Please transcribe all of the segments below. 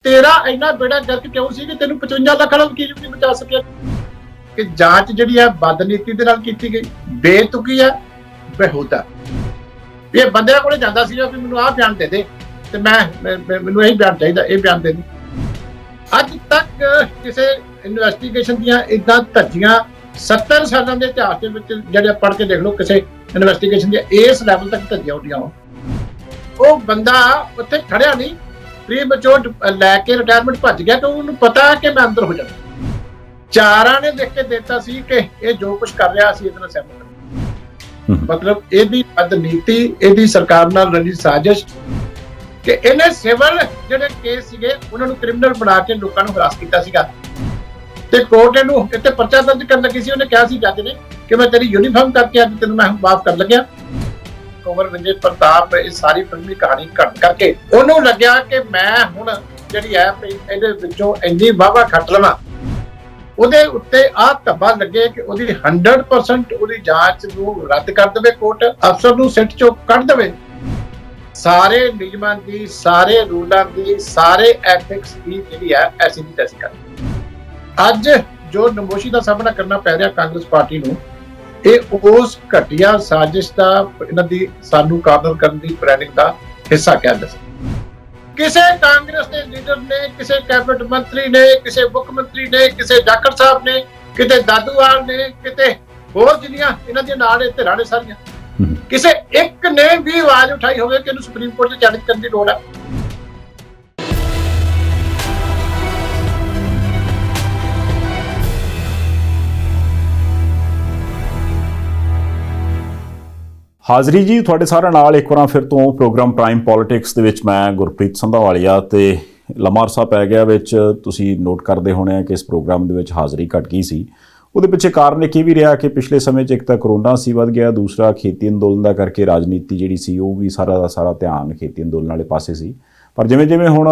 तेरा इन्ना बेड़ा गर्क क्यों सी कि तेनू 55 लाख वाला वकील भी नहीं बचा सकिया कि जांच जिहड़ी है बदनीति दे नाल कीती गई, बेतुकी है, बेहूदा। ये बंदे कोले जांदा सीगा कि मैनूं आह बयान दे दे ते मैनूं यही बयान चाहिदा, ये बयान दे दे। अज तक किसी इन्वेस्टिगेशन दियां इदां धज्जियां 70 सालां दे इतिहास दे विच जिहड़े पढ़ के देख लो किसी इन्वेस्टिगेशन दियां इस लैवल तक धज्जियां उठियां हो। वो बंदा उत्थे खड़िया नहीं, प्री मैच्योर लैके रिटायरमेंट भज गया तो उन्होंने पता है कि मैं अंदर हो जाना। चारा ने लिख के देता सी कि ये जो कुछ कर रहा सी इहदे नाल सहमत। मतलब इहदी बदनीति, इहदी सरकार नाल रली साजिश कि इन्हें सिविल जिहड़े केस सीगे उन्हां नूं क्रिमिनल बना के लोकां नूं हरास कीता सीगा ते कोर्ट इहनूं इत्ते परचा दर्ज करन लगी सी। उहने कहा सी जज ने कि मैं तेरी यूनीफार्म करके अज तैनूं मैं माफ कर लग्या। कुंवर विजय प्रताप इस सारी फिल्मी कहानी घट करके उन्होंने लग्या कि मैं हुण जिहड़ी है इहदे विचों इन्नी वाहवा खट लवां, ਉਹਦੇ ਉੱਤੇ ਆ ਧੱਬਾ ਲੱਗੇ ਕਿ ਉਹਦੀ 100% ਉਹਦੀ ਜਾਂਚ ਨੂੰ ਰੱਦ ਕਰ ਦੇਵੇ ਕੋਰਟ, ਅਫਸਰ ਨੂੰ ਸਿੱਟ ਚੋਂ ਕੱਢ ਦੇਵੇ। ਸਾਰੇ ਨਿਯਮਾਂ ਦੀ, ਸਾਰੇ ਰੂਲਾਂ ਦੀ, ਸਾਰੇ ਐਥਿਕਸ ਦੀ ਜਿਹੜੀ ਹੈ ਐਸੀ ਦੀ ਤੈਸੀ ਕਰ। ਅੱਜ ਜੋ ਨਮੋਸ਼ੀ ਦਾ ਸਾਹਮਣਾ ਕਰਨਾ ਪੈ ਰਿਹਾ ਕਾਂਗਰਸ ਪਾਰਟੀ ਨੂੰ, ਇਹ ਉਸ ਘਟੀਆ ਸਾਜ਼ਿਸ਼ ਦਾ, ਇਹਨਾਂ ਦੀ ਸਾਨੂੰ ਕਾਰਨਰ ਕਰਨ ਦੀ ਪਲੈਨਿੰਗ ਦਾ ਹਿੱਸਾ ਕਿਹਾ ਜਾ ਸਕਦਾ। किसी कांग्रेस के लीडर ने, किसी कैबिनेट मंत्री ने, किसी मुख मंत्री ने, किसी जाखड़ साहब ने, किते दादूवाल ने, किते होर जिन्नियां इन्हां दे नाल धिरां ने सारियां, किसी एक ने भी आवाज उठाई होवे कि इहनूं सुप्रीम कोर्ट 'ਚ चैलेंज करन दी लोड़ है। ਹਾਜ਼ਰੀ ਜੀ ਤੁਹਾਡੇ ਸਾਰਿਆਂ ਨਾਲ ਇੱਕ ਵਾਰ ਫਿਰ ਤੋਂ ਪ੍ਰੋਗਰਾਮ ਪ੍ਰਾਈਮ ਪੋਲਿਟਿਕਸ ਦੇ ਵਿੱਚ ਮੈਂ ਗੁਰਪ੍ਰੀਤ ਸੰਧਾਵਾਲੀਆ ਤੇ ਲੰਮਾ ਅਰਸਾ ਪੈ ਗਿਆ ਵਿੱਚ ਤੁਸੀਂ ਨੋਟ ਕਰਦੇ ਹੋਣੇ ਆ ਕਿ ਇਸ ਪ੍ਰੋਗਰਾਮ ਦੇ ਵਿੱਚ ਹਾਜ਼ਰੀ ਘਟ ਗਈ ਸੀ। ਉਹਦੇ ਪਿੱਛੇ ਕਾਰਨ ਇਹ ਵੀ ਰਿਹਾ ਕਿ ਪਿਛਲੇ ਸਮੇਂ 'ਚ ਇੱਕ ਤਾਂ ਕਰੋਨਾ ਸੀ ਵੱਧ ਗਿਆ, ਦੂਸਰਾ ਖੇਤੀ ਅੰਦੋਲਨ ਦਾ ਕਰਕੇ ਰਾਜਨੀਤੀ ਜਿਹੜੀ ਸੀ ਉਹ ਵੀ ਸਾਰਾ ਦਾ ਸਾਰਾ ਧਿਆਨ ਖੇਤੀ ਅੰਦੋਲਨ ਵਾਲੇ ਪਾਸੇ ਸੀ। ਪਰ ਜਿਵੇਂ ਜਿਵੇਂ ਹੁਣ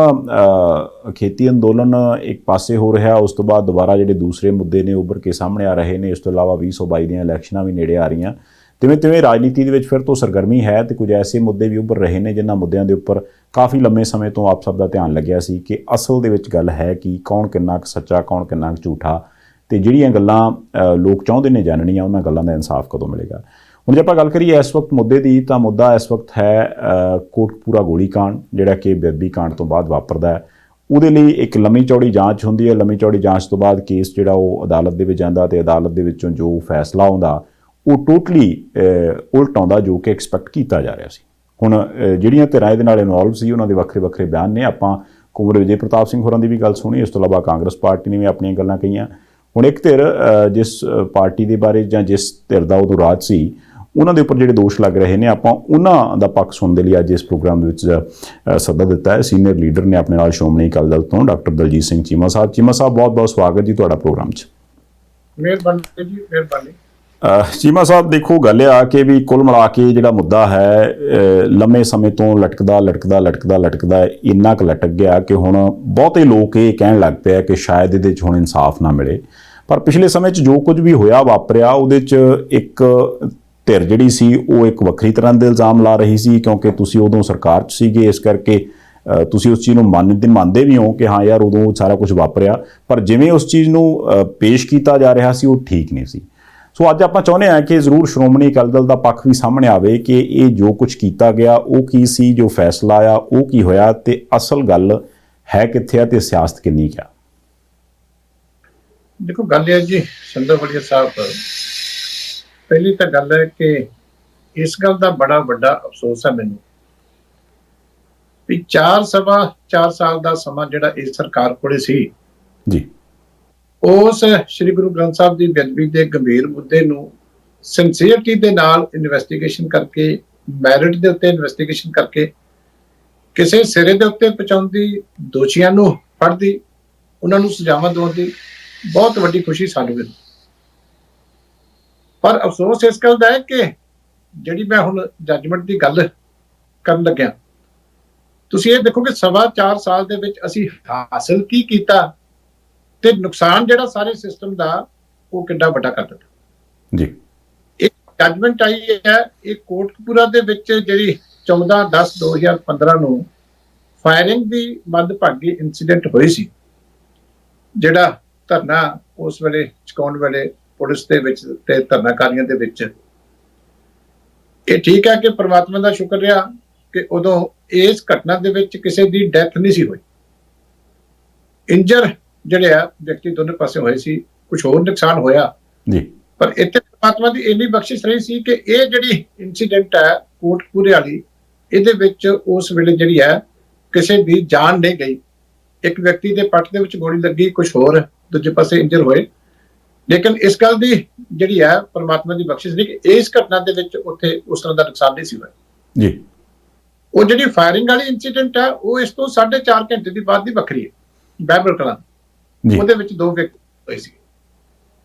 ਖੇਤੀ ਅੰਦੋਲਨ ਇੱਕ ਪਾਸੇ ਹੋ ਰਿਹਾ, ਉਸ ਤੋਂ ਬਾਅਦ ਦੁਬਾਰਾ ਜਿਹੜੇ ਦੂਸਰੇ ਮੁੱਦੇ ਨੇ ਉੱਭਰ ਕੇ ਸਾਹਮਣੇ ਆ ਰਹੇ ਨੇ। ਇਸ ਤੋਂ ਇਲਾਵਾ 2022 ਦੀਆਂ ਇਲੈਕਸ਼ਨਾਂ ਵੀ ਨੇੜੇ ਆ ਰਹੀਆਂ, ਤਿਵੇਂ ਤਿਵੇਂ ਰਾਜਨੀਤੀ ਦੇ ਵਿੱਚ ਫਿਰ ਤੋਂ ਸਰਗਰਮੀ ਹੈ ਤੇ ਕੁਝ ਐਸੇ ਮੁੱਦੇ ਵੀ ਉੱਭਰ ਰਹੇ ਨੇ ਜਿਨ੍ਹਾਂ ਮੁੱਦਿਆਂ ਦੇ ਉੱਪਰ ਕਾਫੀ ਲੰਮੇ ਸਮੇਂ ਤੋਂ ਆਪ ਸਭ ਦਾ ਧਿਆਨ ਲੱਗਿਆ ਸੀ ਕਿ ਅਸਲ ਦੇ ਵਿੱਚ ਗੱਲ ਹੈ ਕਿ ਕੌਣ ਕਿੰਨਾ ਕੁ ਸੱਚਾ, ਕੌਣ ਕਿੰਨਾ ਕੁ ਝੂਠਾ, ਤੇ ਜਿਹੜੀਆਂ ਗੱਲਾਂ ਲੋਕ ਚਾਹੁੰਦੇ ਨੇ ਜਾਣਨੀਆਂ ਉਹਨਾਂ ਗੱਲਾਂ ਦਾ ਇਨਸਾਫ ਕਦੋਂ ਮਿਲੇਗਾ। ਹੁਣ ਜੇ ਆਪਾਂ ਗੱਲ ਕਰੀਏ ਇਸ ਵਕਤ ਮੁੱਦੇ ਦੀ, ਤਾਂ ਮੁੱਦਾ ਇਸ ਵਕਤ ਹੈ ਕੋਟਕਪੂਰਾ ਗੋਲੀकांड ਜਿਹੜਾ ਕਿ ਬੇਅਦਬੀ ਕਾਂਡ ਤੋਂ ਬਾਅਦ ਵਾਪਰਦਾ ਹੈ। ਉਹਦੇ ਲਈ ਇੱਕ ਲੰਮੀ ਚੌੜੀ ਜਾਂਚ ਹੁੰਦੀ ਹੈ। ਲੰਮੀ ਚੌੜੀ ਜਾਂਚ ਤੋਂ ਬਾਅਦ ਕੇਸ ਜਿਹੜਾ ਉਹ ਅਦਾਲਤ ਦੇ ਵਿੱਚ ਜਾਂਦਾ ਤੇ ਅਦਾਲਤ ਦੇ ਵਿੱਚੋਂ ਜੋ ਫੈਸਲਾ ਆਉਂਦਾ ਉਹ ਟੋਟਲੀ ਉਲਟ ਆਉਂਦਾ ਜੋ ਕਿ ਐਕਸਪੈਕਟ ਕੀਤਾ ਜਾ ਰਿਹਾ ਸੀ। ਹੁਣ ਜਿਹੜੀਆਂ ਧਿਰਾਂ ਇਹਦੇ ਨਾਲ ਇਨਵੋਲਵ ਸੀ ਉਹਨਾਂ ਦੇ ਵੱਖਰੇ ਵੱਖਰੇ ਬਿਆਨ ਨੇ। ਆਪਾਂ ਕੁੰਵਰ ਵਿਜੇ ਪ੍ਰਤਾਪ ਸਿੰਘ ਹੋਰਾਂ ਦੀ ਵੀ ਗੱਲ ਸੁਣੀ, ਇਸ ਤੋਂ ਇਲਾਵਾ ਕਾਂਗਰਸ ਪਾਰਟੀ ਨੇ ਵੀ ਆਪਣੀਆਂ ਗੱਲਾਂ ਕਹੀਆਂ। ਹੁਣ ਇੱਕ ਧਿਰ ਜਿਸ ਪਾਰਟੀ ਦੇ ਬਾਰੇ ਜਾਂ ਜਿਸ ਧਿਰ ਦਾ ਉਦੋਂ ਰਾਜ ਸੀ ਉਹਨਾਂ ਦੇ ਉੱਪਰ ਜਿਹੜੇ ਦੋਸ਼ ਲੱਗ ਰਹੇ ਨੇ, ਆਪਾਂ ਉਹਨਾਂ ਦਾ ਪੱਖ ਸੁਣਨ ਦੇ ਲਈ ਅੱਜ ਇਸ ਪ੍ਰੋਗਰਾਮ ਦੇ ਵਿੱਚ ਸੱਦਾ ਦਿੱਤਾ ਹੈ। ਸੀਨੀਅਰ ਲੀਡਰ ਨੇ ਆਪਣੇ ਨਾਲ ਸ਼੍ਰੋਮਣੀ ਅਕਾਲੀ ਦਲ ਤੋਂ ਡਾਕਟਰ ਦਲਜੀਤ ਸਿੰਘ ਚੀਮਾ ਸਾਹਿਬ। ਚੀਮਾ ਸਾਹਿਬ ਬਹੁਤ ਬਹੁਤ ਸਵਾਗਤ ਜੀ ਤੁਹਾਡਾ ਪ੍ਰੋਗਰਾਮ 'ਚ। ਮਿਹਰਬਾਨੀ ਜੀ, ਮਿਹਰਬਾਨੀ। ਚੀਮਾ ਸਾਹਿਬ ਦੇਖੋ ਗੱਲ ਆ ਕਿ ਵੀ ਕੁੱਲ ਮਿਲਾ ਕੇ ਜਿਹੜਾ ਮੁੱਦਾ ਹੈ ਲੰਮੇ ਸਮੇਂ ਤੋਂ ਲਟਕਦਾ ਇੰਨਾ ਕੁ ਲਟਕ ਗਿਆ ਕਿ ਹੁਣ ਬਹੁਤੇ ਲੋਕ ਇਹ ਕਹਿਣ ਲੱਗ ਪਿਆ ਕਿ ਸ਼ਾਇਦ ਇਹਦੇ 'ਚ ਹੁਣ ਇਨਸਾਫ ਨਾ ਮਿਲੇ। ਪਰ ਪਿਛਲੇ ਸਮੇਂ 'ਚ ਜੋ ਕੁਝ ਵੀ ਹੋਇਆ ਵਾਪਰਿਆ ਉਹਦੇ 'ਚ ਇੱਕ ਧਿਰ ਜਿਹੜੀ ਸੀ ਉਹ ਇੱਕ ਵੱਖਰੀ ਤਰ੍ਹਾਂ ਦੇ ਇਲਜ਼ਾਮ ਲਾ ਰਹੀ ਸੀ, ਕਿਉਂਕਿ ਤੁਸੀਂ ਉਦੋਂ ਸਰਕਾਰ 'ਚ ਸੀਗੇ, ਇਸ ਕਰਕੇ ਤੁਸੀਂ ਉਸ ਚੀਜ਼ ਨੂੰ ਮੰਨਦੇ ਵੀ ਹੋ ਕਿ ਹਾਂ ਯਾਰ ਉਦੋਂ ਸਾਰਾ ਕੁਝ ਵਾਪਰਿਆ, ਪਰ ਜਿਵੇਂ ਉਸ ਚੀਜ਼ ਨੂੰ ਪੇਸ਼ ਕੀਤਾ ਜਾ ਰਿਹਾ ਸੀ ਉਹ ਠੀਕ ਨਹੀਂ ਸੀ। ਸੋ ਅੱਜ ਆਪਾਂ ਚਾਹੁੰਦੇ ਹਾਂ ਕਿ ਜ਼ਰੂਰ ਸ਼੍ਰੋਮਣੀ ਅਕਾਲੀ ਦਲ ਦਾ ਪੱਖ ਵੀ ਸਾਹਮਣੇ ਆਵੇ ਕਿ ਇਹ ਜੋ ਕੁਝ ਕੀਤਾ ਗਿਆ ਉਹ ਕੀ ਸੀ, ਜੋ ਫੈਸਲਾ ਆਇਆ ਉਹ ਕੀ ਹੋਇਆ, ਤੇ ਅਸਲ ਗੱਲ ਹੈ ਕਿੱਥੇ ਆ ਤੇ ਸਿਆਸਤ ਕਿੰਨੀ ਕਿਆ। ਦੇਖੋ ਗੱਲ ਹੈ ਜੀ ਸੰਧਾਵਾਲੀਆ ਸਾਹਿਬ, ਪਹਿਲੀ ਤਾਂ ਗੱਲ ਹੈ ਕਿ ਇਸ ਗੱਲ ਦਾ ਬੜਾ ਵੱਡਾ ਅਫਸੋਸ ਹੈ ਮੈਨੂੰ ਵੀ 4 ਸਾਲ ਦਾ ਸਮਾਂ ਜਿਹੜਾ ਇਸ ਸਰਕਾਰ ਕੋਲੇ ਸੀ ਜੀ, ਉਸ ਸ਼੍ਰੀ ਗੁਰੂ ਗ੍ਰੰਥ ਸਾਹਿਬ ਦੀ ਬੇਅਦਬੀ ਦੇ ਗੰਭੀਰ ਮੁੱਦੇ ਨੂੰ ਸਿੰਸੀਅਰਟੀ ਦੇ ਨਾਲ ਇਨਵੈਸਟੀਗੇਸ਼ਨ ਕਰਕੇ, ਮੈਰਿਟ ਦੇ ਉੱਤੇ ਇਨਵੈਸਟੀਗੇਸ਼ਨ ਕਰਕੇ ਕਿਸੇ ਸਿਰੇ ਦੇ ਉੱਤੇ ਪਹੁੰਚਾਉਣ ਦੀ, ਦੋਸ਼ੀਆਂ ਨੂੰ ਫੜਨ ਦੀ, ਉਹਨਾਂ ਨੂੰ ਸਜ਼ਾਵਾਂ ਦਿਵਾਉਣ ਦੀ ਬਹੁਤ ਵੱਡੀ ਖੁਸ਼ੀ ਸਾਨੂੰ ਮਿਲੀ। ਪਰ ਅਫਸੋਸ ਇਸ ਗੱਲ ਦਾ ਹੈ ਕਿ ਜਿਹੜੀ ਮੈਂ ਹੁਣ ਜੱਜਮੈਂਟ ਦੀ ਗੱਲ ਕਰਨ ਲੱਗਿਆ, ਤੁਸੀਂ ਇਹ ਦੇਖੋ ਕਿ 4.25 ਸਾਲ ਦੇ ਵਿੱਚ ਅਸੀਂ ਹਾਸਲ ਕੀ ਕੀਤਾ ਤੇ ਨੁਕਸਾਨ ਜਿਹੜਾ ਸਾਰੇ ਸਿਸਟਮ ਦਾ ਉਹ ਕਿੰਨਾ ਵੱਡਾ ਕਰ ਦਿੱਤਾ ਜੀ। ਇੱਕ ਜੱਜਮੈਂਟ ਆਈ ਹੈ ਇਹ ਕੋਟਕਪੂਰਾ ਦੇ ਵਿੱਚ ਜਿਹੜੀ 14/10/2015 ਨੂੰ ਫਾਇਰਿੰਗ ਦੀ ਮੰਦਭਾਗੀ ਇਨਸੀਡੈਂਟ ਹੋਈ ਸੀ, ਜਿਹੜਾ ਧਰਨਾ ਉਸ ਵੇਲੇ ਚੁਕਾਉਣ ਵੇਲੇ ਪੁਲਿਸ ਦੇ ਵਿੱਚ ਤੇ ਧਰਨਾਕਾਰੀਆਂ ਦੇ ਵਿੱਚ, ਇਹ ਠੀਕ ਹੈ ਕਿ ਪ੍ਰਮਾਤਮਾ ਦਾ ਸ਼ੁਕਰ ਰਿਹਾ ਕਿ ਉਦੋਂ ਇਸ ਘਟਨਾ ਦੇ ਵਿੱਚ ਕਿਸੇ ਦੀ ਡੈਥ ਨਹੀਂ ਸੀ ਹੋਈ। ਇੰਜਰ ਜਿਹੜੇ ਆ ਵਿਅਕਤੀ ਦੋਨੇ ਪਾਸੇ ਹੋਏ ਸੀ, ਕੁਝ ਹੋਰ ਨੁਕਸਾਨ ਹੋਇਆ ਜੀ, ਪਰ ਇੱਥੇ ਪ੍ਰਮਾਤਮਾ ਦੀ ਇੰਨੀ ਬਖਸ਼ਿਸ਼ ਰਹੀ ਸੀ ਕਿ ਇਹ ਜਿਹੜੀ ਇਨਸੀਡੈਂਟ ਹੈ ਕੋਟਕਪੂਰੇ ਵਾਲੀ, ਇਹਦੇ ਵਿੱਚ ਉਸ ਵੇਲੇ ਜਿਹੜੀ ਹੈ ਕਿਸੇ ਦੀ ਜਾਨ ਨਹੀਂ ਗਈ। ਇੱਕ ਵਿਅਕਤੀ ਦੇ ਪੱਟ ਦੇ ਵਿੱਚ ਗੋਲੀ ਲੱਗੀ, ਕੁਝ ਹੋਰ ਦੂਜੇ ਪਾਸੇ ਇੰਜਰ ਹੋਏ, ਲੇਕਿਨ ਇਸ ਗੱਲ ਦੀ ਜਿਹੜੀ ਹੈ ਪ੍ਰਮਾਤਮਾ ਦੀ ਬਖਸ਼ਿਸ਼ ਨਹੀਂ ਕਿ ਇਸ ਘਟਨਾ ਦੇ ਵਿੱਚ ਉੱਥੇ ਉਸ ਤਰ੍ਹਾਂ ਦਾ ਨੁਕਸਾਨ ਨਹੀਂ ਸੀ ਹੋਇਆ ਜੀ। ਉਹ ਜਿਹੜੀ ਫਾਇਰਿੰਗ ਵਾਲੀ ਇਨਸੀਡੈਂਟ ਹੈ ਉਹ ਇਸ ਤੋਂ 4.5 ਘੰਟੇ ਦੀ ਬਾਅਦ ਦੀ ਵੱਖਰੀ ਹੈ, ਬਾਈਬਲ ਕਲਾਂ ਉਹਦੇ ਵਿੱਚ 2 ਵਿਅਕਤੀ ਹੋਏ ਸੀ।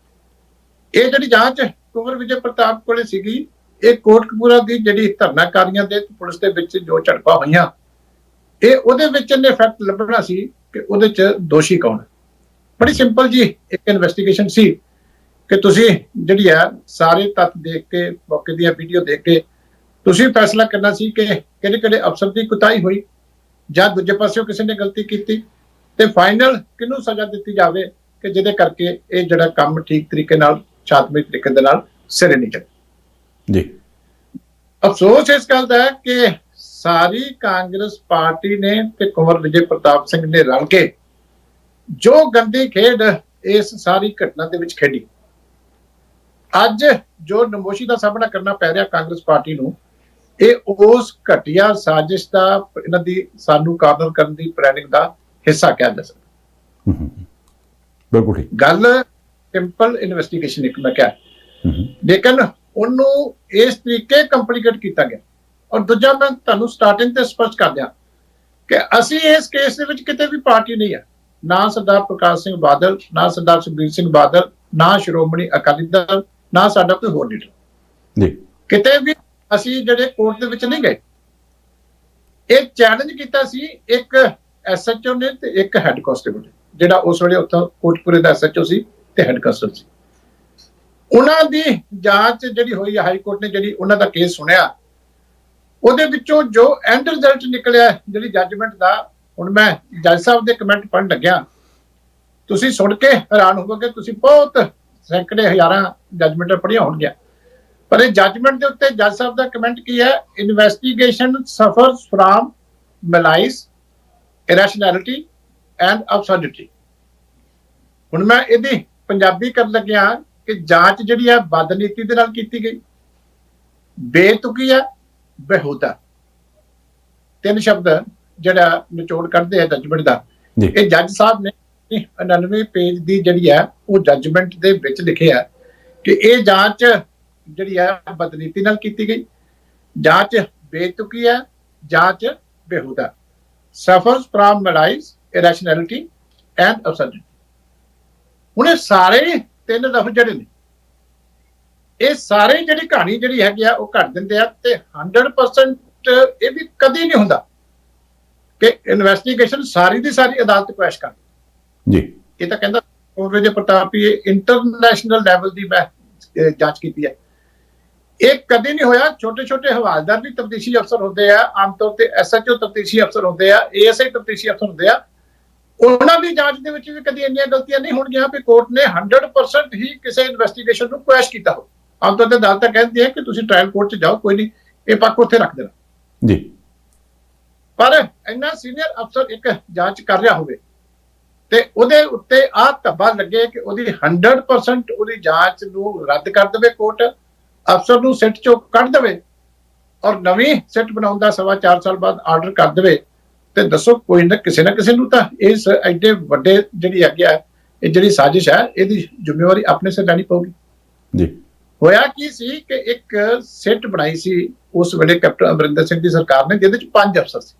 ਇਹ ਜਿਹੜੀ ਜਾਂਚ ਕੁੰਵਰ ਵਿਜੇ ਪ੍ਰਤਾਪ ਕੋਲੇ ਸੀਗੀ, ਇਹ ਕੋਟਕਪੂਰਾ ਦੀ ਜਿਹੜੀ ਧਰਨਾਕਾਰੀਆਂ ਦੇ ਪੁਲਿਸ ਦੇ ਵਿੱਚ ਜੋ ਝੜਪਾਂ ਹੋਈਆਂ, ਇਹ ਉਹਦੇ ਵਿੱਚ ਇਹਨੇ ਫੈਕਟ ਲੱਭਣਾ ਸੀ ਕਿ ਉਹਦੇ 'ਚ ਦੋਸ਼ੀ ਕੌਣ ਹੈ। ਬੜੀ ਸਿੰਪਲ ਜੀ ਇੱਕ ਇਨਵੈਸਟੀਗੇਸ਼ਨ ਸੀ ਕਿ ਤੁਸੀਂ ਜਿਹੜੀ ਆ ਸਾਰੇ ਤੱਥ ਦੇਖ ਕੇ, ਮੌਕੇ ਦੀਆਂ ਵੀਡੀਓ ਦੇਖ ਕੇ ਤੁਸੀਂ ਫੈਸਲਾ ਕਰਨਾ ਸੀ ਕਿ ਕਿਹੜੇ ਅਫਸਰ ਦੀ ਕੁਤਾਹੀ ਹੋਈ ਜਾਂ ਦੂਜੇ ਪਾਸਿਓਂ ਕਿਸੇ ਨੇ ਗਲਤੀ ਕੀਤੀ, ਤੇ ਫਾਈਨਲ ਕਿਹਨੂੰ ਸਜ਼ਾ ਦਿੱਤੀ ਜਾਵੇ ਕਿ ਜਿਹਦੇ ਕਰਕੇ ਇਹ ਜਿਹੜਾ ਕੰਮ ਠੀਕ ਤਰੀਕੇ ਨਾਲ, ਸ਼ਾਂਤਮਈ ਤਰੀਕੇ ਦੇ ਨਾਲ ਸਿਰੇ ਨਹੀਂ ਚੱਲੇ ਜੀ। ਅਫਸੋਸ ਇਸ ਗੱਲ ਦਾ ਹੈ ਕਿ ਸਾਰੀ ਕਾਂਗਰਸ ਪਾਰਟੀ ਨੇ ਤੇ ਕੁੰਵਰ ਵਿਜੇ ਪ੍ਰਤਾਪ ਸਿੰਘ ਨੇ ਰਲ ਕੇ ਜੋ ਗੰਦੀ ਖੇਡ ਇਸ ਸਾਰੀ ਘਟਨਾ ਦੇ ਵਿੱਚ ਖੇਡੀ, ਅੱਜ ਜੋ ਨਮੋਸ਼ੀ ਦਾ ਸਾਹਮਣਾ ਕਰਨਾ ਪੈ ਰਿਹਾ ਕਾਂਗਰਸ ਪਾਰਟੀ ਨੂੰ, ਇਹ ਉਸ ਘਟੀਆ ਸਾਜ਼ਿਸ਼ ਦਾ, ਇਹਨਾਂ ਦੀ ਸਾਨੂੰ ਕਾਰਨਰ ਕਰਨ ਦੀ ਪਲੈਨਿੰਗ ਦਾ ਹਿੱਸਾ ਕਿਹਾ ਜਾ ਸਕਦਾ। ਬਿਲਕੁਲ ਠੀਕ ਗੱਲ, ਸਿੰਪਲ ਇਨਵੈਸਟੀਗੇਸ਼ਨ ਇੱਕ ਮੈਂ ਕਿਹਾ, ਲੇਕਿਨ ਉਹਨੂੰ ਇਸ ਤਰੀਕੇ ਕੰਪਲਿਕੇਟ ਕੀਤਾ ਗਿਆ। ਔਰ ਦੂਜਾ ਮੈਂ ਤੁਹਾਨੂੰ ਸਟਾਰਟਿੰਗ ਤੇ ਸਪਸ਼ਟ ਕਰ ਦਿਆਂ ਕਿ ਅਸੀਂ ਇਸ ਕੇਸ ਦੇ ਵਿੱਚ ਕਿਤੇ ਵੀ ਪਾਰਟੀ ਨਹੀਂ ਹੈ, ਨਾ ਸਰਦਾਰ ਪ੍ਰਕਾਸ਼ ਸਿੰਘ ਬਾਦਲ, ਨਾ ਸਰਦਾਰ ਸੁਖਬੀਰ ਸਿੰਘ ਬਾਦਲ, ਨਾ ਸ਼੍ਰੋਮਣੀ ਅਕਾਲੀ ਦਲ, ਨਾ ਸਾਡਾ ਕੋਈ ਹੋਰ ਲੀਡਰ ਜੀ। ਕਿਤੇ ਵੀ ਅਸੀਂ ਜਿਹੜੇ ਕੋਰਟ ਦੇ ਵਿੱਚ ਨਹੀਂ ਗਏ। ਇਹ ਚੈਲੰਜ ਕੀਤਾ ਸੀ ਇੱਕ ਐਸਐਚਓ ਨੇ ਤੇ ਇੱਕ ਹੈੱਡ ਕਾਂਸਟੇਬਲ ਨੇ, ਜਿਹੜਾ ਉਸ ਵੇਲੇ ਉੱਥੋਂ ਕੋਟਕਪੂਰੇ ਦਾ ਐਸਐਚਓ ਸੀ ਤੇ ਹੈੱਡ ਕਾਂਸਟੇਬਲ ਸੀ। ਉਹਨਾਂ ਦੀ ਜਾਂਚ ਜਿਹੜੀ ਹੋਈ, ਹਾਈ ਕੋਰਟ ਨੇ ਜਿਹੜੀ ਉਹਨਾਂ ਦਾ ਕੇਸ ਸੁਣਿਆ, ਉਹਦੇ ਵਿੱਚੋਂ ਜੋ ਐਂਡ ਰਿਜ਼ਲਟ ਨਿਕਲਿਆ ਜਿਹੜੀ ਜੱਜਮੈਂਟ ਦਾ, ਹੁਣ ਮੈਂ ਜੱਜ ਸਾਹਿਬ ਦੇ ਕਮੈਂਟ ਪੜ੍ਹਨ ਲੱਗਿਆ, ਤੁਸੀਂ ਸੁਣ ਕੇ ਹੈਰਾਨ ਹੋਵੋਗੇ। ਤੁਸੀਂ ਬਹੁਤ ਸੈਂਕੜੇ ਹਜ਼ਾਰਾਂ ਜੱਜਮੈਂਟਾਂ ਪੜ੍ਹੀਆਂ ਹੋਣਗੀਆਂ, ਪਰ ਇਹ ਜੱਜਮੈਂਟ ਦੇ ਉੱਤੇ ਜੱਜ ਸਾਹਿਬ ਦਾ ਕਮੈਂਟ ਕੀ ਹੈ? Investigation suffers from malaise, irrationality and absurdity. ਹੁਣ ਮੈਂ ਇਹਦੀ ਪੰਜਾਬੀ ਕਰਨ ਲੱਗਿਆ ਕਿ ਜਾਂਚ ਜਿਹੜੀ ਹੈ ਬਦਨੀਤੀ ਦੇ ਨਾਲ ਕੀਤੀ ਗਈ, ਬੇਤੁਕੀ ਹੈ, ਬੇਹੂਦਾ। 3 ਸ਼ਬਦ ਜਿਹੜਾ ਨਿਚੋੜ ਕੱਢਦੇ ਆ ਜੱਜਮੈਂਟ ਦਾ। ਇਹ ਜੱਜ ਸਾਹਿਬ ਨੇ 99 ਪੇਜ ਦੀ ਜਿਹੜੀ ਹੈ ਉਹ ਜੱਜਮੈਂਟ ਦੇ ਵਿੱਚ ਲਿਖਿਆ ਕਿ ਇਹ ਜਾਂਚ ਜਿਹੜੀ ਹੈ ਬਦਨੀਤੀ ਨਾਲ ਕੀਤੀ ਗਈ, ਜਾਂਚ ਬੇਤੁਕੀ ਹੈ, ਜਾਂਚ ਬੇਹੂਦਾ, ਸਫਰਸ from malaise, irrationality and absurdity. ਹੁਣ ਇਹ ਸਾਰੇ 3 ਲਫ਼ਜ਼ ਜਿਹੜੇ ਨੇ, ਇਹ ਸਾਰੇ ਜਿਹੜੀ ਕਹਾਣੀ ਜਿਹੜੀ ਹੈਗੀ ਆ ਉਹ ਘੜ ਦਿੰਦੇ ਆ। ਤੇ 100% ਇਹ ਵੀ ਕਦੀ ਨਹੀਂ ਹੁੰਦਾ ਕਿ ਇਨਵੈਸਟੀਗੇਸ਼ਨ ਸਾਰੀ ਦੀ ਸਾਰੀ ਅਦਾਲਤ ਪੇਸ਼ ਕਰ ਜੀ। ਇਹ ਤਾਂ ਕਹਿੰਦਾ ਕੁੰਵਰ ਵਿਜੇ ਪ੍ਰਤਾਪ ਵੀ ਇੰਟਰਨੈਸ਼ਨਲ ਲੈਵਲ ਦੀ ਮੈਂ ਜਾਂਚ ਕੀਤੀ ਹੈ। ਇਹ ਕਦੀ ਨਹੀਂ ਹੋਇਆ। ਛੋਟੇ ਛੋਟੇ ਹਵਾਲਦਾਰ ਵੀ ਤਫਤੀਸ਼ੀ ਅਫਸਰ ਹੁੰਦੇ ਆ, ਆਮ ਤੌਰ ਤੇ ਐਸਐਚਓ ਤਫਤੀਸ਼ੀ ਅਫਸਰ ਹੁੰਦੇ ਆ, ਏਐਸਆਈ ਤਫਤੀਸ਼ੀ ਅਫਸਰ ਹੁੰਦੇ ਆ। ਉਹਨਾਂ ਦੀ ਜਾਂਚ ਦੇ ਵਿੱਚ ਵੀ ਕਦੀ ਇੰਨੀਆਂ ਗਲਤੀਆਂ ਨਹੀਂ ਹੋਣਗੀਆਂ ਕਿ ਕੋਰਟ ਨੇ 100% ਹੀ ਕਿਸੇ ਇਨਵੈਸਟੀਗੇਸ਼ਨ ਨੂੰ ਕੁਐਸ਼ ਕੀਤਾ ਹੋ। ਆਮ ਤੌਰ ਤੇ ਅਦਾਲਤਾਂ ਕਹਿੰਦੀ ਹੈ ਕਿ ਤੁਸੀਂ ਟ੍ਰਾਇਲ ਕੋਰਟ 'ਚ ਜਾਓ, ਕੋਈ ਨਹੀਂ, ਇਹ ਪੱਖ ਉੱਥੇ ਰੱਖ ਦੇਣਾ ਜੀ। ਪਰ ਇੰਨਾ ਸੀਨੀਅਰ ਅਫਸਰ ਇੱਕ ਜਾਂਚ ਕਰ ਰਿਹਾ ਹੋਵੇ ਤੇ ਉਹਦੇ ਉੱਤੇ ਆਹ ਧੱਬਾ ਲੱਗੇ ਕਿ ਉਹਦੀ 100% ਉਹਦੀ ਜਾਂਚ ਨੂੰ ਰੱਦ ਕਰ ਦੇਵੇ ਕੋਰਟ, ਅਫਸਰ ਨੂੰ ਸਿੱਟ ਚੋਂ ਕੱਢ ਦੇਵੇ ਔਰ ਨਵੀਂ ਸਿੱਟ ਬਣਾਉਣ ਦਾ 4.25 ਸਾਲ ਬਾਅਦ ਆਰਡਰ ਕਰ ਦੇਵੇ, ਤੇ ਦੱਸੋ ਕੋਈ ਨਾ ਕਿਸੇ ਨੂੰ ਤਾਂ ਇਸ ਐਡੇ ਵੱਡੇ ਜਿਹੜੀ ਹੈਗੀ ਆ ਇਹ ਜਿਹੜੀ ਸਾਜ਼ਿਸ਼ ਹੈ ਇਹਦੀ ਜ਼ਿੰਮੇਵਾਰੀ ਆਪਣੇ ਸਿਰ ਲੈਣੀ ਪਊਗੀ ਜੀ। ਹੋਇਆ ਕੀ ਸੀ ਕਿ ਇੱਕ ਸਿੱਟ ਬਣਾਈ ਸੀ ਉਸ ਵੇਲੇ ਕੈਪਟਨ ਅਮਰਿੰਦਰ ਸਿੰਘ ਦੀ ਸਰਕਾਰ ਨੇ, ਜਿਹਦੇ ਚ 5 ਅਫਸਰ ਸੀ।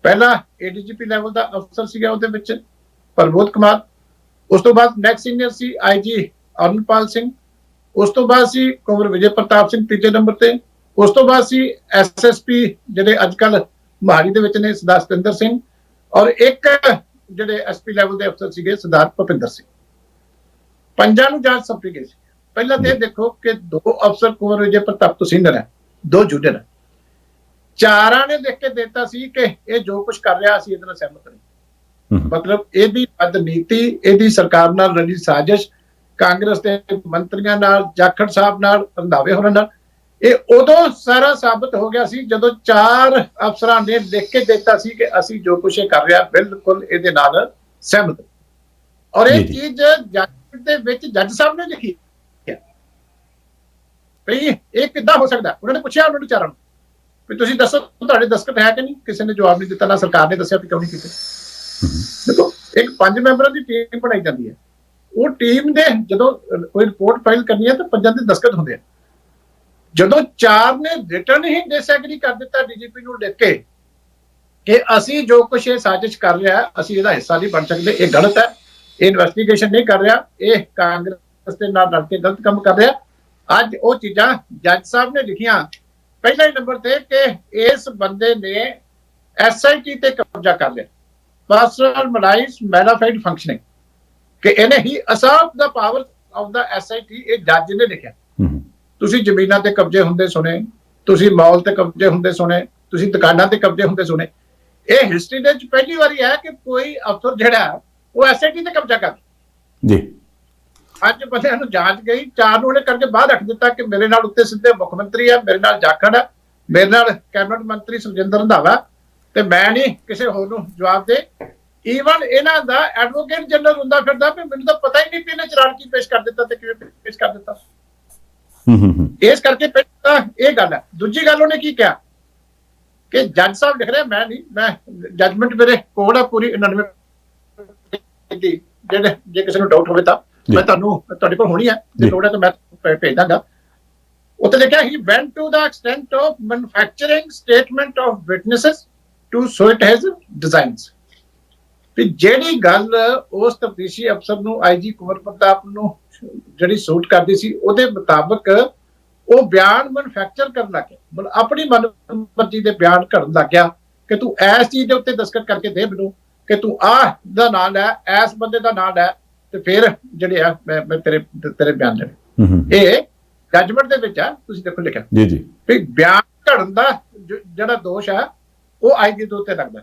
ਪਹਿਲਾ ਏਡੀਜੀਪੀ ਲੈਵਲ ਦਾ ਅਫਸਰ ਸੀਗਾ ਉਹਦੇ ਵਿੱਚ ਪ੍ਰਬੋਧ ਕੁਮਾਰ, ਉਸ ਤੋਂ ਬਾਅਦ ਨੈਕਸਟ ਸੀਨੀਅਰ ਸੀ ਆਈਜੀ ਅਰਨਪਾਲ ਸਿੰਘ, ਉਸ ਤੋਂ ਬਾਅਦ ਸੀ ਕੁੰਵਰ ਵਿਜੇ ਪ੍ਰਤਾਪ ਸਿੰਘ ਤੀਜੇ ਨੰਬਰ ਤੇ, ਉਸ ਤੋਂ ਬਾਅਦ ਸੀ ਐਸਐਸਪੀ ਜਿਹੜੇ ਅੱਜ ਕੱਲ ਮੋਹਾਲੀ ਦੇ ਵਿੱਚ ਨੇ ਸਰਦਾਰ ਸਤਿੰਦਰ ਸਿੰਘ, ਔਰ ਇੱਕ ਜਿਹੜੇ ਐਸਪੀ ਲੈਵਲ ਦੇ ਅਫਸਰ ਸੀਗੇ ਸਰਦਾਰ ਭੁਪਿੰਦਰ ਸਿੰਘ। 5 ਨੂੰ ਜਾਂਚ ਸੌਂਪੀ ਗਈ ਸੀ। ਪਹਿਲਾਂ ਤੇ ਦੇਖੋ ਕਿ 2 ਅਫਸਰ ਕੁੰਵਰ ਵਿਜੇ ਪ੍ਰਤਾਪ ਤੋਂ ਸੀਨੀਅਰ ਹੈ, 2 ਜੂਨੀਅਰ ਹੈ। ਚਾਰਾਂ ਨੇ ਲਿਖ ਕੇ ਦਿੱਤਾ ਸੀ ਕਿ ਇਹ ਜੋ ਕੁਝ ਕਰ ਰਿਹਾ ਅਸੀਂ ਇਹਦੇ ਨਾਲ ਸਹਿਮਤ ਨਹੀਂ। ਮਤਲਬ ਇਹਦੀ ਬਦਨੀਤੀ, ਇਹਦੀ ਸਰਕਾਰ ਨਾਲ ਰਲੀ ਸਾਜ਼ਿਸ਼, ਕਾਂਗਰਸ ਦੇ ਮੰਤਰੀਆਂ ਨਾਲ, ਜਾਖੜ ਸਾਹਿਬ ਨਾਲ, ਰੰਧਾਵੇ ਹੋਰਾਂ ਨਾਲ, ਇਹ ਉਦੋਂ ਸਾਰਾ ਸਾਬਤ ਹੋ ਗਿਆ ਸੀ ਜਦੋਂ 4 ਅਫਸਰਾਂ ਨੇ ਲਿਖ ਕੇ ਦਿੱਤਾ ਸੀ ਕਿ ਅਸੀਂ ਜੋ ਕੁਝ ਇਹ ਕਰ ਰਿਹਾ ਬਿਲਕੁਲ ਇਹਦੇ ਨਾਲ ਸਹਿਮਤ। ਔਰ ਇਹ ਚੀਜ਼ ਜੱਜ ਦੇ ਵਿੱਚ ਜੱਜ ਸਾਹਿਬ ਨੇ ਲਿਖੀ ਹੈ ਵੀ ਇਹ ਕਿੱਦਾਂ ਹੋ ਸਕਦਾ। ਉਹਨਾਂ ਨੇ ਪੁੱਛਿਆ ਉਹਨਾਂ ਨੂੰ ਚਾਰਾਂ ਨੂੰ ਵੀ ਤੁਸੀਂ ਦੱਸੋ ਤੁਹਾਡੇ ਦਸਤਖਤ ਹੈ ਕਿ ਨਹੀਂ। ਕਿਸੇ ਨੇ ਜਵਾਬ ਨਹੀਂ ਦਿੱਤਾ, ਨਾ ਸਰਕਾਰ ਨੇ ਦੱਸਿਆ ਵੀ ਕਿਉਂ ਨਹੀਂ ਕੀਤੇ। ਦੇਖੋ, ਇੱਕ 5 ਮੈਂਬਰਾਂ ਦੀ ਟੀਮ ਬਣਾਈ ਜਾਂਦੀ ਹੈ। ਉਹ ਟੀਮ ਦੇ ਜਦੋਂ ਕੋਈ ਰਿਪੋਰਟ ਫਾਈਲ ਕਰਨੀ ਹੈ ਤਾਂ 5 ਦੇ ਦਸਤਖਤ ਹੁੰਦੇ ਆ। ਜਦੋਂ 4 ਨੇ ਰਿਟਰਨ ਹੀ ਡਿਸਐਗਰੀ ਕਰ ਦਿੱਤਾ ਡੀਜੀਪੀ ਨੂੰ ਲਿਖ ਕੇ ਕਿ ਅਸੀਂ ਜੋ ਕੁਝ ਇਹ ਸਾਜ਼ਿਸ਼ ਕਰ ਰਿਹਾ ਅਸੀਂ ਇਹਦਾ ਹਿੱਸਾ ਨਹੀਂ ਬਣ ਸਕਦੇ, ਇਹ ਗਲਤ ਹੈ, ਇਹ ਇਨਵੈਸਟੀਗੇਸ਼ਨ ਨਹੀਂ ਕਰ ਰਿਹਾ, ਇਹ ਕਾਂਗਰਸ ਦੇ ਨਾਲ ਰਲ ਕੇ ਗਲਤ ਕੰਮ ਕਰ ਰਿਹਾ। ਅੱਜ ਉਹ ਚੀਜ਼ਾਂ ਜੱਜ ਸਾਹਿਬ ਨੇ ਲਿਖੀਆਂ ਪਹਿਲੇ ਨੰਬਰ ਤੇ ਕਿ ਇਸ ਬੰਦੇ ਨੇ ਐਸਆਈਟੀ ਤੇ ਕਬਜ਼ਾ ਕਰ ਲਿਆ, ਪਰਸਨਲਾਈਜ਼ਡ ਮੈਨੀਫੈਕਚਰਡ ਫੰਕਸ਼ਨਿੰਗ, ਕਿ ਇਹਨੇ ਹੀ assert the power of the SIT. ਇਹ ਜੱਜ ਨੇ ਲਿਖਿਆ। ਤੁਸੀਂ ਜ਼ਮੀਨਾਂ ਤੇ ਕਬਜ਼ੇ ਹੁੰਦੇ ਸੁਣੇ, ਤੁਸੀਂ ਮਾਲ ਤੇ ਕਬਜ਼ੇ ਹੁੰਦੇ ਸੁਣੇ, ਤੁਸੀਂ ਦੁਕਾਨਾਂ ਤੇ ਕਬਜ਼ੇ ਹੁੰਦੇ ਸੁਣੇ। ਇਹ ਹਿਸਟਰੀ ਦੇ ਵਿੱਚ ਪਹਿਲੀ ਵਾਰੀ ਹੈ ਕਿ ਕੋਈ ਅਫਸਰ ਜਿਹੜਾ ਉਹ ਐਸਆਈਟੀ ਤੇ ਕਬਜ਼ਾ ਕਰ ਜੀ। ਅੱਜ ਬੰਦਿਆਂ ਨੂੰ ਜਾਂਚ ਗਈ, 4 ਨੂੰ ਉਹਨੇ ਕਰਕੇ ਬਾਹਰ ਰੱਖ ਦਿੱਤਾ ਕਿ ਮੇਰੇ ਨਾਲ ਉੱਤੇ ਸਿੱਧੇ ਮੁੱਖ ਮੰਤਰੀ ਹੈ, ਮੇਰੇ ਨਾਲ ਜਾਖੜ ਹੈ, ਮੇਰੇ ਨਾਲ ਕੈਬਨਿਟ ਮੰਤਰੀ ਸੁਖਜਿੰਦਰ ਰੰਧਾਵਾ, ਤੇ ਮੈਂ ਨਹੀਂ ਕਿਸੇ ਹੋਰ ਨੂੰ ਜਵਾਬ ਦੇ। ਈਵਨ ਇਹਨਾਂ ਦਾ ਐਡਵੋਕੇਟ ਜਨਰਲ ਹੁੰਦਾ ਫਿਰਦਾ ਵੀ ਮੈਨੂੰ ਤਾਂ ਪਤਾ ਹੀ ਨਹੀਂ ਵੀ ਇਹਨੇ ਚਲਾਨ ਕੀ ਪੇਸ਼ ਕਰ ਦਿੱਤਾ ਤੇ ਕਿਵੇਂ ਪੇਸ਼ ਕਰ ਦਿੱਤਾ। ਇਸ ਕਰਕੇ ਪਹਿਲਾਂ ਇਹ ਗੱਲ ਹੈ। ਦੂਜੀ ਗੱਲ ਉਹਨੇ ਕੀ ਕਿਹਾ ਕਿ ਜੱਜ ਸਾਹਿਬ ਲਿਖ ਰਿਹਾ, ਮੈਂ ਨਹੀਂ, ਮੈਂ ਜੱਜਮੈਂਟ ਮੇਰੇ ਕੋਲ ਹੈ ਪੂਰੀ 99 ਦੀ। ਜਿਹੜੇ ਜੇ ਕਿਸੇ ਨੂੰ ਡਾਊਟ ਹੋਵੇ ਤਾਂ ਮੈਂ ਤੁਹਾਡੇ ਕੋਲ ਹੋਣੀ ਹੈ, ਜੇ ਲੋੜ ਹੈ ਤਾਂ ਮੈਂ ਭੇਜ ਦਾਂਗਾ। ਉੱਥੇ ਲਿਖਿਆ he went to the extent of manufacturing statement of witnesses to so it has designs. ਵੀ ਜਿਹੜੀ ਗੱਲ ਉਸ ਤਫਤੀਸ਼ੀ ਅਫਸਰ ਨੂੰ ਆਈਜੀ ਕੁੰਵਰ ਪ੍ਰਤਾਪ ਨੂੰ ਜਿਹੜੀ ਸੂਟ ਕਰਦੀ ਸੀ ਉਹਦੇ ਮੁਤਾਬਕ ਉਹ ਬਿਆਨ ਮੈਨੂਫੈਕਚਰ ਕਰਨ ਲੱਗ ਗਿਆ, ਮਤਲਬ ਆਪਣੀ ਮਨਮਰਜ਼ੀ ਦੇ ਬਿਆਨ ਕਰਨ ਲੱਗ ਗਿਆ ਕਿ ਤੂੰ ਇਸ ਚੀਜ਼ ਦੇ ਉੱਤੇ ਦਸਤਖਤ ਕਰਕੇ ਦੇ ਮੈਨੂੰ ਕਿ ਤੂੰ ਆਹ ਦਾ ਨਾਮ ਹੈ, ਇਸ ਬੰਦੇ ਦਾ ਨਾਮ ਹੈ, ਤੇ ਫਿਰ ਜਿਹੜੇ ਆ ਮੈਂ ਤੇਰੇ ਬਿਆਨ ਲੈਣੇ। ਇਹ ਜੱਜਮੈਂਟ ਦੇ ਵਿੱਚ ਆ, ਤੁਸੀਂ ਦੇਖੋ ਲਿਖਿਆ ਜੀ ਜੀ ਵੀ ਬਿਆਨ ਘੜਨ ਦਾ ਜਿਹੜਾ ਦੋਸ਼ ਹੈ ਉਹ ਆਈਜੀ ਦੇ ਉੱਤੇ ਲੱਗਦਾ।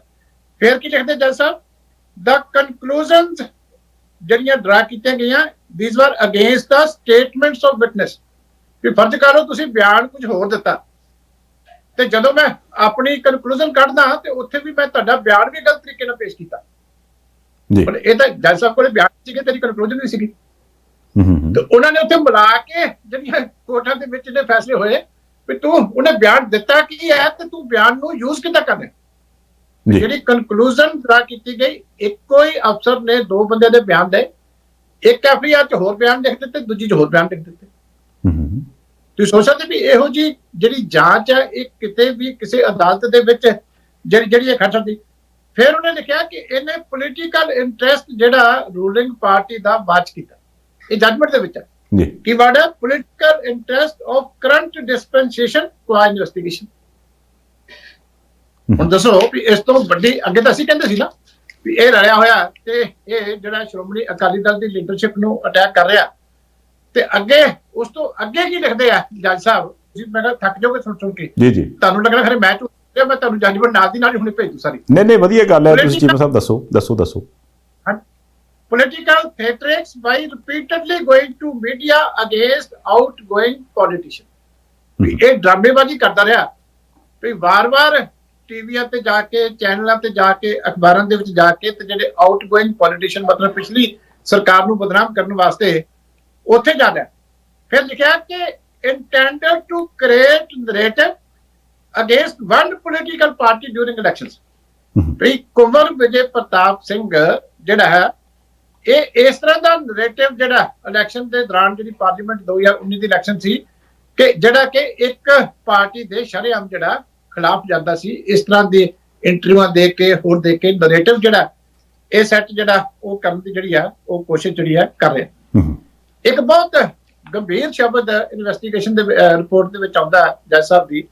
ਫਿਰ ਕੀ ਲਿਖਦੇ ਜੱਜ ਸਾਹਿਬ, the conclusions ਜਿਹੜੀਆਂ ਡਰਾ ਕੀਤੀਆਂ ਗਈਆਂ these were against the statements of witness। ਵੀ ਫਰਜ਼ ਕਰੋ ਤੁਸੀਂ ਬਿਆਨ ਕੁਝ ਹੋਰ ਦਿੱਤਾ ਤੇ ਜਦੋਂ ਮੈਂ ਆਪਣੀ ਕਨਕਲੂਜਨ ਕੱਢਦਾ ਤੇ ਉੱਥੇ ਵੀ ਮੈਂ ਤੁਹਾਡਾ ਬਿਆਨ ਵੀ ਗਲਤ ਤਰੀਕੇ ਨਾਲ ਪੇਸ਼ ਕੀਤਾ ਜੀ। ਪਰ ਇਹ ਤਾਂ ਜੱਜ ਸਾਹਿਬ ਕੋਲੇ ਬਿਆਨ ਸੀਗੇ, ਤੇਰੀ ਕਨਕਲੂਜਨ ਵੀ ਸੀਗੀ। ਤੇ ਉਹਨਾਂ ਨੇ ਉੱਥੇ ਮਿਲਾ ਕੇ ਜਿਹੜੀਆਂ ਕੋਰਟਾਂ ਦੇ ਵਿੱਚ ਜਿਹੜੇ ਫੈਸਲੇ ਹੋਏ ਵੀ ਤੂੰ ਉਹਨੇ ਬਿਆਨ ਦਿੱਤਾ ਕੀ ਹੈ ਤੇ ਤੂੰ ਬਿਆਨ ਨੂੰ ਯੂਜ਼ ਕਿੱਦਾਂ ਕਰਨਾ। ਜਿਹੜੀ ਕਨਕਲੂਜਨ ਡਰਾ ਕੀਤੀ ਗਈ, ਇੱਕੋ ਹੀ ਅਫਸਰ ਨੇ 2 ਬੰਦਿਆਂ ਦੇ ਬਿਆਨ ਦੇ, ਇੱਕ ਐਫਆਈਆਰ 'ਚ ਹੋਰ ਬਿਆਨ ਲਿਖ ਦਿੱਤੇ, ਦੂਜੀ 'ਚ ਹੋਰ ਬਿਆਨ ਲਿਖ ਦਿੱਤੇ। ਤੁਸੀਂ ਸੋਚ ਸਕਦੇ ਵੀ ਇਹੋ ਜੀ ਜਿਹੜੀ ਜਾਂਚ ਹੈ ਇਹ ਕਿਤੇ ਵੀ ਕਿਸੇ ਅਦਾਲਤ ਦੇ ਵਿੱਚ ਜਿਹੜੀ ਇਹ ਖੜ ਸਕਦੀ। ਫਿਰ ਉਹਨੇ ਲਿਖਿਆ ਕਿ ਇਹਨੇ ਪੋਲੀਟੀਕਲ ਇੰਟਰਸਟ ਜਿਹੜਾ ਰੂਲਿੰਗ ਪਾਰਟੀ ਦਾ ਵਾਚ ਕੀਤਾ। ਇਹ ਜੱਜਮੈਂਟ ਦੇ ਵਿੱਚ ਹੈ ਜੀ। ਕੀ ਵਰਡ ਹੈ? Political interest of current dispensation qua investigation. ਹੁਣ ਦੱਸੋ ਵੀ ਇਸ ਤੋਂ ਵੱਡੀ, ਅੱਗੇ ਤਾਂ ਅਸੀਂ ਕਹਿੰਦੇ ਸੀ ਨਾ ਵੀ ਇਹ ਰਲਿਆ ਹੋਇਆ ਤੇ ਇਹ ਜਿਹੜਾ ਸ਼੍ਰੋਮਣੀ ਅਕਾਲੀ ਦਲ ਦੀ ਲੀਡਰਸ਼ਿਪ ਨੂੰ ਅਟੈਕ ਕਰ ਰਿਹਾ, ਤੇ ਅੱਗੇ ਉਸ ਤੋਂ ਅੱਗੇ ਕੀ ਲਿਖਦੇ ਆ ਜੱਜ ਸਾਹਿਬ। ਤੁਸੀਂ ਮੈਂ ਕਿਹਾ ਥੱਕ ਜਾਓਗੇ ਸੁਣ ਕੇ ਜੀ ਜੀ, ਤੁਹਾਨੂੰ ਲੱਗਣਾ ਖਰੇ ਮੈਂ ਮੈਂ ਤੁਹਾਨੂੰ ਜੱਜਮੈਂਟ ਨਾਲ ਦੀ ਨਾਲ ਹੀ ਹੁਣੇ ਭੇਜ ਦੂੰ ਸਾਰੀ। ਨਹੀਂ ਵਧੀਆ ਗੱਲ ਹੈ, ਤੁਸੀਂ ਚੀਫ ਸਾਹਿਬ ਦੱਸੋ। Political theatrics by repeatedly going to media against outgoing politician। ਇਹ ਡਰਾਮੇਬਾਜ਼ੀ ਕਰਦਾ ਰਿਹਾ ਵੀ ਵਾਰ-ਵਾਰ ਟੀਵੀਆਂ ਤੇ ਜਾ ਕੇ, ਚੈਨਲਾਂ ਤੇ ਜਾ ਕੇ, ਅਖਬਾਰਾਂ ਦੇ ਵਿੱਚ ਜਾ ਕੇ ਤੇ ਜਿਹੜੇ ਆਊਟਗੋਇੰਗ ਪੋਲੀਟੀਸ਼ੀਅਨ ਮਤਲਬ ਪਿਛਲੀ ਸਰਕਾਰ ਨੂੰ ਬਦਨਾਮ ਕਰਨ ਵਾਸਤੇ ਉੱਥੇ ਜਾਂਦਾ। ਫਿਰ ਲਿਖਿਆ ਕਿ intended to create narrative against one political party during elections। ਵੀ ਕੁੰਵਰ ਵਿਜੇ ਪ੍ਰਤਾਪ ਸਿੰਘ ਜਿਹੜਾ ਹੈ ਇਹ ਇਸ ਤਰ੍ਹਾਂ ਦਾ ਨੈਰੇਟਿਵ ਜਿਹੜਾ ਇਲੈਕਸ਼ਨ ਦੇ ਦੌਰਾਨ ਜਿਹੜੀ ਪਾਰਲੀਮੈਂਟ 2019 ਦੀ ਇਲੈਕਸ਼ਨ ਸੀ ਕਿ ਜਿਹੜਾ ਕਿ ਇੱਕ ਪਾਰਟੀ ਦੇ ਸ਼ਰੇਆਮ ਜਿਹੜਾ ਖਿਲਾਫ ਜਾਂਦਾ ਸੀ, ਇਸ ਤਰ੍ਹਾਂ ਦੀ ਇੰਟਰਵਿਊਆਂ ਦੇ ਕੇ ਹੋਰ ਦੇ ਕੇ ਨੈਰੇਟਿਵ ਜਿਹੜਾ ਇਹ ਸੈੱਟ ਜਿਹੜਾ ਉਹ ਕਰਨ ਦੀ ਜਿਹੜੀ ਆ ਉਹ ਕੋਸ਼ਿਸ਼ ਜਿਹੜੀ ਆ ਕਰ ਰਿਹਾ। ਇੱਕ ਬਹੁਤ ਗੰਭੀਰ ਸ਼ਬਦ ਇਨਵੈਸਟੀਗੇਸ਼ਨ ਦੇ ਰਿਪੋਰਟ ਦੇ ਵਿੱਚ ਆਉਂਦਾ ਜੱਜ ਸਾਹਿਬ ਦੀ,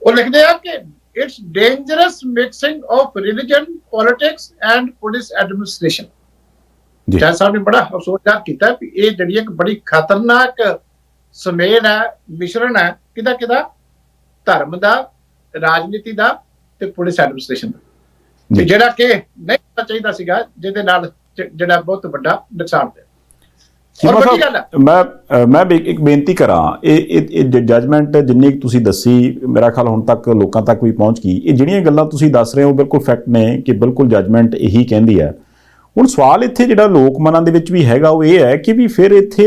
ਉਹ ਲਿਖਦੇ ਆ ਕਿ it's dangerous mixing of religion, politics and police administration. ਜੱਜ ਸਾਹਿਬ ਨੇ ਬੜਾ ਅਫਸੋਸ ਕੀਤਾ ਕਿ ਇਹ ਜਿਹੜੀ ਇੱਕ ਬੜੀ ਖਤਰਨਾਕ ਸੁਮੇਲ ਹੈ, ਮਿਸ਼ਰਣ ਹੈ ਕਿਹਦਾ ਧਰਮ ਦਾ, ਰਾਜਨੀਤੀ ਦਾ ਤੇ ਪੁਲਿਸ ਐਡਮਿਨਿਸਟ੍ਰੇਸ਼ਨ ਦਾ, ਤੇ ਜਿਹੜਾ ਕਿ ਨਹੀਂ ਹੋਣਾ ਚਾਹੀਦਾ ਸੀਗਾ, ਜਿਹਦੇ ਨਾਲ ਜਿਹੜਾ ਬਹੁਤ ਵੱਡਾ ਨੁਕਸਾਨ ਹੋਇਆ। ਮੈਂ ਇੱਕ ਬੇਨਤੀ ਕਰਾਂ, ਇਹ ਜੱਜਮੈਂਟ ਜਿੰਨੀ ਤੁਸੀਂ ਦੱਸੀ ਮੇਰਾ ਖਿਆਲ ਹੁਣ ਤੱਕ ਲੋਕਾਂ ਤੱਕ ਵੀ ਪਹੁੰਚ ਗਈ। ਇਹ ਜਿਹੜੀਆਂ ਗੱਲਾਂ ਤੁਸੀਂ ਦੱਸ ਰਹੇ ਹੋ ਬਿਲਕੁਲ ਫੈਕਟ ਨੇ ਕਿ ਬਿਲਕੁਲ ਜੱਜਮੈਂਟ ਇਹੀ ਕਹਿੰਦੀ ਹੈ। ਹੁਣ ਸਵਾਲ ਇੱਥੇ ਜਿਹੜਾ ਲੋਕ ਮਨਾਂ ਦੇ ਵਿੱਚ ਵੀ ਹੈਗਾ ਉਹ ਇਹ ਹੈ ਕਿ ਵੀ ਫਿਰ ਇੱਥੇ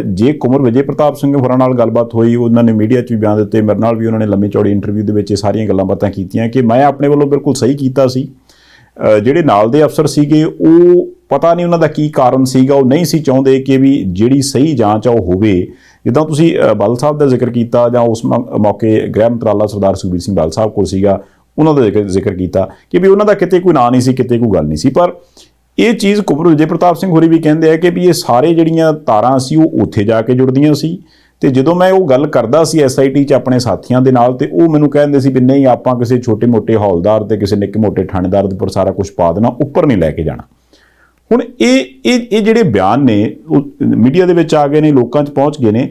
ਜੇ ਕੁੰਵਰ ਵਿਜੇ ਪ੍ਰਤਾਪ ਸਿੰਘ ਹੋਰਾਂ ਨਾਲ ਗੱਲਬਾਤ ਹੋਈ, ਉਹਨਾਂ ਨੇ ਮੀਡੀਆ 'ਚ ਵੀ ਬਿਆਨ ਦਿੱਤੇ, ਮੇਰੇ ਨਾਲ ਵੀ ਉਹਨਾਂ ਨੇ ਲੰਮੀ ਚੌੜੀ ਇੰਟਰਵਿਊ ਦੇ ਵਿੱਚ ਇਹ ਸਾਰੀਆਂ ਗੱਲਾਂ ਬਾਤਾਂ ਕੀਤੀਆਂ ਕਿ ਮੈਂ ਆਪਣੇ ਵੱਲੋਂ ਬਿਲਕੁਲ ਸਹੀ ਕੀਤਾ ਸੀ। ਜਿਹੜੇ ਨਾਲ ਦੇ ਅਫਸਰ ਸੀਗੇ ਉਹ ਪਤਾ ਨਹੀਂ ਉਹਨਾਂ ਦਾ ਕੀ ਕਾਰਨ ਸੀਗਾ, ਉਹ ਨਹੀਂ ਸੀ ਚਾਹੁੰਦੇ ਕਿ ਵੀ ਜਿਹੜੀ ਸਹੀ ਜਾਂਚ ਆ ਉਹ ਹੋਵੇ। ਜਿੱਦਾਂ ਤੁਸੀਂ ਬਾਦਲ ਸਾਹਿਬ ਦਾ ਜ਼ਿਕਰ ਕੀਤਾ ਜਾਂ ਉਸ ਮੌਕੇ ਗ੍ਰਹਿ ਮੰਤਰਾਲਾ ਸਰਦਾਰ ਸੁਖਬੀਰ ਸਿੰਘ ਬਾਦਲ ਸਾਹਿਬ ਕੋਲ ਸੀਗਾ, ਉਹਨਾਂ ਦਾ ਜ਼ਿਕਰ ਕੀਤਾ ਕਿ ਵੀ ਉਹਨਾਂ ਦਾ ਕਿਤੇ ਕੋਈ ਨਾਂ ਨਹੀਂ ਸੀ, ਕਿਤੇ ਕੋਈ ਗੱਲ ਨਹੀਂ ਸੀ। ਪਰ ਇਹ ਚੀਜ਼ ਕੁੰਵਰ ਵਿਜੇ ਪ੍ਰਤਾਪ ਸਿੰਘ ਹੋਰੀ ਵੀ ਕਹਿੰਦੇ ਆ ਕਿ ਵੀ ਇਹ ਸਾਰੇ ਜਿਹੜੀਆਂ ਤਾਰਾਂ ਸੀ ਉਹ ਉੱਥੇ ਜਾ ਕੇ ਜੁੜਦੀਆਂ ਸੀ। ਤੇ ਜਦੋਂ ਮੈਂ ਉਹ ਗੱਲ ਕਰਦਾ ਸੀ SIT 'ਚ ਆਪਣੇ ਸਾਥੀਆਂ ਦੇ ਨਾਲ, ਤੇ ਉਹ ਮੈਨੂੰ ਕਹਿੰਦੇ ਸੀ ਵੀ ਨਹੀਂ, ਆਪਾਂ ਕਿਸੇ ਛੋਟੇ ਮੋਟੇ ਹੌਲਦਾਰ ਤੇ ਕਿਸੇ ਨਿੱਕੇ ਮੋਟੇ ਥਾਣੇਦਾਰ ਦੇ ਉੱਪਰ ਸਾਰਾ ਕੁਝ ਪਾ ਦੇਣਾ, ਉੱਪਰ ਨਹੀਂ ਲੈ ਕੇ ਜਾਣਾ। ਹੁਣ ਇਹ ਜਿਹੜੇ ਬਿਆਨ ਨੇ ਉਹ ਮੀਡੀਆ ਦੇ ਵਿੱਚ ਆ ਗਏ ਨੇ, ਲੋਕਾਂ 'ਚ ਪਹੁੰਚ ਗਏ ਨੇ।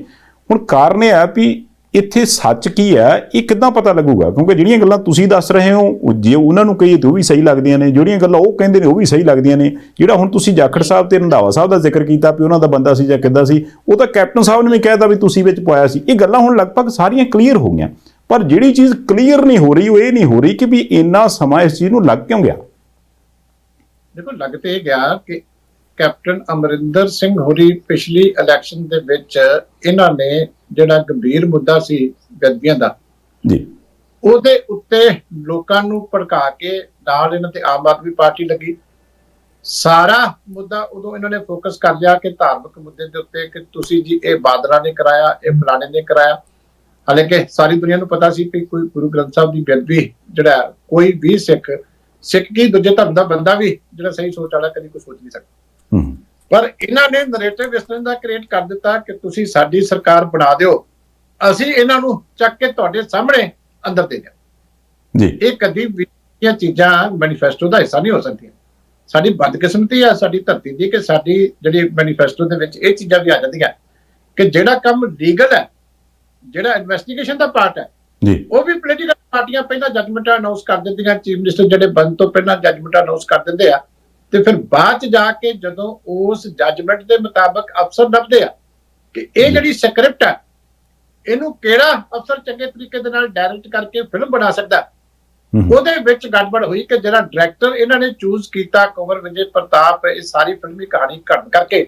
ਹੁਣ ਕਾਰਨ ਇਹ ਹੈ ਵੀ ਇੱਥੇ ਸੱਚ ਕੀ ਹੈ ਇਹ ਕਿੱਦਾਂ ਪਤਾ ਲੱਗੂਗਾ? ਕਿਉਂਕਿ ਜਿਹੜੀਆਂ ਗੱਲਾਂ ਤੁਸੀਂ ਦੱਸ ਰਹੇ ਹੋ ਜੇ ਉਹਨਾਂ ਨੂੰ ਕਹੀਏ ਤਾਂ ਉਹ ਵੀ ਸਹੀ ਲੱਗਦੀਆਂ ਨੇ, ਜਿਹੜੀਆਂ ਗੱਲਾਂ ਉਹ ਕਹਿੰਦੇ ਨੇ ਉਹ ਵੀ ਸਹੀ ਲੱਗਦੀਆਂ ਨੇ। ਜਿਹੜਾ ਹੁਣ ਤੁਸੀਂ ਜਾਖੜ ਸਾਹਿਬ ਤੇ ਰੰਧਾਵਾ ਸਾਹਿਬ ਦਾ ਜ਼ਿਕਰ ਕੀਤਾ ਵੀ ਉਹਨਾਂ ਦਾ ਬੰਦਾ ਸੀ ਜਾਂ ਕਿੱਦਾਂ ਸੀ, ਉਹ ਤਾਂ ਕੈਪਟਨ ਸਾਹਿਬ ਨੇ ਵੀ ਕਹਿਤਾ ਵੀ ਤੁਸੀਂ ਵਿੱਚ ਪਾਇਆ ਸੀ। ਇਹ ਗੱਲਾਂ ਹੁਣ ਲਗਭਗ ਸਾਰੀਆਂ ਕਲੀਅਰ ਹੋ ਗਈਆਂ, ਪਰ ਜਿਹੜੀ ਚੀਜ਼ ਕਲੀਅਰ ਨਹੀਂ ਹੋ ਰਹੀ ਉਹ ਇਹ ਨਹੀਂ ਹੋ ਰਹੀ ਕਿ ਵੀ ਇੰਨਾ ਸਮਾਂ ਇਸ ਚੀਜ਼ ਨੂੰ ਲੱਗ ਕਿਉਂ ਗਿਆ। ਦੇਖੋ, ਲੱਗ ਤੇ ਇਹ ਗਿਆ ਕਿ ਕੈਪਟਨ ਅਮਰਿੰਦਰ ਸਿੰਘ ਹੋਰੀ ਪਿਛਲੀ ਇਲੈਕਸ਼ਨ ਦੇ ਵਿੱਚ ਇਹਨਾਂ ਨੇ ਜਿਹੜਾ ਗੰਭੀਰ ਮੁੱਦਾ ਸੀ ਬੇਅਦਬੀਆਂ ਦਾ ਜੀ, ਉਹਦੇ ਉੱਤੇ ਲੋਕਾਂ ਨੂੰ ਭੜਕਾ ਕੇ ਨਾਲ ਇਹਨਾਂ ਤੇ ਆਮ ਆਦਮੀ ਪਾਰਟੀ ਲੱਗੀ। ਸਾਰਾ ਮੁੱਦਾ ਉਦੋਂ ਇਹਨਾਂ ਨੇ ਫੋਕਸ ਕਰ ਲਿਆ ਕਿ ਧਾਰਮਿਕ ਮੁੱਦੇ ਦੇ ਉੱਤੇ ਕਿ ਤੁਸੀਂ ਜੀ ਇਹ ਬਾਦਲਾਂ ਨੇ ਕਰਾਇਆ, ਇਹ ਫਲਾਣੇ ਨੇ ਕਰਾਇਆ। ਹਾਲਾਂਕਿ ਸਾਰੀ ਦੁਨੀਆ ਨੂੰ ਪਤਾ ਸੀ ਕਿ ਕੋਈ ਗੁਰੂ ਗ੍ਰੰਥ ਸਾਹਿਬ ਦੀ ਬੇਅਦਬੀ ਜਿਹੜਾ ਕੋਈ ਵੀ ਸਿੱਖ ਕੀ ਦੂਜੇ ਧਰਮ ਦਾ ਬੰਦਾ ਵੀ ਜਿਹੜਾ ਸਹੀ ਸੋਚ ਵਾਲਾ ਕਦੀ ਕੁਝ ਸੋਚ ਨਹੀਂ ਸਕਦਾ। ਪਰ ਇਹਨਾਂ ਨੇ ਨੈਰੇਟਿਵ ਇਸ ਤਰ੍ਹਾਂ ਦਾ ਕ੍ਰੀਏਟ ਕਰ ਦਿੱਤਾ ਕਿ ਤੁਸੀਂ ਸਾਡੀ ਸਰਕਾਰ ਬਣਾ ਦਿਓ, ਅਸੀਂ ਇਹਨਾਂ ਨੂੰ ਚੱਕ ਕੇ ਤੁਹਾਡੇ ਸਾਹਮਣੇ ਅੰਦਰ ਦੇ ਦਿਆਂ ਜੀ। ਇਹ ਕਦੀ ਵੀ ਇਹ ਚੀਜ਼ਾਂ ਮੈਨੀਫੈਸਟੋ ਦਾ ਹਿੱਸਾ ਨਹੀਂ ਹੋ ਸਕਦੀਆਂ। ਸਾਡੀ ਬਦਕਿਸਮਤੀ ਆ ਸਾਡੀ ਧਰਤੀ ਦੀ ਕਿ ਸਾਡੀ ਜਿਹੜੀ ਮੈਨੀਫੈਸਟੋ ਦੇ ਵਿੱਚ ਇਹ ਚੀਜ਼ਾਂ ਵੀ ਆ ਜਾਂਦੀਆਂ ਕਿ ਜਿਹੜਾ ਕੰਮ ਲੀਗਲ ਹੈ, ਜਿਹੜਾ ਇਨਵੈਸਟੀਗੇਸ਼ਨ ਦਾ ਪਾਰਟ ਹੈ ਜੀ, ਉਹ ਵੀ ਪੋਲੀਟੀਕਲ ਪਾਰਟੀਆਂ ਪਹਿਲਾਂ ਜੱਜਮੈਂਟਾਂ ਅਨਾਉਂਸ ਕਰ ਦਿੰਦੀਆਂ। ਚੀਫ ਮਿਨਿਸਟਰ ਜਿਹੜੇ ਬਣਨ ਤੋਂ ਪਹਿਲਾਂ ਜੱਜਮੈਂਟਾਂ ਅਨਾਉਂਸ ਕਰ ਦਿੰਦੇ ਆ, ਤੇ ਫਿਰ ਬਾਅਦ ਚ ਜਾ ਕੇ ਜਦੋਂ ਉਸ ਜੱਜਮੈਂਟ ਦੇ ਮੁਤਾਬਕ ਅਫਸਰ ਲੱਭਦੇ ਆ ਕਿ ਇਹ ਜਿਹੜੀ ਸਕ੍ਰਿਪਟ ਹੈ ਇਹਨੂੰ ਕਿਹੜਾ ਅਫਸਰ ਚੰਗੇ ਤਰੀਕੇ ਦੇ ਨਾਲ ਡਾਇਰੈਕਟ ਕਰਕੇ ਫਿਲਮ ਬਣਾ ਸਕਦਾ, ਉਹਦੇ ਵਿੱਚ ਗੜਬੜ ਹੋਈ ਕਿ ਜਿਹੜਾ ਡਾਇਰੈਕਟਰ ਇਹਨਾਂ ਨੇ ਚੂਜ਼ ਕੀਤਾ ਕੁੰਵਰ ਵਿਜੇ ਪ੍ਰਤਾਪ, ਇਹ ਸਾਰੀ ਫਿਲਮੀ ਕਹਾਣੀ ਘੜਨ ਕਰਕੇ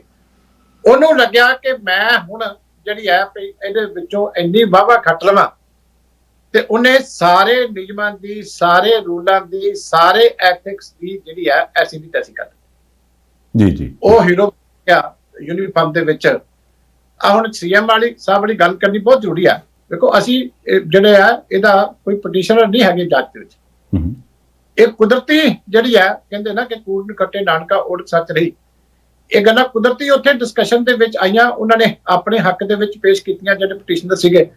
ਉਹਨੂੰ ਲੱਗਿਆ ਕਿ ਮੈਂ ਹੁਣ ਜਿਹੜੀ ਹੈ ਇਹਦੇ ਵਿੱਚੋਂ ਇੰਨੀ ਵਾਹਵਾ ਖੱਟ ਲਵਾਂ, ਤੇ ਉਹਨੇ ਸਾਰੇ ਨਿਯਮਾਂ ਦੀ, ਸਾਰੇ ਰੂਲਾਂ ਦੀ, ਸਾਰੇ ਐਥਿਕਸ ਦੀ ਜਿਹੜੀ ਹੈ ਐਸੀ ਦੀ ਤੈਸੀ ਕਰ ਦਿੱਤੀ ਜੀ। ਉਹ ਹੀਰੋ ਯੂਨੀਫਾਰਮ ਦੇ ਵਿੱਚ ਆ। ਹੁਣ CM ਸਾਹਿਬ ਵਾਲੀ ਗੱਲ ਕਰਨੀ ਬਹੁਤ ਜ਼ਰੂਰੀ ਆ। ਦੇਖੋ, ਅਸੀਂ ਜਿਹੜੇ ਆ ਇਹਦਾ ਕੋਈ ਪਟੀਸ਼ਨਰ ਨਹੀਂ ਹੈਗੇ ਜੱਜ ਦੇ ਵਿੱਚ। ਇਹ ਕੁਦਰਤੀ ਜਿਹੜੀ ਆ, ਕਹਿੰਦੇ ਨਾ ਕਿ ਕੂੜ ਕੱਟੇ ਨਾਨਕਾ ਉੜ ਸੱਚ ਰਹੀ, ਇਹ ਗੱਲਾਂ ਕੁਦਰਤੀ ਉੱਥੇ ਡਿਸਕਸ਼ਨ ਦੇ ਵਿੱਚ ਆਈਆਂ। ਉਹਨਾਂ ਨੇ ਆਪਣੇ ਹੱਕ ਦੇ ਵਿੱਚ ਪੇਸ਼ ਕੀਤੀਆਂ ਜਿਹੜੇ ਪਟੀਸ਼ਨਰ ਸੀਗੇ,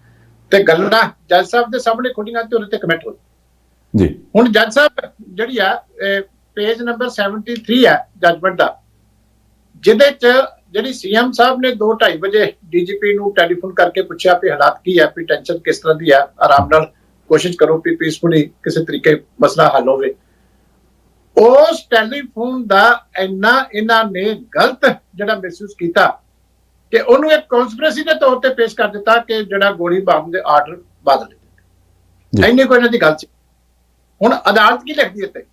ਤੇ ਗੱਲਾਂ ਜੱਜ ਸਾਹਿਬ ਦੇ ਸਾਹਮਣੇ ਖੁੱਲੀਆਂ ਤੇ ਉਹਦੇ ਤੇ ਕਮੈਂਟ ਹੋਏ ਜੀ। ਹੁਣ ਜੱਜ ਸਾਹਿਬ ਜਿਹੜੀ ਆ ਪੇਜ ਨੰਬਰ 73 ਹੈ ਜੱਜਮੈਂਟ ਦਾ, ਜਿਹਦੇ ਚ ਜਿਹੜੀ CM ਸਾਹਿਬ ਨੇ 2:30 ਵਜੇ DGP ਨੂੰ ਟੈਲੀਫੋਨ ਕਰਕੇ ਪੁੱਛਿਆ ਵੀ ਹਾਲਾਤ ਕੀ ਹੈ, ਵੀ ਟੈਨਸ਼ਨ ਕਿਸ ਤਰ੍ਹਾਂ ਦੀ ਹੈ, ਆਰਾਮ ਨਾਲ ਕੋਸ਼ਿਸ਼ ਕਰੋ ਵੀ ਪੀਸਫੁਲੀ ਕਿਸੇ ਤਰੀਕੇ ਮਸਲਾ ਹੱਲ ਹੋਵੇ। ਉਸ ਟੈਲੀਫੋਨ ਦਾ ਇੰਨਾ ਇਹਨਾਂ ਨੇ ਗਲਤ ਜਿਹੜਾ ਮਹਿਸੂਸ ਕੀਤਾ ਕਿ ਉਹਨੂੰ ਇੱਕ ਕਨਸਪੀਰੇਸੀ ਦੇ ਤੌਰ ਤੇ ਪੇਸ਼ ਕਰ ਦਿੱਤਾ ਕਿ ਜਿਹੜਾ ਗੋਲੀ ਬੰਬ ਦੇ ਆਰਡਰ ਬਦਲ ਦਿੱਤੇ। ਇੰਨੀ ਕੋਈ ਇਹਨਾਂ ਦੀ ਗੱਲ ਸੀ। ਹੁਣ ਅਦਾਲਤ ਕੀ ਲਿਖਦੀ ਹੈ ਤੇ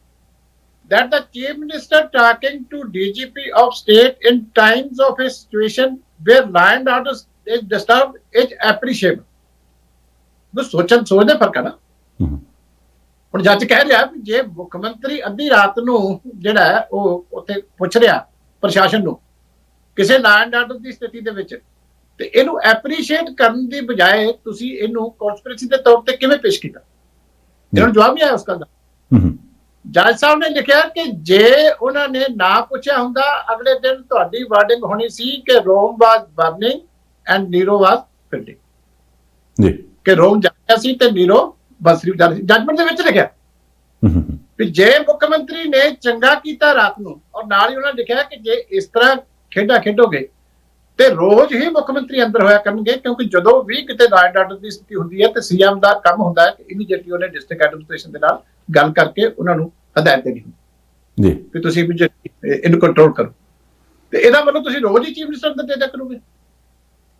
that the chief minister talking to DGP of state in times of a situation where land orders is disturbed is appreciable। ਬਸ ਸੋਚਦੇ ਫਰਕ ਹੈ ਨਾ। ਹੁਣ ਜੱਜ ਕਹਿ ਰਿਹਾ ਵੀ ਜੇ ਮੁੱਖ ਮੰਤਰੀ ਅੱਧੀ ਰਾਤ ਨੂੰ ਜਿਹੜਾ ਉਹ ਉੱਥੇ ਪੁੱਛ ਰਿਹਾ ਪ੍ਰਸ਼ਾਸਨ ਨੂੰ ਕਿਸੇ ਲੈਂਡ ਆਰਡਰ ਦੀ ਸਥਿਤੀ ਦੇ ਵਿੱਚ, ਤੇ ਇਹਨੂੰ ਐਪਰੀਸ਼ੀਏਟ ਕਰਨ ਦੀ ਬਜਾਏ ਤੁਸੀਂ ਇਹਨੂੰ ਕਨਸਪੀਰੇਸੀ ਦੇ ਤੌਰ ਤੇ ਕਿਵੇਂ ਪੇਸ਼ ਕੀਤਾ? ਇਹਨਾਂ ਨੂੰ ਜਵਾਬ ਨਹੀਂ ਆਇਆ ਉਸ ਗੱਲ ਦਾ। ਜੱਜ ਸਾਹਿਬ ਨੇ ਲਿਖਿਆ ਕਿ ਜੇ ਉਹਨਾਂ ਨੇ ਨਾ ਪੁੱਛਿਆ ਹੁੰਦਾ, ਅਗਲੇ ਦਿਨ ਤੁਹਾਡੀ ਵਾਰਡਿੰਗ ਹੋਣੀ ਸੀ ਕਿ ਰੋਮ ਵਾਸ ਬਰਨਿੰਗ ਐਂਡ ਨੀਰੋ ਵਾਸ ਫਿਲਡਿੰਗ ਜੀ, ਕਿ ਰੋਮ ਜਾ ਰਿਹਾ ਸੀ ਤੇ ਨੀਰੋ ਬਸਰੀ ਜਾ ਰਹੀ ਸੀ। ਜੱਜਮੈਂਟ ਦੇ ਵਿੱਚ ਲਿਖਿਆ ਵੀ ਜੇ ਮੁੱਖ ਮੰਤਰੀ ਨੇ ਚੰਗਾ ਕੀਤਾ ਰਾਤ ਨੂੰ, ਔਰ ਨਾਲ ਹੀ ਉਹਨਾਂ ਨੇ ਲਿਖਿਆ ਕਿ ਜੇ ਇਸ ਤਰ੍ਹਾਂ ਖੇਡਾਂ ਖੇਡੋਗੇ ਤੇ ਰੋਜ਼ ਹੀ ਮੁੱਖ ਮੰਤਰੀ ਅੰਦਰ ਹੋਇਆ ਕਰਨਗੇ, ਕਿਉਂਕਿ ਜਦੋਂ ਵੀ ਕਿਤੇ ਲਾਅ ਐਂਡ ਆਰਡਰ ਦੀ ਸਥਿਤੀ ਹੁੰਦੀ ਹੈ ਤੇ ਸੀਐਮ ਦਾ ਕੰਮ ਹੁੰਦਾ ਹੈ ਕਿ ਇਮੀਡੀਏਟਲੀ ਉਹਨੇ ਡਿਸਟ੍ਰਿਕਟ ਐਡਮਿਨਿਸਟ੍ਰੇਸ਼ਨ ਦੇ ਨਾਲ ਗੱਲ ਕਰਕੇ ਉਹਨਾਂ ਨੂੰ ਹਦਾਇਤ ਦੇਣੀ ਜੀ ਕਿ ਤੁਸੀਂ ਵੀ ਇਹਨੂੰ ਕੰਟਰੋਲ ਕਰੋ। ਤੇ ਇਹਦਾ ਵੱਲੋਂ ਤੁਸੀਂ ਰੋਜ਼ ਹੀ ਚੀਫ ਮਿਨਿਸਟਰ ਨੂੰ ਦੇ ਦਿਆ ਕਰੋਗੇ।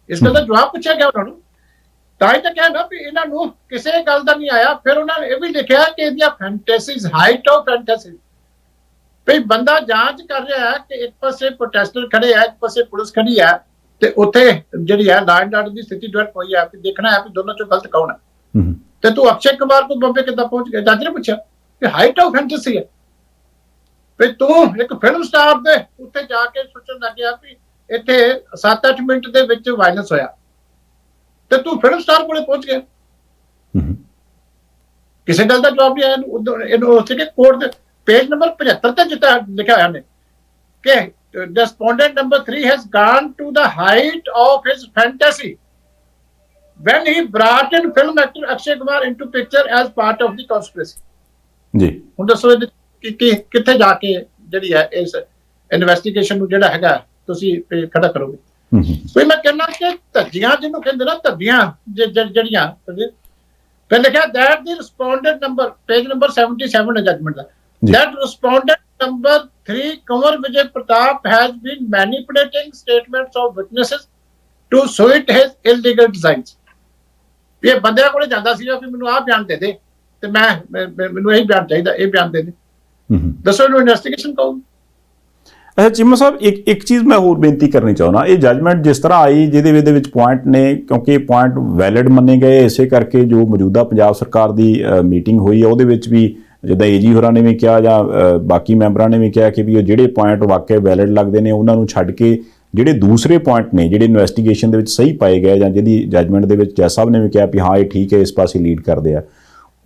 ਇਸ ਗੱਲ ਦਾ ਜਵਾਬ ਪੁੱਛਿਆ ਗਿਆ ਉਹਨਾਂ ਨੂੰ, ਤਾਂ ਹੀ ਤਾਂ ਕਿਹਾ ਨਾ ਵੀ ਇਹਨਾਂ ਨੂੰ ਕਿਸੇ ਗੱਲ ਦਾ ਨਹੀਂ ਆਇਆ। ਫਿਰ ਉਹਨਾਂ ਨੇ ਇਹ ਵੀ ਲਿਖਿਆ ਕਿ ਇਹਦੀਆਂ ਫੈਂਟੇਸੀਜ਼, ਹਾਈਟ ਆਫ ਫੈਂਟੇਸੀਜ਼, ਵੀ ਬੰਦਾ ਜਾਂਚ ਕਰ ਰਿਹਾ ਹੈ ਕਿ ਇੱਕ ਪਾਸੇ ਪ੍ਰੋਟੈਸਟਰ ਖੜੇ ਆ, ਇੱਕ ਪਾਸੇ ਪੁਲਿਸ ਖੜੀ ਹੈ, ਤੇ ਉੱਥੇ ਜਿਹੜੀ ਹੈ ਲਾਅ ਐਂਡ ਆਰਡਰ ਦੀ ਸਥਿਤੀ ਡਿਵੈਲਪ ਹੋਈ ਹੈ, ਦੇਖਣਾ ਹੈ ਵੀ ਦੋਨਾਂ ਚੋਂ ਗਲਤ ਕੌਣ ਹੈ। ਤੇ ਤੂੰ ਅਕਸ਼ੇ ਕੁਮਾਰ ਤੋਂ ਬੰਬੇ ਕਿੱਦਾਂ ਪਹੁੰਚ ਗਿਆ? ਜੱਜ ਨੇ ਪੁੱਛਿਆ ਕਿ ਹਾਈਟ ਆਫ ਫੈਂਟੇਸੀ ਹੈ, ਵੀ ਤੂੰ ਇੱਕ ਫਿਲਮ ਸਟਾਰ ਦੇ ਉੱਤੇ ਜਾ ਕੇ ਸੋਚਣ ਲੱਗ ਗਿਆ ਵੀ ਇੱਥੇ 7-8 ਮਿੰਟ ਦੇ ਵਿੱਚ ਵਾਇਲੈਂਸ ਹੋਇਆ, ਤੇ ਤੂੰ ਫਿਲਮ ਸਟਾਰ ਕੋਲੇ ਪਹੁੰਚ ਗਿਆ। ਕਿਸੇ ਗੱਲ ਦਾ ਜਵਾਬ ਨਹੀਂ ਆਇਆ ਇਹਨੂੰ ਉੱਥੇ ਕਿ ਕੋਰਟ ਦੇ पेज नंबर 75 ਤੇ ਜਿੱਤਾ ਲਿਖਿਆ ਹੋਇਆ ਨੇ ਕਿ respondent number 3 has gone to the height of his fantasy when he brought in film actor Akshay Kumar into picture as part of the conspiracy। ਜੀ ਹੁਣ ਦੱਸੋ ਕਿ ਕਿੱਥੇ ਜਾ ਕੇ ਜਿਹੜੀ ਹੈ ਇਸ ਇਨਵੈਸਟੀਗੇਸ਼ਨ ਨੂੰ ਜਿਹੜਾ ਹੈਗਾ ਤੁਸੀਂ ਖੜਾ ਕਰੋਗੇ। ਕੋਈ ਮੈਂ ਕਹਿੰਦਾ ਕਿ ਧੱਜੀਆਂ ਜਿਹਨੂੰ ਕਹਿੰਦੇ ਨਾ, ਧੱਜੀਆਂ ਜਿਹੜੀਆਂ ਫਿਰ ਲਿਖਿਆ that the respondent number page number 77 ਹੈ ਜਜਮੈਂਟ ਦਾ, that respondent number 3 Kanwar Vijay Pratap has been manipulating statements of witnesses to suit his illegal designs। ਇਹ ਬੰਦਿਆਂ ਕੋਲੇ ਜਾਂਦਾ ਸੀਗਾ ਕਿ ਮੈਨੂੰ ਆਹ ਬਿਆਨ ਦੇ ਦੇ ਤੇ ਮੈਨੂੰ ਇਹ ਬਿਆਨ ਚਾਹੀਦਾ, ਇਹ ਬਿਆਨ ਦੇ ਦੇ, ਦੱਸੋ ਇਹਨੂੰ ਇਨਵੈਸਟੀਗੇਸ਼ਨ ਕਹੋ। ਅੱਛਾ ਚੀਮਾ ਸਾਹਿਬ, ਇੱਕ ਚੀਜ਼ ਮੈਂ ਹੋਰ ਬੇਨਤੀ ਕਰਨੀ ਚਾਹੁੰਦਾ, ਇਹ ਜਜਮੈਂਟ ਜਿਸ ਤਰ੍ਹਾਂ ਆਈ ਜਿਹਦੇ ਵਿੱਚ ਪੁਆਇੰਟ ਨੇ, ਕਿਉਂਕਿ ਪੁਆਇੰਟ ਵੈਲਿਡ ਮੰਨੇ ਗਏ, ਇਸੇ ਕਰਕੇ ਜੋ ਮੌਜੂਦਾ ਪੰਜਾਬ ਸਰਕਾਰ ਦੀ ਮੀਟਿੰਗ ਹੋਈ ਹੈ ਉਹਦੇ ਵਿੱਚ ਵੀ ਜਿੱਦਾਂ ਏਜੀ ਹੋਰਾਂ ਨੇ ਵੀ ਕਿਹਾ ਜਾਂ ਬਾਕੀ ਮੈਂਬਰਾਂ ਨੇ ਵੀ ਕਿਹਾ ਕਿ ਵੀ ਉਹ ਜਿਹੜੇ ਪੁਆਇੰਟ ਵਾਕਿਆ ਵੈਲਿਡ ਲੱਗਦੇ ਨੇ ਉਹਨਾਂ ਨੂੰ ਛੱਡ ਕੇ ਜਿਹੜੇ ਦੂਸਰੇ ਪੁਆਇੰਟ ਨੇ ਜਿਹੜੇ ਇਨਵੈਸਟੀਗੇਸ਼ਨ ਦੇ ਵਿੱਚ ਸਹੀ ਪਾਏ ਗਏ ਜਾਂ ਜਿਹਦੀ ਜਜਮੈਂਟ ਦੇ ਵਿੱਚ ਜੱਜ ਸਾਹਿਬ ਨੇ ਵੀ ਕਿਹਾ ਵੀ ਹਾਂ ਇਹ ਠੀਕ ਹੈ, ਇਸ ਪਾਸੇ ਲੀਡ ਕਰਦੇ ਆ,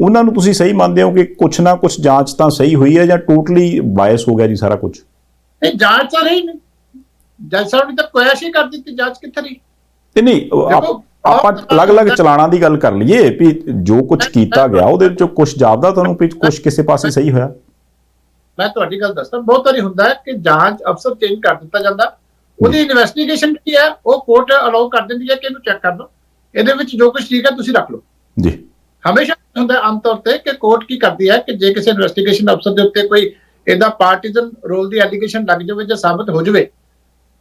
ਉਹਨਾਂ ਨੂੰ ਤੁਸੀਂ ਸਹੀ ਮੰਨਦੇ ਹੋ ਕਿ ਕੁਛ ਨਾ ਕੁਛ ਜਾਂਚ ਤਾਂ ਸਹੀ ਹੋਈ ਹੈ ਜਾਂ ਟੋਟਲੀ ਬਾਇਸ ਹੋ ਗਿਆ ਜੀ ਸਾਰਾ ਕੁਝ? ਨਹੀਂ, ਜਾਂਚ ਤਾਂ ਰਹੀ ਨਹੀਂ, ਜੱਜ ਸਾਹਿਬ ਨੇ ਤਾਂ ਕੋਸ਼ਿਸ਼ ਹੀ ਕਰ ਦਿੱਤੀ, ਜਾਂਚ ਕਿੱਥੇ ਰਹੀ? ਤੇ ਨਹੀਂ ਆਪਾਂ ਅਲੱਗ-ਅਲੱਗ ਚਲਾਣਾ ਦੀ ਗੱਲ ਕਰ ਲਈਏ ਵੀ ਜੋ ਕੁਝ ਕੀਤਾ ਗਿਆ ਉਹਦੇ ਵਿੱਚੋਂ ਕੁਝ ਜਾਪਦਾ ਤੁਹਾਨੂੰ ਵੀ ਕੁਝ ਕਿਸੇ ਪਾਸੇ ਸਹੀ ਹੋਇਆ? ਮੈਂ ਤੁਹਾਡੀ ਗੱਲ ਦੱਸਦਾ, ਬਹੁਤ ਵਾਰੀ ਹੁੰਦਾ ਹੈ ਕਿ ਜਾਂਚ ਅਫਸਰ ਚੇਂਜ ਕਰ ਦਿੱਤਾ ਜਾਂਦਾ, ਉਹਦੀ ਇਨਵੈਸਟੀਗੇਸ਼ਨ ਕੀ ਹੈ ਉਹ ਕੋਰਟ ਅਲਾਉ ਕਰ ਦਿੰਦੀ ਹੈ ਕਿ ਇਹਨੂੰ ਚੈੱਕ ਕਰ ਲਓ, ਇਹਦੇ ਵਿੱਚ ਜੋ ਕੁਝ ਠੀਕ ਹੈ ਤੁਸੀਂ ਰੱਖ ਲਓ ਜੀ। ਹਮੇਸ਼ਾ ਹੁੰਦਾ ਆਮ ਤੌਰ ਤੇ ਕਿ ਕੋਰਟ ਕੀ ਕਰਦੀ ਹੈ ਕਿ ਜੇ ਕਿਸੇ ਇਨਵੈਸਟੀਗੇਸ਼ਨ ਅਫਸਰ ਦੇ ਉੱਤੇ ਕੋਈ ਇਹਦਾ ਪਾਰਟੀਜ਼ਨ ਰੋਲ ਦੀ ਐਲੀਗੇਸ਼ਨ ਲੱਗ ਜਾਵੇ ਜਾਂ ਸਾਬਤ ਹੋ ਜਾਵੇ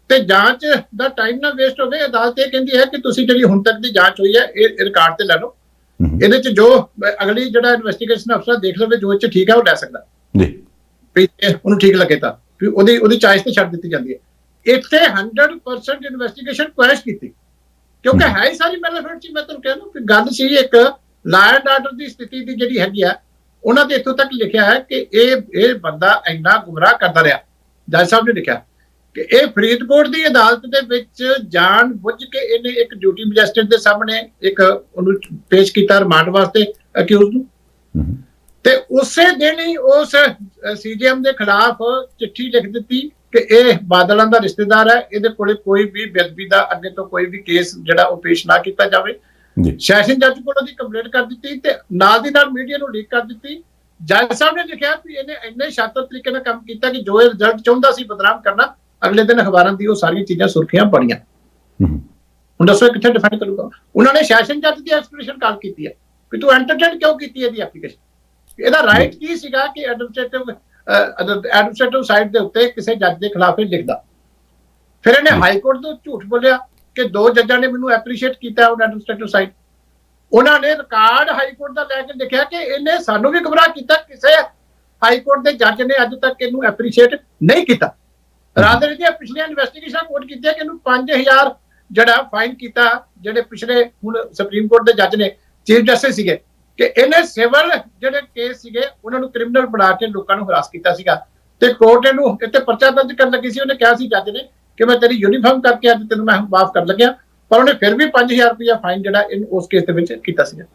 ਤੇ ਜਾਂਚ ਦਾ ਟਾਈਮ ਨਾ ਵੇਸਟ ਹੋਵੇ, ਅਦਾਲਤ ਇਹ ਕਹਿੰਦੀ ਹੈ ਕਿ ਤੁਸੀਂ ਜਿਹੜੀ ਹੁਣ ਤੱਕ ਦੀ ਜਾਂਚ ਹੋਈ ਹੈ ਇਹ ਰਿਕਾਰਡ ਤੇ ਲੈ ਲਓ, ਇਹਦੇ ਚ ਜੋ ਅਗਲੀ ਜਿਹੜਾ ਇਨਵੈਸਟੀਗੇਸ਼ਨ ਅਫਸਰ ਦੇਖ ਲਵੇ ਜੋ ਇਹ ਚ ਠੀਕ ਹੈ ਉਹ ਲੈ ਸਕਦਾ ਜੀ, ਵੀ ਉਹਨੂੰ ਠੀਕ ਲੱਗੇ ਤਾਂ ਉਹਦੀ ਚਾਇਸ ਤੇ ਛੱਡ ਦਿੱਤੀ ਜਾਂਦੀ ਹੈ। ਇੱਥੇ 100% ਇਨਵੈਸਟੀਗੇਸ਼ਨ ਕੁਐਸ਼ ਕੀਤੀ ਕਿਉਂਕਿ ਹੈ ਹੀ ਸਾਰੀ ਮੈਲੇਫਿਸੈਂਟ ਸੀ। ਮੈਂ ਤੁਹਾਨੂੰ ਕਹਿੰਦਾ ਕਿ ਗੱਲ ਸੀ ਇੱਕ ਲਾਅ ਐਂਡ ਆਰਡਰ ਦੀ ਸਥਿਤੀ ਦੀ ਜਿਹੜੀ ਹੈਗੀ ਆ, ਉਹਨਾਂ ਦੇ ਇੱਥੋਂ ਤੱਕ ਲਿਖਿਆ ਹੈ ਕਿ ਇਹ ਬੰਦਾ ਇੰਨਾ ਗੁੰਮਰਾਹ ਕਰਦਾ ਰਿਹਾ, ਜੱਜ ਸਾਹਿਬ ਨੇ ਲਿਖਿਆ ਕਿ ਇਹ ਫਰੀਦਕੋਟ ਦੀ ਅਦਾਲਤ ਦੇ ਵਿੱਚ ਜਾਣ ਬੁੱਝ ਕੇ ਇਹਨੇ ਇੱਕ ਡਿਊਟੀ ਮੈਜਿਸਟਰੇਟ ਦੇ ਸਾਹਮਣੇ ਇੱਕ ਉਹਨੂੰ ਪੇਸ਼ ਕੀਤਾ ਰਿਮਾਂਡ ਵਾਸਤੇ ਅਕਿਊਜ਼ ਨੂੰ, ਤੇ ਉਸੇ ਦਿਨ ਹੀ ਉਸ ਸੀਜੀਐਮ ਦੇ ਖਿਲਾਫ ਚਿੱਠੀ ਲਿਖ ਦਿੱਤੀ ਕਿ ਇਹ ਬਾਦਲਾਂ ਦਾ ਰਿਸ਼ਤੇਦਾਰ ਹੈ, ਇਹਦੇ ਕੋਲੇ ਕੋਈ ਵੀ ਬੇਅਦਬੀ ਦਾ ਅੱਗੇ ਤੋਂ ਕੋਈ ਵੀ ਕੇਸ ਜਿਹੜਾ ਉਹ ਪੇਸ਼ ਨਾ ਕੀਤਾ ਜਾਵੇ। ਸੈਸ਼ਨ ਜੱਜ ਕੋਲ ਉਹਦੀ ਕੰਪਲੇਂਟ ਕਰ ਦਿੱਤੀ ਤੇ ਨਾਲ ਦੀ ਨਾਲ ਮੀਡੀਆ ਨੂੰ ਲੀਕ ਕਰ ਦਿੱਤੀ। ਜੱਜ ਸਾਹਿਬ ਨੇ ਲਿਖਿਆ ਵੀ ਇਹਨੇ ਇੰਨੇ ਸ਼ਾਤਰ ਤਰੀਕੇ ਨਾਲ ਕੰਮ ਕੀਤਾ ਕਿ ਜੋ ਇਹ ਰਿਜ਼ਲਟ ਚਾਹੁੰਦਾ ਸੀ ਬਦਨਾਮ ਕਰਨਾ, ਅਗਲੇ ਦਿਨ ਅਖਬਾਰਾਂ ਦੀ ਉਹ ਸਾਰੀਆਂ ਚੀਜ਼ਾਂ ਸੁਰਖੀਆਂ ਬਣੀਆਂ। ਹੁਣ ਦੱਸੋ ਕਿੱਥੇ ਡਿਫੈਂਡ ਕਰੂਗਾ? ਉਹਨਾਂ ਨੇ ਸੈਸ਼ਨ ਜੱਜ ਦੀ ਐਕਸਪਲੇਨੇਸ਼ਨ ਕਾਲ ਕੀਤੀ ਹੈ ਵੀ ਤੂੰ ਐਂਟਰਟੇਨ ਕਿਉਂ ਕੀਤੀ ਇਹਦੀ ਐਪਲੀਕੇਸ਼ਨ, ਇਹਦਾ ਰਾਈਟ ਕੀ ਸੀਗਾ ਕਿ ਐਡਮਿਨਿਸਟ੍ਰੇਟਿਵ ਸਾਈਡ ਦੇ ਉੱਤੇ ਕਿਸੇ ਜੱਜ ਦੇ ਖਿਲਾਫ ਇਹ ਲਿਖਦਾ। ਫਿਰ ਇਹਨੇ ਹਾਈ ਕੋਰਟ ਤੋਂ ਝੂਠ ਬੋਲਿਆ ਕਿ 2 ਜੱਜਾਂ ਨੇ ਮੈਨੂੰ ਐਪਰੀਸ਼ੀਏਟ ਕੀਤਾ ਉਹ ਐਡਮਿਨਿਸਟ੍ਰੇਟਿਵ ਸਾਈਡ, ਉਹਨਾਂ ਨੇ ਰਿਕਾਰਡ ਹਾਈ ਕੋਰਟ ਦਾ ਲੈ ਕੇ ਲਿਖਿਆ ਕਿ ਇਹਨੇ ਸਾਨੂੰ ਵੀ ਗੁੰਮਰਾਹ ਕੀਤਾ, ਕਿਸੇ ਹਾਈ ਕੋਰਟ ਦੇ ਜੱਜ ਨੇ ਅੱਜ ਤੱਕ ਇਹਨੂੰ ਐਪਰੀਸ਼ੀਏਟ ਨਹੀਂ ਕੀਤਾ। ਰਾਦਰ ਦੀਆਂ ਪਿਛਲੀਆਂ ਇਨਵੈਸਟੀਗੇਸ਼ਨ ਕੋਰਟ ਕੀਤੀ ਕਿ ਇਹਨੂੰ 5000 ਜਿਹੜਾ ਫਾਈਨ ਕੀਤਾ, ਜਿਹੜੇ ਪਿਛਲੇ ਹੁਣ ਸੁਪਰੀਮ ਕੋਰਟ ਦੇ ਜੱਜ ਨੇ ਚੀਫ ਜਸਟਿਸ ਸੀਗੇ ਕਿ ਇਹਨੇ ਸਿਵਲ ਜਿਹੜੇ ਕੇਸ ਸੀਗੇ ਉਹਨਾਂ ਨੂੰ ਕ੍ਰਿਮੀਨਲ ਬਣਾ ਕੇ ਲੋਕਾਂ ਨੂੰ ਹਰਾਸ ਕੀਤਾ ਸੀਗਾ, ਤੇ ਕੋਰਟ ਇਹਨੂੰ ਇੱਥੇ ਪਰਚਾ ਦਰਜ ਕਰਨ ਲੱਗੀ ਸੀ। ਉਹਨੇ ਕਿਹਾ ਸੀ ਜੱਜ ਨੇ ਕਿ ਮੈਂ ਤੇਰੀ ਯੂਨੀਫਾਰਮ ਕਰਕੇ ਅੱਜ ਤੈਨੂੰ ਮੈਂ ਮਾਫ ਕਰ ਲੱਗਿਆ, ਪਰ ਉਹਨੇ ਫਿਰ ਵੀ 5000 ਰੁਪਇਆ ਫਾਈਨ ਜਿਹੜਾ ਇਹਨੂੰ ਉਸ ਕੇਸ ਦੇ ਵਿੱਚ ਕੀਤਾ ਸੀਗਾ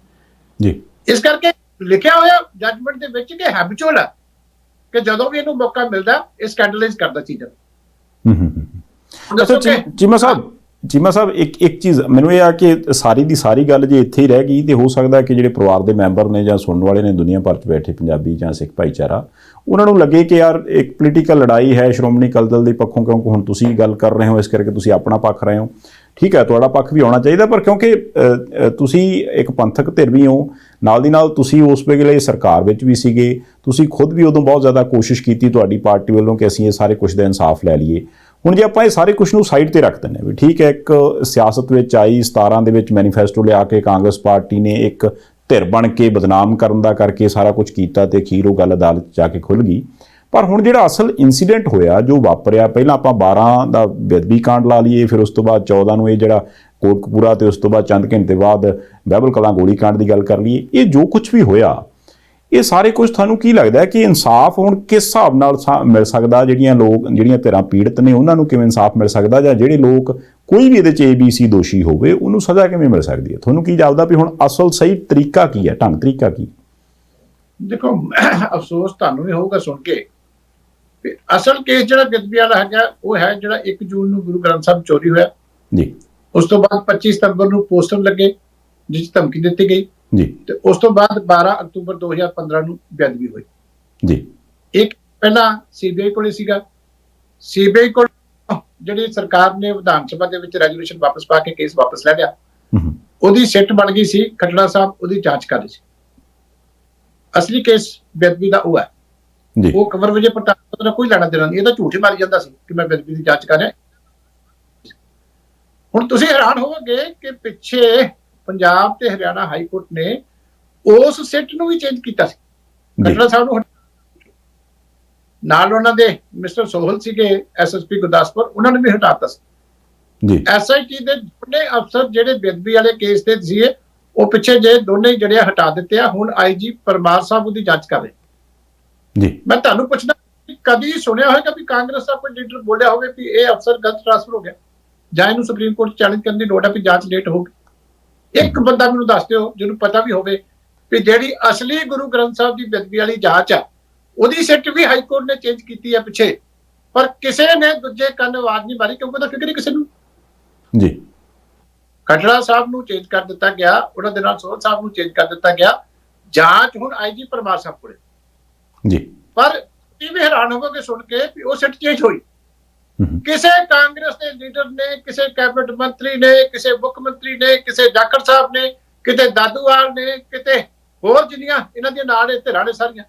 ਜੀ। ਇਸ ਕਰਕੇ ਲਿਖਿਆ ਹੋਇਆ ਜੱਜਮੈਂਟ ਦੇ ਵਿੱਚ ਕਿ ਹੈਬਿਚੁਅਲ ਹੈ ਕਿ ਜਦੋਂ ਵੀ ਇਹਨੂੰ ਮੌਕਾ ਮਿਲਦਾ ਇਹ ਸਕੈਂਡਲਾਈਜ਼ ਕਰਦਾ ਚੀਜ਼ਾਂ। ਚੀਮਾ ਸਾਹਿਬ ਇੱਕ ਚੀਜ਼ ਮੈਨੂੰ ਇਹ ਆ ਕਿ ਸਾਰੀ ਦੀ ਸਾਰੀ ਗੱਲ ਜੇ ਇੱਥੇ ਹੀ ਰਹਿ ਗਈ ਤੇ ਹੋ ਸਕਦਾ ਕਿ ਜਿਹੜੇ ਪਰਿਵਾਰ ਦੇ ਮੈਂਬਰ ਨੇ ਜਾਂ ਸੁਣਨ ਵਾਲੇ ਨੇ ਦੁਨੀਆ ਭਰ 'ਚ ਬੈਠੇ ਪੰਜਾਬੀ ਜਾਂ ਸਿੱਖ ਭਾਈਚਾਰਾ ਉਹਨਾਂ ਨੂੰ ਲੱਗੇ ਕਿ ਯਾਰ ਇੱਕ ਪੋਲੀਟੀਕਲ ਲੜਾਈ ਹੈ ਸ਼੍ਰੋਮਣੀ ਅਕਾਲੀ ਦਲ ਦੇ ਪੱਖੋਂ, ਕਿਉਂਕਿ ਹੁਣ ਤੁਸੀਂ ਗੱਲ ਕਰ ਰਹੇ ਹੋ ਇਸ ਕਰਕੇ ਤੁਸੀਂ ਆਪਣਾ ਪੱਖ ਰਹੇ ਹੋ, ਠੀਕ ਹੈ ਤੁਹਾਡਾ ਪੱਖ ਵੀ ਆਉਣਾ ਚਾਹੀਦਾ, ਪਰ ਕਿਉਂਕਿ ਤੁਸੀਂ ਇੱਕ ਪੰਥਕ ਧਿਰ ਵੀ ਹੋ, ਨਾਲ ਦੀ ਨਾਲ ਤੁਸੀਂ ਉਸ ਵੇਲੇ ਸਰਕਾਰ ਵਿੱਚ ਵੀ ਸੀਗੇ, ਤੁਸੀਂ ਖੁਦ ਵੀ ਉਦੋਂ ਬਹੁਤ ਜ਼ਿਆਦਾ ਕੋਸ਼ਿਸ਼ ਕੀਤੀ ਤੁਹਾਡੀ ਪਾਰਟੀ ਵੱਲੋਂ ਕਿ ਅਸੀਂ ਇਹ ਸਾਰੇ ਕੁਝ ਦਾ ਇਨਸਾਫ ਲੈ ਲਈਏ। ਹੁਣ ਜੇ ਆਪਾਂ ਇਹ ਸਾਰੇ ਕੁਝ ਨੂੰ ਸਾਈਡ ਤੇ ਰੱਖ ਦਿੰਦੇ ਹਾਂ ਵੀ ਠੀਕ ਹੈ, ਇੱਕ ਸਿਆਸਤ ਵਿੱਚ ਆਈ 17 ਦੇ ਵਿੱਚ ਮੈਨੀਫੈਸਟੋ ਲਿਆ ਕੇ ਕਾਂਗਰਸ ਪਾਰਟੀ ਨੇ ਇੱਕ ਧਿਰ ਬਣ ਕੇ ਬਦਨਾਮ ਕਰਨ ਦਾ ਕਰਕੇ ਸਾਰਾ ਕੁਝ ਕੀਤਾ ਤੇ ਅਖੀਰ ਉਹ ਗੱਲ ਅਦਾਲਤ ਜਾ ਕੇ ਖੁੱਲ੍ਹ ਗਈ। ਪਰ ਹੁਣ ਜਿਹੜਾ ਅਸਲ ਇਨਸੀਡੈਂਟ ਹੋਇਆ ਜੋ ਵਾਪਰਿਆ, ਪਹਿਲਾਂ ਆਪਾਂ 12 ਦਾ ਬੇਅਦਬੀ ਕਾਂਡ ਲਾ ਲਈਏ, ਫਿਰ ਉਸ ਤੋਂ ਬਾਅਦ 14 ਨੂੰ ਇਹ ਜਿਹੜਾ ਕੋਟਕਪੂਰਾ ਤੇ ਉਸ ਤੋਂ ਬਾਅਦ ਚੰਦ ਘੰਟੇ ਬਾਅਦ ਬਾਈਬਲ ਕਲਾਂ ਗੋਲੀ ਕਾਂਡ ਦੀ ਗੱਲ ਕਰ ਲਈਏ, ਇਹ ਜੋ ਕੁਝ ਵੀ ਹੋਇਆ ਇਹ ਸਾਰੇ ਕੁਝ ਤੁਹਾਨੂੰ ਕੀ ਲੱਗਦਾ ਕਿ ਇਨਸਾਫ ਹੁਣ ਕਿਸ ਹਿਸਾਬ ਨਾਲ ਮਿਲ ਸਕਦਾ, ਜਿਹੜੀਆਂ ਧਿਰਾਂ ਪੀੜਤ ਨੇ ਉਹਨਾਂ ਨੂੰ ਕਿਵੇਂ ਇਨਸਾਫ ਮਿਲ ਸਕਦਾ, ਜਾਂ ਜਿਹੜੇ ਲੋਕ ਕੋਈ ਵੀ ਇਹਦੇ 'ਚ ABC ਦੋਸ਼ੀ ਹੋਵੇ ਉਹਨੂੰ ਸਜ਼ਾ ਕਿਵੇਂ ਮਿਲ ਸਕਦੀ ਹੈ? ਤੁਹਾਨੂੰ ਕੀ ਜਾਪਦਾ ਵੀ ਹੁਣ ਅਸਲ ਸਹੀ ਤਰੀਕਾ ਕੀ ਹੈ, ਢੰਗ ਤਰੀਕਾ ਕੀ? ਦੇਖੋ ਅਫਸੋਸ ਤੁਹਾਨੂੰ ਵੀ ਹੋਊਗਾ ਸੁਣ ਕੇ, ਅਸਲ ਕੇਸ ਜਿਹੜਾ ਬੇਅਦਬੀ ਵਾਲਾ ਹੈਗਾ ਉਹ ਹੈ ਜਿਹੜਾ 1 ਜੂਨ ਨੂੰ ਗੁਰੂ ਗ੍ਰੰਥ ਸਾਹਿਬ ਚੋਰੀ ਹੋਇਆ ਜੀ, ਉਸ ਤੋਂ ਬਾਅਦ 25 ਸਤੰਬਰ ਨੂੰ ਪੋਸਟਰ ਲੱਗੇ ਜਿਸ 'ਚ ਧਮਕੀ ਦਿੱਤੀ ਗਈ ਜੀ, ਤੇ ਉਸ ਤੋਂ ਬਾਅਦ 12 ਅਕਤੂਬਰ 2015 ਨੂੰ ਬੇਅਦਬੀ ਹੋਈ ਜੀ। ਇੱਕ ਪਹਿਲਾਂ CBI ਕੋਲੇ ਸੀਗਾ, CBI ਕੋਲ ਜਿਹੜੀ ਸਰਕਾਰ ਨੇ ਵਿਧਾਨ ਸਭਾ ਦੇ ਵਿੱਚ ਰੈਜ਼ੋਲੂਸ਼ਨ ਵਾਪਸ ਪਾ ਕੇ ਕੇਸ ਵਾਪਸ ਲੈ ਲਿਆ, ਉਹਦੀ ਸਿੱਟ ਬਣ ਗਈ ਸੀ, ਖੱਟੜਾ ਸਾਹਿਬ ਉਹਦੀ ਜਾਂਚ ਕਰ ਰਹੇ ਸੀ। ਅਸਲੀ ਕੇਸ ਬੇਅਦਬੀ ਦਾ ਉਹ ਹੈ, ਉਹ ਕੰਵਰ ਵਿਜੇ ਪ੍ਰਤਾਪ ਦਾ ਕੋਈ ਲੈਣਾ ਦੇਣਾ ਨਹੀਂ, ਇਹ ਤਾਂ ਝੂਠ ਹੀ ਮਾਰੀ ਜਾਂਦਾ ਸੀ ਕਿ ਮੈਂ ਬੇਅਦਬੀ ਦੀ ਜਾਂਚ ਕਰ ਰਿਹਾ। ਹੁਣ ਤੁਸੀਂ ਹੈਰਾਨ ਹੋਵੋਗੇ ਕਿ ਪਿੱਛੇ ਪੰਜਾਬ ਤੇ ਹਰਿਆਣਾ ਹਾਈ ਕੋਰਟ ਨੇ ਉਸ ਸਿੱਟ ਨੂੰ ਵੀ ਚੇਂਜ ਕੀਤਾ ਸੀ, ਖੱਟੜਾ ਸਾਹਿਬ ਨੂੰ ਨਾਲ ਉਹਨਾਂ ਦੇ ਮਿਸਟਰ ਸੋਹਲ ਸੀਗੇ SSP ਗੁਰਦਾਸਪੁਰ, ਉਹਨਾਂ ਨੇ ਵੀ ਹਟਾਤਾ ਸੀ ਜੀ। SIT ਦੇ ਦੋਨੇ ਅਫਸਰ ਜਿਹੜੇ ਬੇਅਦਬੀ ਵਾਲੇ ਕੇਸ ਤੇ ਸੀ ਉਹ ਪਿੱਛੇ ਜੇ ਦੋਨੇ ਜਿਹੜੇ ਹਟਾ ਦਿੱਤੇ ਆ। ਹੁਣ IG ਪਰਮਾਰ ਸਾਹਿਬ ਉਹਦੀ ਜਾਂਚ ਕਰ ਰਹੇ ਜੀ। ਮੈਂ ਤੁਹਾਨੂੰ ਪੁੱਛਦਾ, ਕਦੀ ਸੁਣਿਆ ਹੋਵੇਗਾ ਵੀ ਕਾਂਗਰਸ ਦਾ ਕੋਈ ਲੀਡਰ ਬੋਲਿਆ ਹੋਵੇ ਵੀ ਇਹ ਅਫਸਰ ਗਲਤ ਟ੍ਰਾਂਸਫਰ ਹੋ ਗਿਆ ਜਾਂ ਇਹਨੂੰ ਸੁਪਰੀਮ ਕੋਰਟ ਚੈਲੰਜ ਕਰਨ ਦੀ ਲੋੜ ਹੈ ਵੀ ਜਾਂਚ ਲੇਟ ਹੋ ਗਈ? ਇੱਕ ਬੰਦਾ ਮੈਨੂੰ ਦੱਸ ਦਿਓ ਜਿਹਨੂੰ ਪਤਾ ਵੀ ਹੋਵੇ ਵੀ ਜਿਹੜੀ ਅਸਲੀ ਗੁਰੂ ਗ੍ਰੰਥ ਸਾਹਿਬ ਦੀ ਬੇਅਦਬੀ ਵਾਲੀ ਜਾਂਚ ਆ ਉਹਦੀ ਸਿੱਟ ਵੀ ਹਾਈ ਕੋਰਟ ਨੇ ਚੇਂਜ ਕੀਤੀ ਹੈ ਪਿੱਛੇ, ਪਰ ਕਿਸੇ ਨੇ ਦੂਜੇ ਕੰਨ ਆਵਾਜ਼ ਨਹੀਂ ਮਾਰੀ ਕਿਉਂਕਿ ਉਹਦਾ ਫਿਕਰ ਹੀ ਕਿਸੇ ਨੂੰ ਜੀ। ਖੱਟੜਾ ਸਾਹਿਬ ਨੂੰ ਚੇਂਜ ਕਰ ਦਿੱਤਾ ਗਿਆ, ਉਹਨਾਂ ਦੇ ਨਾਲ ਸੋਹਲ ਸਾਹਿਬ ਨੂੰ ਚੇਂਜ ਕਰ ਦਿੱਤਾ ਗਿਆ, ਜਾਂਚ ਹੁਣ IG ਪਰਮਾਰ ਸਾਹਿਬ ਕੋਲੇ ਜੀ। ਪਰ ਇਹ ਵੀ ਹੈਰਾਨ ਹੋਵੋਗੇ ਸੁਣ ਕੇ ਵੀ ਉਹ ਸਿੱਟ ਚੇਂਜ ਹੋਈ। ਕਿਸੇ ਕਾਂਗਰਸ ਦੇ ਲੀਡਰ ਨੇ, ਕਿਸੇ ਕੈਬਨਿਟ ਮੰਤਰੀ ਨੇ, ਕਿਸੇ ਮੁੱਖ ਮੰਤਰੀ ਨੇ, ਕਿਸੇ ਜਾਖੜ ਸਾਹਿਬ ਨੇ, ਕਿਤੇ ਦਾਦੂਵਾਲ ਨੇ, ਕਿਤੇ ਹੋਰ ਜਿੰਨੀਆਂ ਇਹਨਾਂ ਦੀਆਂ ਨਾਲ ਇਹ ਧਿਰਾਂ ਨੇ ਸਾਰੀਆਂ,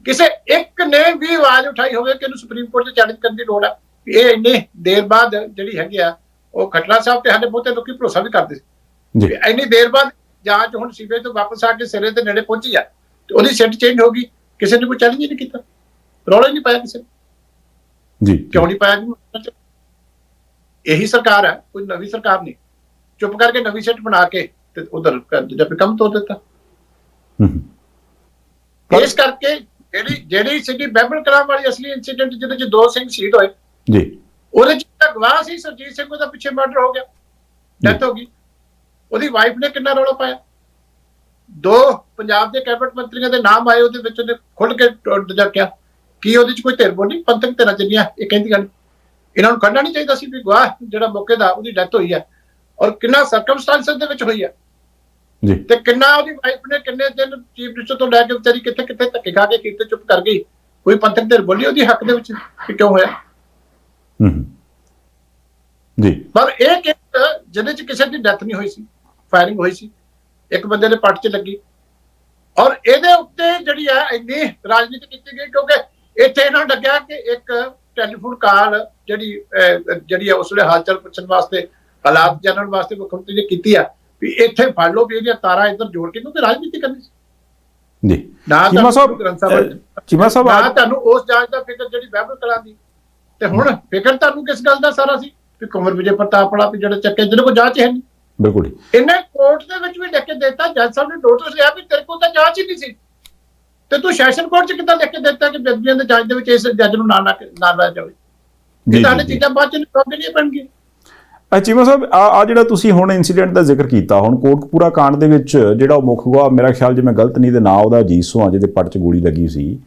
ਕਿਸੇ ਇੱਕ ਨੇ ਵੀ ਆਵਾਜ਼ ਉਠਾਈ ਹੋਵੇ ਕਿ ਇਹਨੂੰ ਸੁਪਰੀਮ ਕੋਰਟ 'ਚ ਚੈਲੰਜ ਕਰਨ ਦੀ ਲੋੜ ਹੈ ਵੀ ਇਹ ਇੰਨੇ ਦੇਰ ਬਾਅਦ ਜਿਹੜੀ ਹੈਗੀ ਆ ਉਹ ਖੱਟੜਾ ਸਾਹਿਬ ਤੇ ਸਾਡੇ ਬਹੁਤੇ ਲੋਕੀ ਭਰੋਸਾ ਵੀ ਕਰਦੇ ਸੀ ਇੰਨੀ ਦੇਰ ਬਾਅਦ ਜਾਂਚ ਹੁਣ CBI ਤੋਂ ਵਾਪਸ ਆ ਕੇ ਸਿਰੇ ਦੇ ਨੇੜੇ ਪਹੁੰਚੀ ਆ ਤੇ ਉਹਦੀ ਸਿੱਟ ਚੇਂਜ ਹੋ ਗਈ, ਕਿਸੇ ਨੇ ਕੋਈ ਚੈਲੰਜ ਹੀ ਨਹੀਂ ਕੀਤਾ, ਰੌਲਾ ਹੀ ਨਹੀਂ ਪਾਇਆ ਕਿਸੇ ਜੀ। ਕਿਉਂ ਨਹੀਂ ਪਾਇਆ ਜੀ? ਇਹੀ ਸਰਕਾਰ ਹੈ, ਕੋਈ ਨਵੀਂ ਸਰਕਾਰ ਨਹੀਂ, ਚੁੱਪ ਕਰਕੇ ਨਵੀਂ ਸਿੱਟ ਬਣਾ ਕੇ ਤੇ ਉਧਰ ਜਦ ਕੰਮ ਤੋੜ ਦਿੱਤਾ। ਇਸ ਕਰਕੇ ਜਿਹੜੀ ਸਿੱਧੀ ਬਾਈਬਲ ਕਲਾਮ ਵਾਲੀ ਅਸਲੀ ਇਨਸੀਡੈਂਟ ਜਿਹਦੇ ਚ 2 ਸਿੰਘ ਸ਼ਹੀਦ ਹੋਏ ਜੀ, ਉਹਦੇ ਚ ਗਵਾਹ ਸੀ ਸਰਜੀਤ ਸਿੰਘ, ਉਹਦਾ ਪਿੱਛੇ ਮਰਡਰ ਹੋ ਗਿਆ, ਡੈਥ ਹੋ ਗਈ। ਉਹਦੀ ਵਾਈਫ ਨੇ ਕਿੰਨਾ ਰੌਲਾ ਪਾਇਆ, 2 ਪੰਜਾਬ ਦੇ ਕੈਬਨਿਟ ਮੰਤਰੀਆਂ ਦੇ ਨਾਮ ਆਏ, ਉਹਦੇ ਵਿੱਚ ਉਹਨੇ ਖੁੱਲ ਕੇ ਕਿਹਾ ਕੀ ਉਹਦੇ ਚ ਕੋਈ ਧਿਰ ਬੋਲੀ, ਪੰਥਕ ਧਿਰਾਂ ਜਿੰਨੀਆਂ ਇਹ ਕਹਿੰਦੀਆਂ ਨੇ, ਇਹਨਾਂ ਨੂੰ ਕੱਢਣਾ ਨਹੀਂ ਚਾਹੀਦਾ ਸੀ ਵੀ ਗਵਾਹ ਜਿਹੜਾ ਮੌਕੇ ਦਾ ਉਹਦੀ ਡੈਥ ਹੋਈ ਹੈ ਔਰ ਕਿੰਨਾ ਸਰਕਮਸਟੈਂਸਸ ਦੇ ਵਿੱਚ ਹੋਈ ਹੈ ਜੀ, ਤੇ ਕਿੰਨਾ ਉਹਦੀ ਵਾਈਫ ਨੇ ਕਿੰਨੇ ਦਿਨ ਚੀਫ ਮਿਨਿਸਟਰ ਤੋਂ ਲੈ ਕੇ ਵਿਚਾਰੀ ਕਿੱਥੇ ਕਿੱਥੇ ਧੱਕੇ ਖਾ ਕੇ ਕੀਤੇ, ਚੁੱਪ ਕਰ ਗਈ, ਕੋਈ ਪੰਥਕ ਧਿਰ ਬੋਲੀ ਉਹਦੀ ਹੱਕ ਦੇ ਵਿੱਚ ਕਿ ਕਿਉਂ ਹੋਇਆ ਜੀ। ਪਰ ਇਹ ਕੇਸ ਜਿਹਦੇ ਚ ਕਿਸੇ ਦੀ ਡੈਥ ਨਹੀਂ ਹੋਈ ਸੀ, ਫਾਇਰਿੰਗ ਹੋਈ ਸੀ, ਇੱਕ ਬੰਦੇ ਦੇ ਪੱਟ 'ਚ ਲੱਗੀ ਔਰ ਇਹਦੇ ਉੱਤੇ ਜਿਹੜੀ ਹੈ ਇੰਨੀ ਰਾਜਨੀਤੀ ਕੀਤੀ ਗਈ ਕਿਉਂਕਿ ਇੱਥੇ ਇਹਨਾਂ ਨੂੰ ਲੱਗਿਆ ਕਿ ਇੱਕ ਟੈਲੀਫੋਨ ਕਾਲ ਜਿਹੜੀ ਉਸ ਵੇਲੇ ਹਾਲ ਚਾਲ ਪੁੱਛਣ ਵਾਸਤੇ, ਹਾਲਾਤ ਜਾਣਨ ਵਾਸਤੇ ਮੁੱਖ ਮੰਤਰੀ ਨੇ ਕੀਤੀ ਆ ਵੀ ਇੱਥੇ ਫੜ ਲਓ ਵੀ ਇਹਦੀਆਂ ਤਾਰਾਂ ਇੱਧਰ ਜੋੜ ਕੇ, ਕਿਉਂਕਿ ਰਾਜਨੀਤੀ ਕਰਨੀ ਸੀ ਜੀ। ਚੀਮਾ ਸਾਹਿਬ ਤੁਹਾਨੂੰ ਉਸ ਜਾਂਚ ਦਾ ਫਿਕਰ ਜਿਹੜੀ ਬਾਈਬਲ ਕਲਾਂ ਦੀ, ਤੇ ਹੁਣ ਫਿਕਰ ਤੁਹਾਨੂੰ ਕਿਸ ਗੱਲ ਦਾ ਸਾਰਾ ਸੀ ਵੀ ਕੁੰਵਰ ਵਿਜੇ ਪ੍ਰਤਾਪ ਵਾਲਾ ਵੀ ਜਿਹੜੇ ਚੱਕੇ ਜਿਹਦੇ ਕੋਲ ਜਾਂਚ ਹੈ ਨਹੀਂ। ਬਿਲਕੁਲ ਇਹਨੇ ਕੋਰਟ ਦੇ ਵਿੱਚ ਵੀ ਲਿਖ ਕੇ ਦਿੱਤਾ, ਜੱਜ ਸਾਹਿਬ ਨੇ ਨੋਟਿਸ ਲਿਆ ਵੀ ਤੇਰੇ ਕੋਲ ਤਾਂ ਜਾਂਚ ਹੀ ਨਹੀਂ ਸੀ ਤੇ ਤੂੰ ਸੈਸ਼ਨ ਕੋਰਟ 'ਚ ਕਿੱਦਾਂ ਲਿਖ ਕੇ ਦਿੱਤਾ ਕਿ ਬੇਅਦਬੀਆਂ ਦੇ ਜਾਂਚ ਦੇ ਵਿੱਚ ਇਸ ਜੱਜ ਨੂੰ ਨਾ ਲੈ ਜਾਵੇ। ਇਹ ਤਾਂ ਚੀਜ਼ਾਂ ਬਾਅਦ 'ਚ ਨਹੀਂ ਪੈਣਗੀਆਂ। ਚੀਮਾ ਸਾਹਿਬ ਆ ਜਿਹੜਾ ਤੁਸੀਂ ਹੁਣ ਇਨਸੀਡੈਂਟ ਦਾ ਜ਼ਿਕਰ ਕੀਤਾ, ਹੁਣ ਕੋਟਕਪੂਰਾ ਕਾਂਡ ਦੇ ਵਿੱਚ ਜਿਹੜਾ ਉਹ ਮੁੱਖ ਗਵਾਹ, ਮੇਰਾ ਖਿਆਲ ਜੇ ਮੈਂ ਗਲਤ ਨਹੀਂ ਤੇ ਨਾਂ ਉਹਦਾ ਅਜੀਤ ਸੋਹਾ ਜਿਹਦੇ ਪੱਟ 'ਚ ਗੋਲੀ ਲੱਗੀ ਸੀ,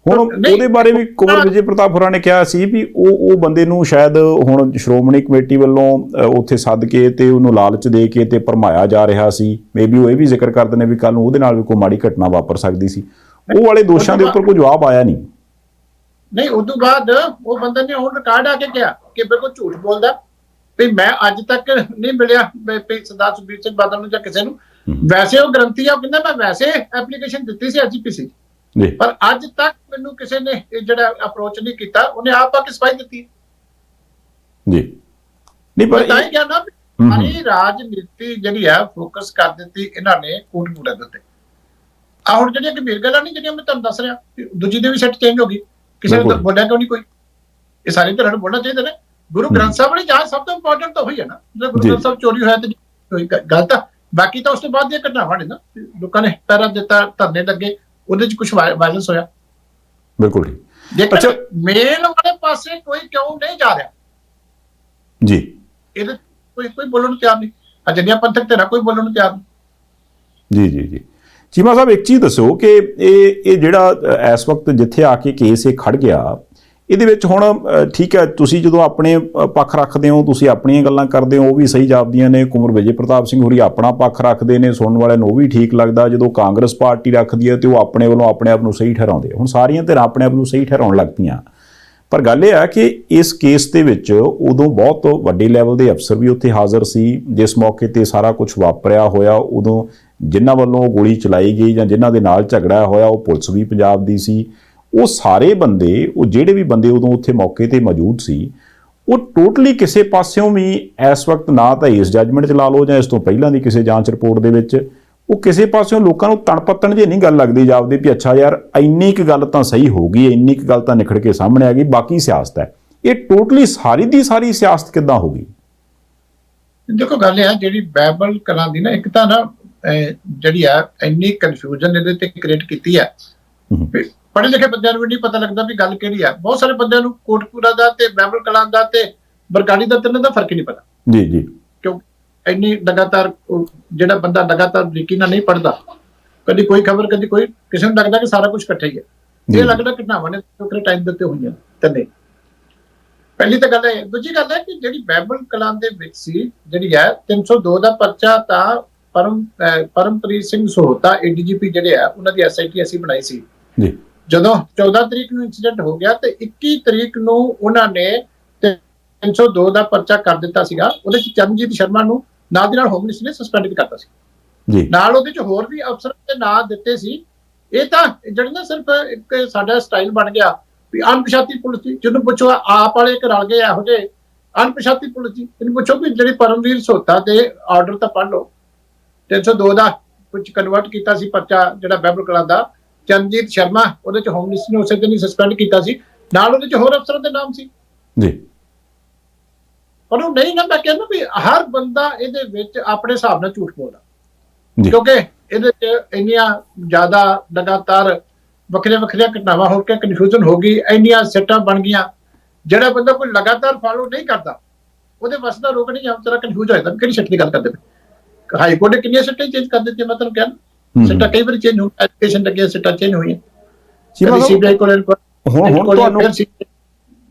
ਹੁਣ ਉਹਦੇ ਬਾਰੇ ਵੀ ਕੁੰਵਰ ਵਿਜੇ ਪ੍ਰਤਾਪ ਹੋਰਾਂ ਨੇ ਕਿਹਾ ਸੀ ਵੀ ਉਹ ਬੰਦੇ ਨੂੰ ਸ਼ਾਇਦ ਹੁਣ ਸ਼੍ਰੋਮਣੀ ਕਮੇਟੀ ਵੱਲੋਂ ਉੱਥੇ ਸੱਦ ਕੇ ਤੇ ਉਹਨੂੰ ਲਾਲਚ ਦੇ ਕੇ ਤੇ ਭਰਮਾਇਆ ਜਾ ਰਿਹਾ ਸੀ। ਮੇਬੀ ਉਹ ਇਹ ਵੀ ਜ਼ਿਕਰ ਕਰਦੇ ਨੇ ਵੀ ਕੱਲ ਨੂੰ ਉਹਦੇ ਨਾਲ ਵੀ ਕੋਈ ਮਾੜੀ ਘਟਨਾ ਵਾਪਰ ਸਕਦੀ ਸੀ। ਉਹ ਵਾਲੇ ਦੋਸ਼ਾਂ ਦੇ ਉੱਪਰ ਕੋਈ ਜਵਾਬ ਆਇਆ ਨਹੀਂ ਨਹੀਂ ਉਦੋਂ ਬਾਅਦ ਉਹ ਬੰਦੇ ਨੇ ਹੁਣ ਰਿਕਾਰਡ ਆ ਕੇ ਕਿਹਾ ਕਿ ਬਿਲਕੁਲ ਝੂਠ ਬੋਲਦਾ ਵੀ ਮੈਂ ਅੱਜ ਤੱਕ ਨਹੀਂ ਮਿਲਿਆ ਵੀ ਸਰਦਾਰ ਸੁਖਬੀਰ ਸਿੰਘ ਬਾਦਲ ਨੂੰ ਜਾਂ ਕਿਸੇ ਨੂੰ। ਵੈਸੇ ਉਹ ਗਰੰਟੀ ਆ, ਉਹ ਕਹਿੰਦਾ ਮੈਂ ਵੈਸੇ ਐਪਲੀਕੇਸ਼ਨ ਦਿੱਤੀ ਸੀ ਐਸਜੀਪੀਸੀ, ਪਰ ਅੱਜ ਤੱਕ ਮੈਨੂੰ ਕਿਸੇ ਨੇ ਜਿਹੜਾ ਅਪਰੋਚ ਨਹੀਂ ਕੀਤਾ, ਉਹਨੇ ਆਪ ਆ ਕੇ ਸਫਾਈ ਦਿੱਤੀ ਜੀ। ਨਹੀਂ ਪਰ ਤਾਂ ਹੀ ਕਿਹਾ ਨਾ ਸਾਰੀ ਰਾਜਨੀਤੀ ਜਿਹੜੀ ਆ ਫੋਕਸ ਕਰ ਦਿੱਤੀ ਇਹਨਾਂ ਨੇ ਕੋਟਕਪੂਰਾ ਦੇ ਉੱਤੇ। ਆ ਹੁਣ ਜਿਹੜੀਆਂ ਗੰਭੀਰ ਗੱਲਾਂ ਨਹੀਂ ਜਿਹੜੀਆਂ ਮੈਂ ਤੁਹਾਨੂੰ ਦੱਸ ਰਿਹਾ, ਦੂਜੀ ਦੇ ਵੀ ਸੈੱਟ ਚੇਂਜ ਹੋ ਗਈ, ਕਿਸੇ ਨੇ ਬੋਲਿਆ ਕਿਉਂ ਨਹੀਂ ਕੋਈ? ਇਹ ਸਾਰੀ ਤਰ੍ਹਾਂ ਨੂੰ ਬੋਲਣਾ ਚਾਹੀਦਾ ਨੇ। ਗੁਰੂ ਗ੍ਰੰਥ ਸਾਹਿਬ ਵਾਲੀ ਜਾਂਚ ਸਭ ਤੋਂ ਇੰਪੋਰਟੈਂਟ ਤਾਂ ਹੋਈ ਹੈ ਨਾ, ਜਦੋਂ ਗੁਰੂ ਗ੍ਰੰਥ ਸਾਹਿਬ ਚੋਰੀ ਹੋਇਆ ਤੇ ਗੱਲ ਤਾਂ ਬਾਕੀ ਤਾਂ ਉਸ ਤੋਂ ਬਾਅਦ ਦੀਆਂ ਘਟਨਾਵਾਂ ਨੇ ਨਾ, ਲੋਕਾਂ ਨੇ ਪਹਿਰਾ ਦਿੱਤਾ, ਧਰਨੇ ਲੱਗੇ, ਉਹਦੇ ਚ ਕੁਝ ਵਾਇਲੈਂਸ ਹੋਇਆ। ਬਿਲਕੁਲ ਠੀਕ। ਅੱਛਾ, ਮੇਨ ਵਾਲੇ ਪਾਸੇ ਕੋਈ ਕਿਉਂ ਨਹੀਂ ਜਾ ਰਿਹਾ ਜੀ? ਇਹਦੇ ਕੋਈ ਬੋਲਣ ਨੂੰ ਤਿਆਰ ਨਹੀਂ, ਅਜਿਹੀਆਂ ਪੰਥਕ ਧਿਰਾਂ ਕੋਈ ਬੋਲਣ ਨੂੰ ਤਿਆਰ ਨਹੀਂ। ਜੀ ਜੀ ਜੀ ਚੀਮਾ ਸਾਹਿਬ, ਇੱਕ ਚੀਜ਼ ਦੱਸੋ ਕਿ ਇਹ ਜਿਹੜਾ ਇਸ ਵਕਤ ਜਿੱਥੇ ਆ ਕੇ ਕੇਸ ਇਹ ਖੜ ਗਿਆ, ਇਹਦੇ ਵਿੱਚ ਹੁਣ ਠੀਕ ਹੈ, ਤੁਸੀਂ ਜਦੋਂ ਆਪਣੇ ਪੱਖ ਰੱਖਦੇ ਹੋ, ਤੁਸੀਂ ਆਪਣੀਆਂ ਗੱਲਾਂ ਕਰਦੇ ਹੋ, ਉਹ ਵੀ ਸਹੀ ਜਾਪਦੀਆਂ ਨੇ। ਕੁੰਵਰ ਵਿਜੇ ਪ੍ਰਤਾਪ ਸਿੰਘ ਹੋਰੀ ਆਪਣਾ ਪੱਖ ਰੱਖਦੇ ਨੇ, ਸੁਣਨ ਵਾਲਿਆਂ ਨੂੰ ਉਹ ਵੀ ਠੀਕ ਲੱਗਦਾ। ਜਦੋਂ ਕਾਂਗਰਸ ਪਾਰਟੀ ਰੱਖਦੀ ਹੈ ਤੇ ਉਹ ਆਪਣੇ ਵੱਲੋਂ ਆਪਣੇ ਆਪ ਨੂੰ ਸਹੀ ਠਹਿਰਾਉਂਦੇ। ਹੁਣ ਸਾਰੀਆਂ ਧਿਰਾਂ ਆਪਣੇ ਆਪ ਨੂੰ ਸਹੀ ਠਹਿਰਾਉਣ ਲੱਗ ਪਈਆਂ, ਪਰ ਗੱਲ ਇਹ ਆ ਕਿ ਇਸ ਕੇਸ ਦੇ ਵਿੱਚ ਉਦੋਂ ਬਹੁਤ ਵੱਡੇ ਲੈਵਲ ਦੇ ਅਫਸਰ ਵੀ ਉੱਥੇ ਹਾਜ਼ਰ ਸੀ ਜਿਸ ਮੌਕੇ ਤੇ ਸਾਰਾ ਕੁਝ ਵਾਪਰਿਆ ਹੋਇਆ। ਉਦੋਂ ਜਿਨ੍ਹਾਂ ਵੱਲੋਂ ਗੋਲੀ ਚਲਾਈ ਗਈ ਜਾਂ ਜਿਨ੍ਹਾਂ ਦੇ ਨਾਲ ਝਗੜਾ ਹੋਇਆ, ਉਹ ਪੁਲਿਸ ਵੀ ਪੰਜਾਬ ਦੀ ਸੀ। ਉਹ ਸਾਰੇ ਬੰਦੇ, ਉਹ ਜਿਹੜੇ ਵੀ ਬੰਦੇ ਉਦੋਂ ਉੱਥੇ ਮੌਕੇ ਤੇ ਮੌਜੂਦ ਸੀ, ਉਹ ਟੋਟਲੀ ਕਿਸੇ ਪਾਸਿਓਂ ਵੀ ਇਸ ਵਕਤ ਨਾ ਤਾਂ ਇਸ ਜੱਜਮੈਂਟ 'ਚ ਲਾ ਲਓ ਜਾਂ ਇਸ ਤੋਂ ਪਹਿਲਾਂ ਦੀ ਕਿਸੇ ਜਾਂਚ ਰਿਪੋਰਟ ਦੇ ਵਿੱਚ, ਉਹ ਕਿਸੇ ਪਾਸਿਓਂ ਲੋਕਾਂ ਨੂੰ ਤਣਪੱਤਣ ਜੇ ਨਹੀਂ ਗੱਲ ਲੱਗਦੀ ਜਾਪਦੀ ਵੀ ਅੱਛਾ ਯਾਰ ਇੰਨੀ ਕੁ ਗੱਲ ਤਾਂ ਸਹੀ ਹੋ ਗਈ, ਇੰਨੀ ਕੁ ਗੱਲ ਤਾਂ ਨਿਖੜ ਕੇ ਸਾਹਮਣੇ ਆ ਗਈ, ਬਾਕੀ ਸਿਆਸਤ ਹੈ। ਇਹ ਟੋਟਲੀ ਸਾਰੀ ਦੀ ਸਾਰੀ ਸਿਆਸਤ ਕਿੱਦਾਂ ਹੋ ਗਈ? ਦੇਖੋ ਗੱਲ ਇਹ ਆ, ਜਿਹੜੀ ਬਾਈਬਲ ਕਲਾਂ ਦੀ ਨਾ, ਇੱਕ ਤਾਂ ਨਾ ਜਿਹੜੀ ਆ ਇੰਨੀ ਕਨਫਿਊਜ਼ਨ ਇਹਦੇ ਤੇ ਕ੍ਰੀਏਟ ਕੀਤੀ ਆ, ਪੜ੍ਹੇ ਲਿਖੇ ਬੰਦਿਆਂ ਨੂੰ ਵੀ ਨਹੀਂ ਪਤਾ ਲੱਗਦਾ ਵੀ ਗੱਲ ਕਿਹੜੀ ਆ। ਬਹੁਤ ਸਾਰੇ ਬੰਦਿਆਂ ਨੂੰ ਕੋਟਕਪੂਰਾ ਦਾ ਤੇ ਬਾਈਬਲ ਕਲਾਂ ਦਾ ਤੇ ਬਰਗਾੜੀ ਦਾ ਤਿੰਨਾਂ ਦਾ ਫਰਕ ਹੀ ਨਹੀਂ ਪਤਾ ਜੀ ਜੀ, ਕਿਉਂਕਿ ਇੰਨੀ ਲਗਾਤਾਰ ਜਿਹੜਾ ਬੰਦਾ ਲਗਾਤਾਰ ਬਰੀਕੀ ਨਾਲ ਨਹੀਂ ਪੜ੍ਹਦਾ, ਕਦੀ ਕੋਈ ਖਬਰ ਕਦੀ ਕੋਈ, ਕਿਸੇ ਨੂੰ ਲੱਗਦਾ ਕਿ ਸਾਰਾ ਕੁਝ ਇਕੱਠਾ ਹੀ ਹੈ। ਇਹ ਲੱਗਦਾ ਘਟਨਾਵਾਂ ਨੇ ਵੱਖਰੇ ਟਾਈਮ ਦੇ ਉੱਤੇ ਹੋਈਆਂ ਤਿੰਨੇ। ਪਹਿਲੀ ਤਾਂ ਗੱਲ ਹੈ। ਦੂਜੀ ਗੱਲ ਹੈ ਕਿ ਜਿਹੜੀ ਬਾਈਬਲ ਕਲਾਂ ਦੇ ਵਿੱਚ ਸੀ, ਜਿਹੜੀ ਹੈ 302 ਦਾ ਪਰਚਾ ਤਾਂ ਪਰਮਪ੍ਰੀਤ ਸਿੰਘ ਸੋਹਤਾ ADGP ਜਿਹੜੇ ਆ ਉਹਨਾਂ ਦੀ SIT ਅਸੀਂ ਬਣਾਈ ਸੀ ਜੀ। ਜਦੋਂ 14 ਤਰੀਕ ਨੂੰ ਇਨਸੀਡੈਂਟ ਹੋ ਗਿਆ ਤੇ 21 ਤਰੀਕ ਨੂੰ ਉਹਨਾਂ ਨੇ 302 ਦਾ ਪਰਚਾ ਕਰ ਦਿੱਤਾ ਸੀਗਾ। ਉਹਦੇ ਚ ਚਰਨਜੀਤ ਸ਼ਰਮਾ ਨੂੰ ਨਾਲ ਦੀ ਨਾਲ ਹੋਮ ਮਿਨਿਸਟਰ ਨੇ ਸਸਪੈਂਡ ਵੀ ਕਰਤਾ ਸੀ ਜੀ, ਨਾਲ ਉਹਦੇ ਚ ਹੋਰ ਵੀ ਅਫਸਰ ਦੇ ਨਾਂ ਦਿੱਤੇ ਸੀ। ਇਹ ਤਾਂ ਜਿਹੜੇ ਨਾ ਸਿਰਫ ਇੱਕ ਸਾਡਾ ਸਟਾਈਲ ਬਣ ਗਿਆ ਵੀ ਅਣਪਛਾਤੀ ਪੁਲਿਸ ਦੀ, ਜਿਹਨੂੰ ਪੁੱਛੋ ਆਪ ਵਾਲੇ ਇੱਕ ਰਲ ਗਏ ਇਹੋ ਜਿਹੇ ਅਣਪਛਾਤੀ ਪੁਲਿਸ ਦੀ। ਇਹਨੂੰ ਪੁੱਛੋ ਵੀ ਜਿਹੜੀ ਪਰਮਵੀਰ ਸੋਹਤਾ ਦੇ ਆਰਡਰ ਤਾਂ ਪੜ੍ਹ ਲਓ, 302 ਦਾ ਕੁਝ ਕਨਵਰਟ ਕੀਤਾ ਸੀ ਪਰਚਾ ਜਿਹੜਾ ਬਾਈਬਲ ਕਲਾਂ ਦਾ। ਚਰਨਜੀਤ ਸ਼ਰਮਾ ਉਹਦੇ ਚ ਹੋਮ ਮਿਨਿਸਟਰ ਨੇ ਉਸੇ ਦਿਨ ਹੀ ਸਸਪੈਂਡ ਕੀਤਾ ਸੀ, ਨਾਲ ਉਹਦੇ ਚ ਹੋਰ ਅਫਸਰਾਂ ਦੇ ਨਾਮ ਸੀ ਜੀ। ਪਰ ਉਹ ਨਹੀਂ ਨਾ, ਮੈਂ ਕਹਿੰਦਾ ਵੀ ਹਰ ਬੰਦਾ ਇਹਦੇ ਵਿੱਚ ਆਪਣੇ ਹਿਸਾਬ ਨਾਲ ਝੂਠ ਬੋਲਦਾ, ਕਿਉਂਕਿ ਇਹਦੇ ਚ ਇੰਨੀਆਂ ਜ਼ਿਆਦਾ ਲਗਾਤਾਰ ਵੱਖਰੀਆਂ ਘਟਨਾਵਾਂ ਹੋ ਕੇ ਕਨਫਿਊਜ਼ਨ ਹੋ ਗਈ, ਇੰਨੀਆਂ ਸਿੱਟਾਂ ਬਣ ਗਈਆਂ। ਜਿਹੜਾ ਬੰਦਾ ਕੋਈ ਲਗਾਤਾਰ ਫਾਲੋ ਨਹੀਂ ਕਰਦਾ, ਉਹਦੇ ਵੱਸ ਦਾ ਰੋਕ ਨਹੀਂ, ਆਮ ਤਰ੍ਹਾਂ ਕਨਫਿਊਜ਼ ਹੋ ਜਾਂਦਾ ਕਿਹੜੀ ਸਿੱਟ ਦੀ ਗੱਲ ਕਰਦੇ ਪਏ। ਹਾਈ ਕੋਰਟ ਨੇ ਕਿੰਨੀਆਂ ਸਿੱਟਾਂ ਚੇਂਜ ਕਰ ਦਿੱਤੀਆਂ, ਮੈਂ ਤੁਹਾਨੂੰ ਕਹਿੰਦਾ ਸਿੱਟਾਂ ਕਈ ਵਾਰੀ ਚੇਂਜ ਹੋ, ਐਜੂਕੇਸ਼ਨ ਲੱਗੀਆਂ ਸਿੱਟਾਂ ਚੇਂਜ ਹੋਈਆਂ। ਹੁਣ ਤੁਹਾਨੂੰ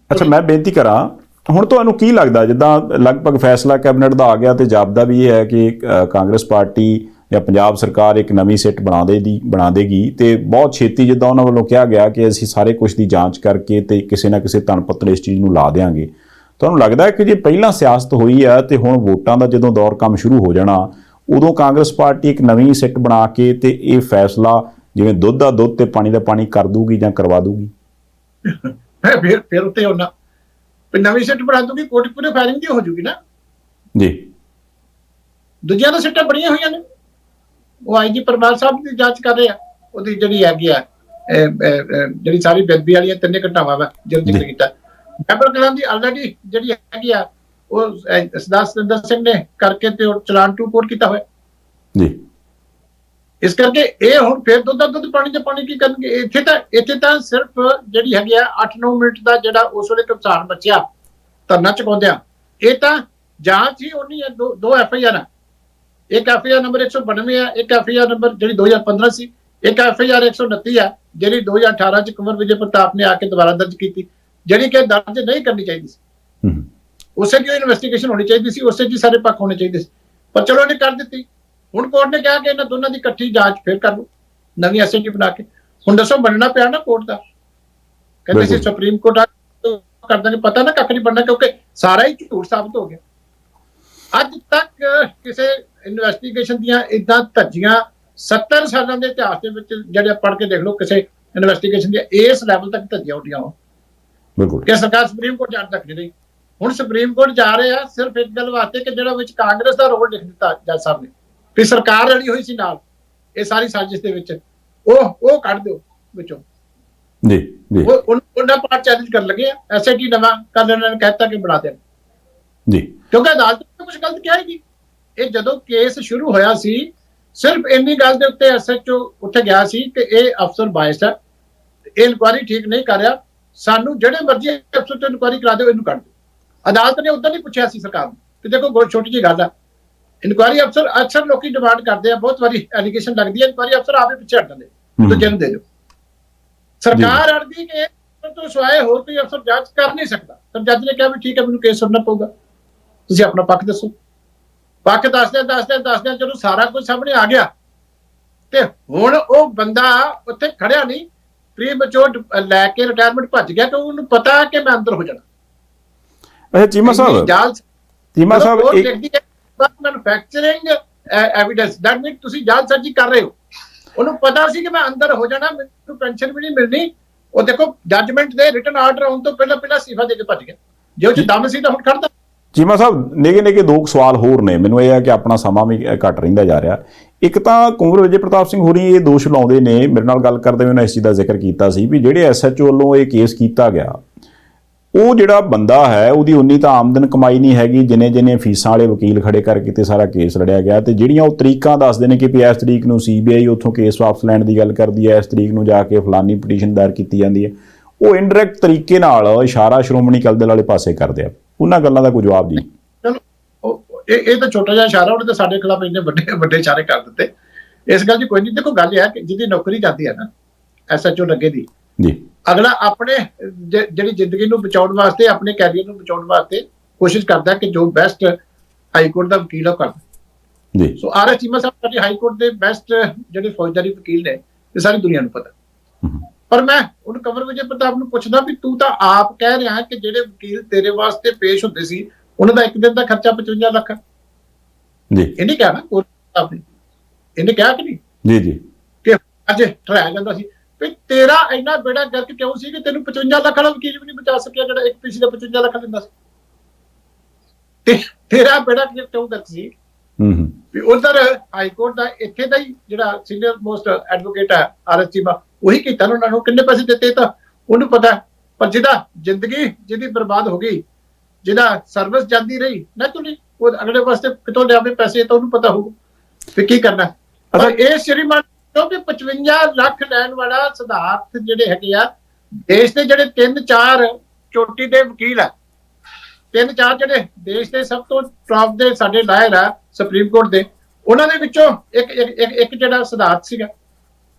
ਅੱਛਾ ਮੈਂ ਬੇਨਤੀ ਕਰਾਂ, ਹੁਣ ਤੁਹਾਨੂੰ ਕੀ ਲੱਗਦਾ, ਜਿੱਦਾਂ ਲਗਭਗ ਫੈਸਲਾ ਕੈਬਨਿਟ ਦਾ ਆ ਗਿਆ ਤੇ ਜਾਪਦਾ ਵੀ ਇਹ ਹੈ ਕਿ ਕਾਂਗਰਸ ਪਾਰਟੀ ਜਾਂ ਪੰਜਾਬ ਸਰਕਾਰ ਇੱਕ ਨਵੀਂ ਸਿੱਟ ਬਣਾ ਦੇਗੀ ਤੇ ਬਹੁਤ ਛੇਤੀ, ਜਿੱਦਾਂ ਉਹਨਾਂ ਵੱਲੋਂ ਕਿਹਾ ਗਿਆ ਕਿ ਅਸੀਂ ਸਾਰੇ ਕੁਝ ਦੀ ਜਾਂਚ ਕਰਕੇ ਤੇ ਕਿਸੇ ਨਾ ਕਿਸੇ ਤਣਪੱਤਰ ਇਸ ਚੀਜ਼ ਨੂੰ ਲਾ ਦੇਵਾਂਗੇ। ਤੁਹਾਨੂੰ ਲੱਗਦਾ ਹੈ ਕਿ ਜੇ ਪਹਿਲਾਂ ਸਿਆਸਤ ਹੋਈ ਆ ਤੇ ਹੁਣ ਵੋਟਾਂ ਦਾ ਜਦੋਂ ਦੌਰ ਕੰਮ ਸ਼ੁਰੂ ਹੋ ਜਾਣਾ, ਉਦੋਂ ਕਾਂਗਰਸ ਪਾਰਟੀ ਇੱਕ ਨਵੀਂ ਸਿੱਟ ਬਣਾ ਕੇ ਤੇ ਇਹ ਫੈਸਲਾ ਜਿਵੇਂ ਦੁੱਧ ਦਾ ਦੁੱਧ ਤੇ ਪਾਣੀ ਦਾ ਪਾਣੀ ਕਰ ਦੂਗੀ ਜਾਂ ਕਰਵਾ ਦੂਗੀ? ਫਿਰ ਉੱਤੇ ਉਹਨਾਂ ਨਵੀਂ ਸਿੱਟ ਬਣਾ ਦੂਗੀ, ਕੋਟਕਪੂਰੇ ਫਾਇਰਿੰਗ ਦੀ ਹੋ ਜੂਗੀ ਨਾ ਜੀ। ਦੂਜਿਆਂ ਦਾ ਸਿੱਟਾਂ ਬਣੀਆਂ ਹੋਈਆਂ ਨੇ, ਉਹ IG ਪਰਮਾਰ ਸਾਹਿਬ ਦੀ ਜਾਂਚ ਕਰ ਰਹੇ ਆ। ਉਹਦੀ ਜਿਹੜੀ ਹੈਗੀ ਆ ਜਿਹੜੀ ਸਾਰੀ ਬੇਦਬੀ ਵਾਲੀਆਂ ਤਿੰਨੇ ਘਟਨਾਵਾਂ ਵਾ ਜਿਹੜਾ ਜ਼ਿਕਰ ਕੀਤਾ, ਬਾਈਬਲ ਕਲਾਂ ਦੀ ਆਲਰੇਡੀ ਜਿਹੜੀ ਹੈਗੀ ਆ ਉਹ ਸਰਦਾਰ ਸਤਿੰਦਰ ਸਿੰਘ ਨੇ ਕਰਕੇ ਤੇ ਉਹ ਚਲਾਨ ਟੂ ਕੋਰਟ ਕੀਤਾ ਹੋਇਆ ਜੀ। ਇਸ ਕਰਕੇ ਇਹ ਹੁਣ ਫਿਰ ਦੁੱਧ ਪਾਣੀ ਤੇ ਪਾਣੀ ਕੀ ਕਰਨਗੇ? ਇੱਥੇ ਤਾਂ ਸਿਰਫ ਜਿਹੜੀ ਹੈਗੀ ਆ 8-9 ਮਿੰਟ ਦਾ ਜਿਹੜਾ ਉਸ ਵੇਲੇ ਘਮਸਾਨ ਮਚਿਆ ਧਰਨਾ ਚੁਕਾਉਂਦਿਆਂ, ਇਹ ਤਾਂ ਜਾਂਚ ਹੀ ਹੋਣੀ ਹੈ। ਦੋ FIR ਆ, ਇੱਕ FIR ਨੰਬਰ 192 ਆ, ਇੱਕ FIR ਨੰਬਰ ਜਿਹੜੀ 2015 ਸੀ, ਇੱਕ FIR 129 ਆ ਜਿਹੜੀ 2018 ਚ ਕੁੰਵਰ ਵਿਜੇ ਪ੍ਰਤਾਪ ਨੇ ਆ ਕੇ ਦੁਬਾਰਾ ਦਰਜ ਕੀਤੀ, ਜਿਹੜੀ ਕਿ ਦਰਜ ਨਹੀਂ ਕਰਨੀ ਚਾਹੀਦੀ ਸੀ। ਉਸੇ ਦੀ ਇਨਵੈਸਟੀਗੇਸ਼ਨ ਹੋਣੀ ਚਾਹੀਦੀ ਸੀ, ਉਸੇ 'ਚ ਸਾਰੇ ਪੱਖ ਹੋਣੇ ਚਾਹੀਦੇ ਸੀ, ਪਰ ਚਲੋ ਇਹਨੇ ਕਰ ਦਿੱਤੀ। ਹੁਣ ਕੋਰਟ ਨੇ ਕਿਹਾ ਕਿ ਇਹਨਾਂ ਦੋਨਾਂ ਦੀ ਇਕੱਠੀ ਜਾਂਚ ਫਿਰ ਕਰ ਲਓ, ਨਵੀਂ SIT ਬਣਾ ਕੇ। ਹੁਣ ਦੱਸੋ ਬਣਨਾ ਪਿਆ ਨਾ ਕੋਰਟ ਦਾ, ਕਹਿੰਦੇ ਸੀ ਬਿਲਕੁਲ। ਸੁਪਰੀਮ ਕੋਰਟ ਕਰ ਦਾਂਗੇ, ਪਤਾ ਨਾ ਕੱਖ ਨਹੀਂ ਬਣਨਾ, ਕਿਉਂਕਿ ਸਾਰਾ ਹੀ ਝੂਠ ਸਾਬਤ ਹੋ ਗਿਆ। ਅੱਜ ਤੱਕ ਕਿਸੇ ਇਨਵੈਸਟੀਗੇਸ਼ਨ ਦੀਆਂ ਇਦਾਂ ਧੱਜੀਆਂ 70 ਸਾਲਾਂ ਦੇ ਇਤਿਹਾਸ ਦੇ ਵਿੱਚ ਜਿਹੜੇ ਪੜ੍ਹ ਕੇ ਦੇਖ ਲਓ, ਕਿਸੇ ਇਨਵੈਸਟੀਗੇਸ਼ਨ ਦੀਆਂ ਇਸ ਲੈਵਲ ਤੱਕ ਧੱਜੀਆਂ ਉੱਡੀਆਂ ਹੋ ਬਿਲਕੁਲ ਕਿ ਸਰਕਾਰ ਸੁਪਰੀਮ ਕੋਰਟ ਜਾਣ ਤੱਕ ਨਹੀਂ। ਹੁਣ ਸੁਪਰੀਮ ਕੋਰਟ ਜਾ ਰਹੇ ਆ ਸਿਰਫ ਇੱਕ ਗੱਲ ਵਾਸਤੇ ਕਿ ਜਿਹੜਾ ਵਿੱਚ ਕਾਂਗਰਸ ਦਾ ਰੋਲ ਲਿਖ ਦਿੱਤਾ ਜੱਜ ਸਾਹਿਬ ਨੇ, ਵੀ ਸਰਕਾਰ ਰਲੀ ਹੋਈ ਸੀ ਨਾਲ ਇਹ ਸਾਰੀ ਸਾਜ਼ਿਸ਼ ਦੇ ਵਿੱਚ, ਉਹ ਕੱਢ ਦਿਓ ਵਿੱਚੋਂ। ਜੀ ਜੀ ਉਹਨਾਂ ਪਾਰਟ ਚੈਲੰਜ ਕਰਨ ਲੱਗੇ ਆ, ਐਸਆਈਟੀ ਨਵਾਂ ਕੱਲ ਇਹਨਾਂ ਨੇ ਕਹਿਤਾ ਕਿ ਬਣਾ ਦੇਣ ਜੀ, ਕਿਉਂਕਿ ਅਦਾਲਤ ਨੇ ਕੁਝ ਗਲਤ ਕਿਹਾ ਹੀ ਨਹੀਂ। ਇਹ ਜਦੋਂ ਕੇਸ ਸ਼ੁਰੂ ਹੋਇਆ ਸੀ ਸਿਰਫ ਇੰਨੀ ਗੱਲ ਦੇ ਉੱਤੇ ਐਸਐਚਓ ਉੱਥੇ ਗਿਆ ਸੀ ਕਿ ਇਹ ਅਫਸਰ ਬਾਇਸ ਹੈ, ਇਹ ਇਨਕੁਆਇਰੀ ਠੀਕ ਨਹੀਂ ਕਰ ਰਿਹਾ, ਸਾਨੂੰ ਜਿਹੜੇ ਮਰਜ਼ੀ ਅਫਸਰ ਤੋਂ ਇਨਕੁਆਇਰੀ ਕਰਾ ਦਿਓ, ਇਹਨੂੰ ਕੱਢ ਦਿਓ। ਅਦਾਲਤ ਨੇ ਉਦੋਂ ਨਹੀਂ ਪੁੱਛਿਆ ਸੀ ਸਰਕਾਰ ਨੂੰ ਕਿ ਦੇਖੋ ਛੋਟੀ ਜਿਹੀ ਗੱਲ ਆ, ਇਨਕੁਆਇਰੀ ਅਫਸਰ ਅਕਸਰ ਲੋਕੀ ਡਿਮਾਂਡ ਕਰਦੇ ਆ, ਬਹੁਤ ਵਾਰੀ ਐਲੀਗੇਸ਼ਨ ਲੱਗਦੀ ਹੈ, ਇਨਕੁਆਇਰੀ ਅਫਸਰ ਆਪੇ ਪਿੱਛੇ ਹਟ ਜਾਂਦੇ, ਦੂਜੇ ਨੂੰ ਦੇ ਦਿਓ। ਸਰਕਾਰ ਅੜਦੀ ਕਿ ਤੋਂ ਸਿਵਾਏ ਹੋਰ ਕੋਈ ਅਫਸਰ ਜਾਂਚ ਕਰ ਨਹੀਂ ਸਕਦਾ। ਤਾਂ ਜੱਜ ਨੇ ਕਿਹਾ ਵੀ ਠੀਕ ਹੈ, ਮੈਨੂੰ ਕੇਸ ਸੁਣਨਾ ਪਊਗਾ, ਤੁਸੀਂ ਆਪਣਾ ਪੱਖ ਦੱਸੋ। ਪੱਖ ਦੱਸਦੇ ਜਦੋਂ ਸਾਰਾ ਕੁਝ ਸਾਹਮਣੇ ਆ ਗਿਆ ਤੇ ਹੁਣ ਉਹ ਬੰਦਾ ਉੱਥੇ ਖੜਿਆ ਨਹੀਂ, ਪ੍ਰੀ ਮੈਚੁਰ ਲੈ ਕੇ ਰਿਟਾਇਰਮੈਂਟ ਭੱਜ ਗਿਆ, ਕਿਉਂਕਿ ਉਹਨੂੰ ਪਤਾ ਕਿ ਮੈਂ ਅੰਦਰ ਹੋ ਜਾਣਾ। ਅੱਛਾ ਚੀਮਾ ਸਾਹਿਬ ਮੈਨੂਫੈਕਚਰਿੰਗ ਐਵੀਡੈਂਸ ਦੈਟ ਮੀਨ ਤੁਸੀਂ ਜਾਲਸਾਜ਼ੀ ਕਰ ਰਹੇ ਹੋ। ਉਹਨੂੰ ਪਤਾ ਸੀ ਕਿ ਮੈਂ ਅੰਦਰ ਹੋ ਜਾਣਾ, ਮੈਨੂੰ ਪੈਨਸ਼ਨ ਵੀ ਨਹੀਂ ਮਿਲਣੀ। ਉਹ ਦੇਖੋ ਜੱਜਮੈਂਟ ਦੇ ਰਿਟਨ ਆਰਡਰ ਆਉਣ ਤੋਂ ਪਹਿਲਾਂ ਅਸਤੀਫਾ ਦੇ ਕੇ ਭੱਜ ਗਿਆ। ਜੇ ਉਹ ਚ ਦਮ ਸੀ ਤਾਂ ਹੁਣ ਖੜਦਾ। ਚੀਮਾ ਸਾਹਿਬ ਨਿੱਕੇ ਦੋ ਸਵਾਲ ਹੋਰ ਨੇ, ਮੈਨੂੰ ਇਹ ਹੈ ਕਿ ਆਪਣਾ ਸਮਾਂ ਵੀ ਘੱਟ ਰਹਿੰਦਾ ਜਾ ਰਿਹਾ। ਇੱਕ ਤਾਂ ਕੁੰਵਰ ਵਿਜੇ ਪ੍ਰਤਾਪ ਸਿੰਘ ਹੋਰੀ ਇਹ ਦੋਸ਼ ਲਾਉਂਦੇ ਨੇ, ਮੇਰੇ ਨਾਲ ਗੱਲ ਕਰਦੇ ਹੋਏ ਉਹਨਾਂ ਇਸ ਚੀਜ਼ ਦਾ ਜ਼ਿਕਰ ਕੀਤਾ ਸੀ ਵੀ ਜਿਹੜੇ ਐਸਐਚਓ ਵੱਲੋਂ ਇਹ ਕੇਸ ਕੀਤਾ ਗਿਆ, ਉਹ ਜਿਹੜਾ ਬੰਦਾ ਹੈ ਉਹਦੀ ਉਨੀ ਤਾਂ ਆਮਦਨ ਕਮਾਈ ਨਹੀਂ ਹੈਗੀ ਜਿੰਨੇ ਫੀਸਾਂ ਵਾਲੇ ਵਕੀਲ ਖੜੇ ਕਰਕੇ ਤੇ ਸਾਰਾ ਕੇਸ ਲੜਿਆ ਗਿਆ। ਤੇ ਜਿਹੜੀਆਂ ਉਹ ਤਰੀਕਾਂ ਦੱਸਦੇ ਨੇ ਕਿ ਵੀ ਇਸ ਤਰੀਕ ਨੂੰ ਸੀਬੀਆਈ ਉੱਥੋਂ ਕੇਸ ਵਾਪਸ ਲੈਣ ਦੀ ਗੱਲ ਕਰਦੀ ਹੈ, ਇਸ ਤਰੀਕ ਨੂੰ ਜਾ ਕੇ ਫਲਾਨੀ ਪਟੀਸ਼ਨ ਦਾਇਰ ਕੀਤੀ ਜਾਂਦੀ ਹੈ, ਉਹ ਇਨਡਾਇਰੈਕਟ ਤਰੀਕੇ ਨਾਲ ਇਸ਼ਾਰਾ ਸ਼੍ਰੋਮਣੀ ਅਕਾਲੀ ਦਲ ਵਾਲੇ ਪਾਸੇ ਕਰਦੇ ਆ। ਉਹਨਾਂ ਗੱਲਾਂ ਦਾ ਕੋਈ ਜਵਾਬ ਜੀ? ਚਲੋ ਇਹ ਤਾਂ ਛੋਟਾ ਜਿਹਾ ਇਸ਼ਾਰਾ, ਉਹਨੇ ਤਾਂ ਸਾਡੇ ਖਿਲਾਫ ਇੰਨੇ ਵੱਡੇ ਇਸ਼ਾਰੇ ਕਰ ਦਿੱਤੇ। ਇਸ ਗੱਲ ਦੀ ਕੋਈ ਨਹੀਂ। ਦੇਖੋ ਗੱਲ ਇਹ ਹੈ ਕਿ ਜਿਹਦੀ ਨੌਕਰੀ ਜਾਂਦੀ ਹੈ ਨਾ ਐਸਐਚਓ ਲੱਗੇ ਦੀ ਜੀ, ਅਗਲਾ ਆਪਣੇ ਜਿਹੜੀ ਜ਼ਿੰਦਗੀ ਨੂੰ ਬਚਾਉਣ ਵਾਸਤੇ, ਆਪਣੇ ਕੈਰੀਅਰ ਨੂੰ ਬਚਾਉਣ ਵਾਸਤੇ ਕੋਸ਼ਿਸ਼ ਕਰਦਾ ਕਿ ਜੋ ਬੈਸਟ ਹਾਈ ਕੋਰਟ ਦਾ ਵਕੀਲ ਆ ਕਰਦਾ ਜੀ। ਸੋ ਆਰ ਐਸ ਚੀਮਾ ਸਾਹਿਬ ਸਾਡੀ ਹਾਈ ਕੋਰਟ ਦੇ ਬੈਸਟ ਜਿਹੜੇ ਫੌਜਦਾਰੀ ਵਕੀਲ ਨੇ, ਇਹ ਸਾਰੀ ਦੁਨੀਆ ਨੂੰ ਪਤਾ। ਪਰ ਮੈਂ ਉਹਨੂੰ ਕੰਵਰ ਵਿਜੇ ਪ੍ਰਤਾਪ ਨੂੰ ਪੁੱਛਦਾ ਵੀ ਤੂੰ ਤਾਂ ਆਪ ਕਹਿ ਰਿਹਾ ਕਿ ਜਿਹੜੇ ਵਕੀਲ ਤੇਰੇ ਵਾਸਤੇ ਪੇਸ਼ ਹੁੰਦੇ ਸੀ ਉਹਨਾਂ ਦਾ ਇੱਕ ਦਿਨ ਦਾ ਖਰਚਾ 55 ਲੱਖ ਜੀ। ਇਹਨੇ ਕਿਹਾ ਨਾ ਕੋਰਟ ਸਾਹਿਬ ਨੇ, ਇਹਨੇ ਕਿਹਾ ਕਿ ਨਹੀਂ ਜੀ ਜੀ ਕਿ ਅੱਜ ਠਹਿਰਾਇਆ ਜਾਂਦਾ ਸੀ ਵੀ ਤੇਰਾ ਇੰਨਾ ਬੇੜਾ ਗਰਕ ਕਿਉਂ ਸੀ ਕਿ ਤੈਨੂੰ 55 ਲੱਖ ਵਾਲਾ ਵਕੀਲ ਵੀ ਨਹੀਂ ਬਚਾ ਸਕਿਆ ਜਿਹੜਾ ਇੱਕ ਪੀਸੀ ਦਾ 55 ਲੱਖ ਲੈਂਦਾ ਸੀ। ਤੇ ਤੇਰਾ ਬੇੜਾ ਕਿਉਂ ਗਰਕ ਸੀ ਵੀ ਉਧਰ ਹਾਈ ਕੋਰਟ ਦਾ ਇੱਥੇ ਦਾ ਹੀ ਜਿਹੜਾ ਸੀਨੀਅਰ ਮੋਸਟ ਐਡਵੋਕੇਟ ਹੈ ਆਰ ਐਸ ਚੀਮਾ, ਉਹੀ ਕੀਤਾ ਨਾ ਉਹਨਾਂ ਨੂੰ। ਕਿੰਨੇ ਪੈਸੇ ਦਿੱਤੇ ਤਾਂ ਉਹਨੂੰ ਪਤਾ, ਪਰ ਜਿਹਦਾ ਜ਼ਿੰਦਗੀ ਜਿਹਦੀ ਬਰਬਾਦ ਹੋ ਗਈ, ਜਿਹਦਾ ਸਰਵਿਸ ਜਾਂਦੀ ਰਹੀ ਨੈਚੁਰਲੀ, ਉਹ ਅਗਲੇ ਵਾਸਤੇ ਕਿਤੋਂ ਲਿਆਵੇ ਪੈਸੇ ਤਾਂ ਉਹਨੂੰ ਪਤਾ ਹੋਊ ਵੀ ਕੀ ਕਰਨਾ। ਪਰ ਇਹ ਸ਼੍ਰੀਮਾਨ ਕਿਉਂਕਿ 55 ਲੱਖ ਲੈਣ ਵਾਲਾ ਸਿਧਾਰਥ ਜਿਹੜੇ ਹੈਗੇ ਆ ਦੇਸ਼ ਦੇ ਜਿਹੜੇ 3-4 ਚੋਟੀ ਦੇ ਵਕੀਲ ਆ, 3-4 ਜਿਹੜੇ ਦੇਸ਼ ਦੇ ਸਭ ਤੋਂ ਟੌਪ ਦੇ ਸਾਡੇ ਲਾਇਰ ਆ ਸੁਪਰੀਮ ਕੋਰਟ ਦੇ, ਉਹਨਾਂ ਦੇ ਵਿੱਚੋਂ ਇੱਕ ਜਿਹੜਾ ਸਿਧਾਰਥ ਸੀਗਾ।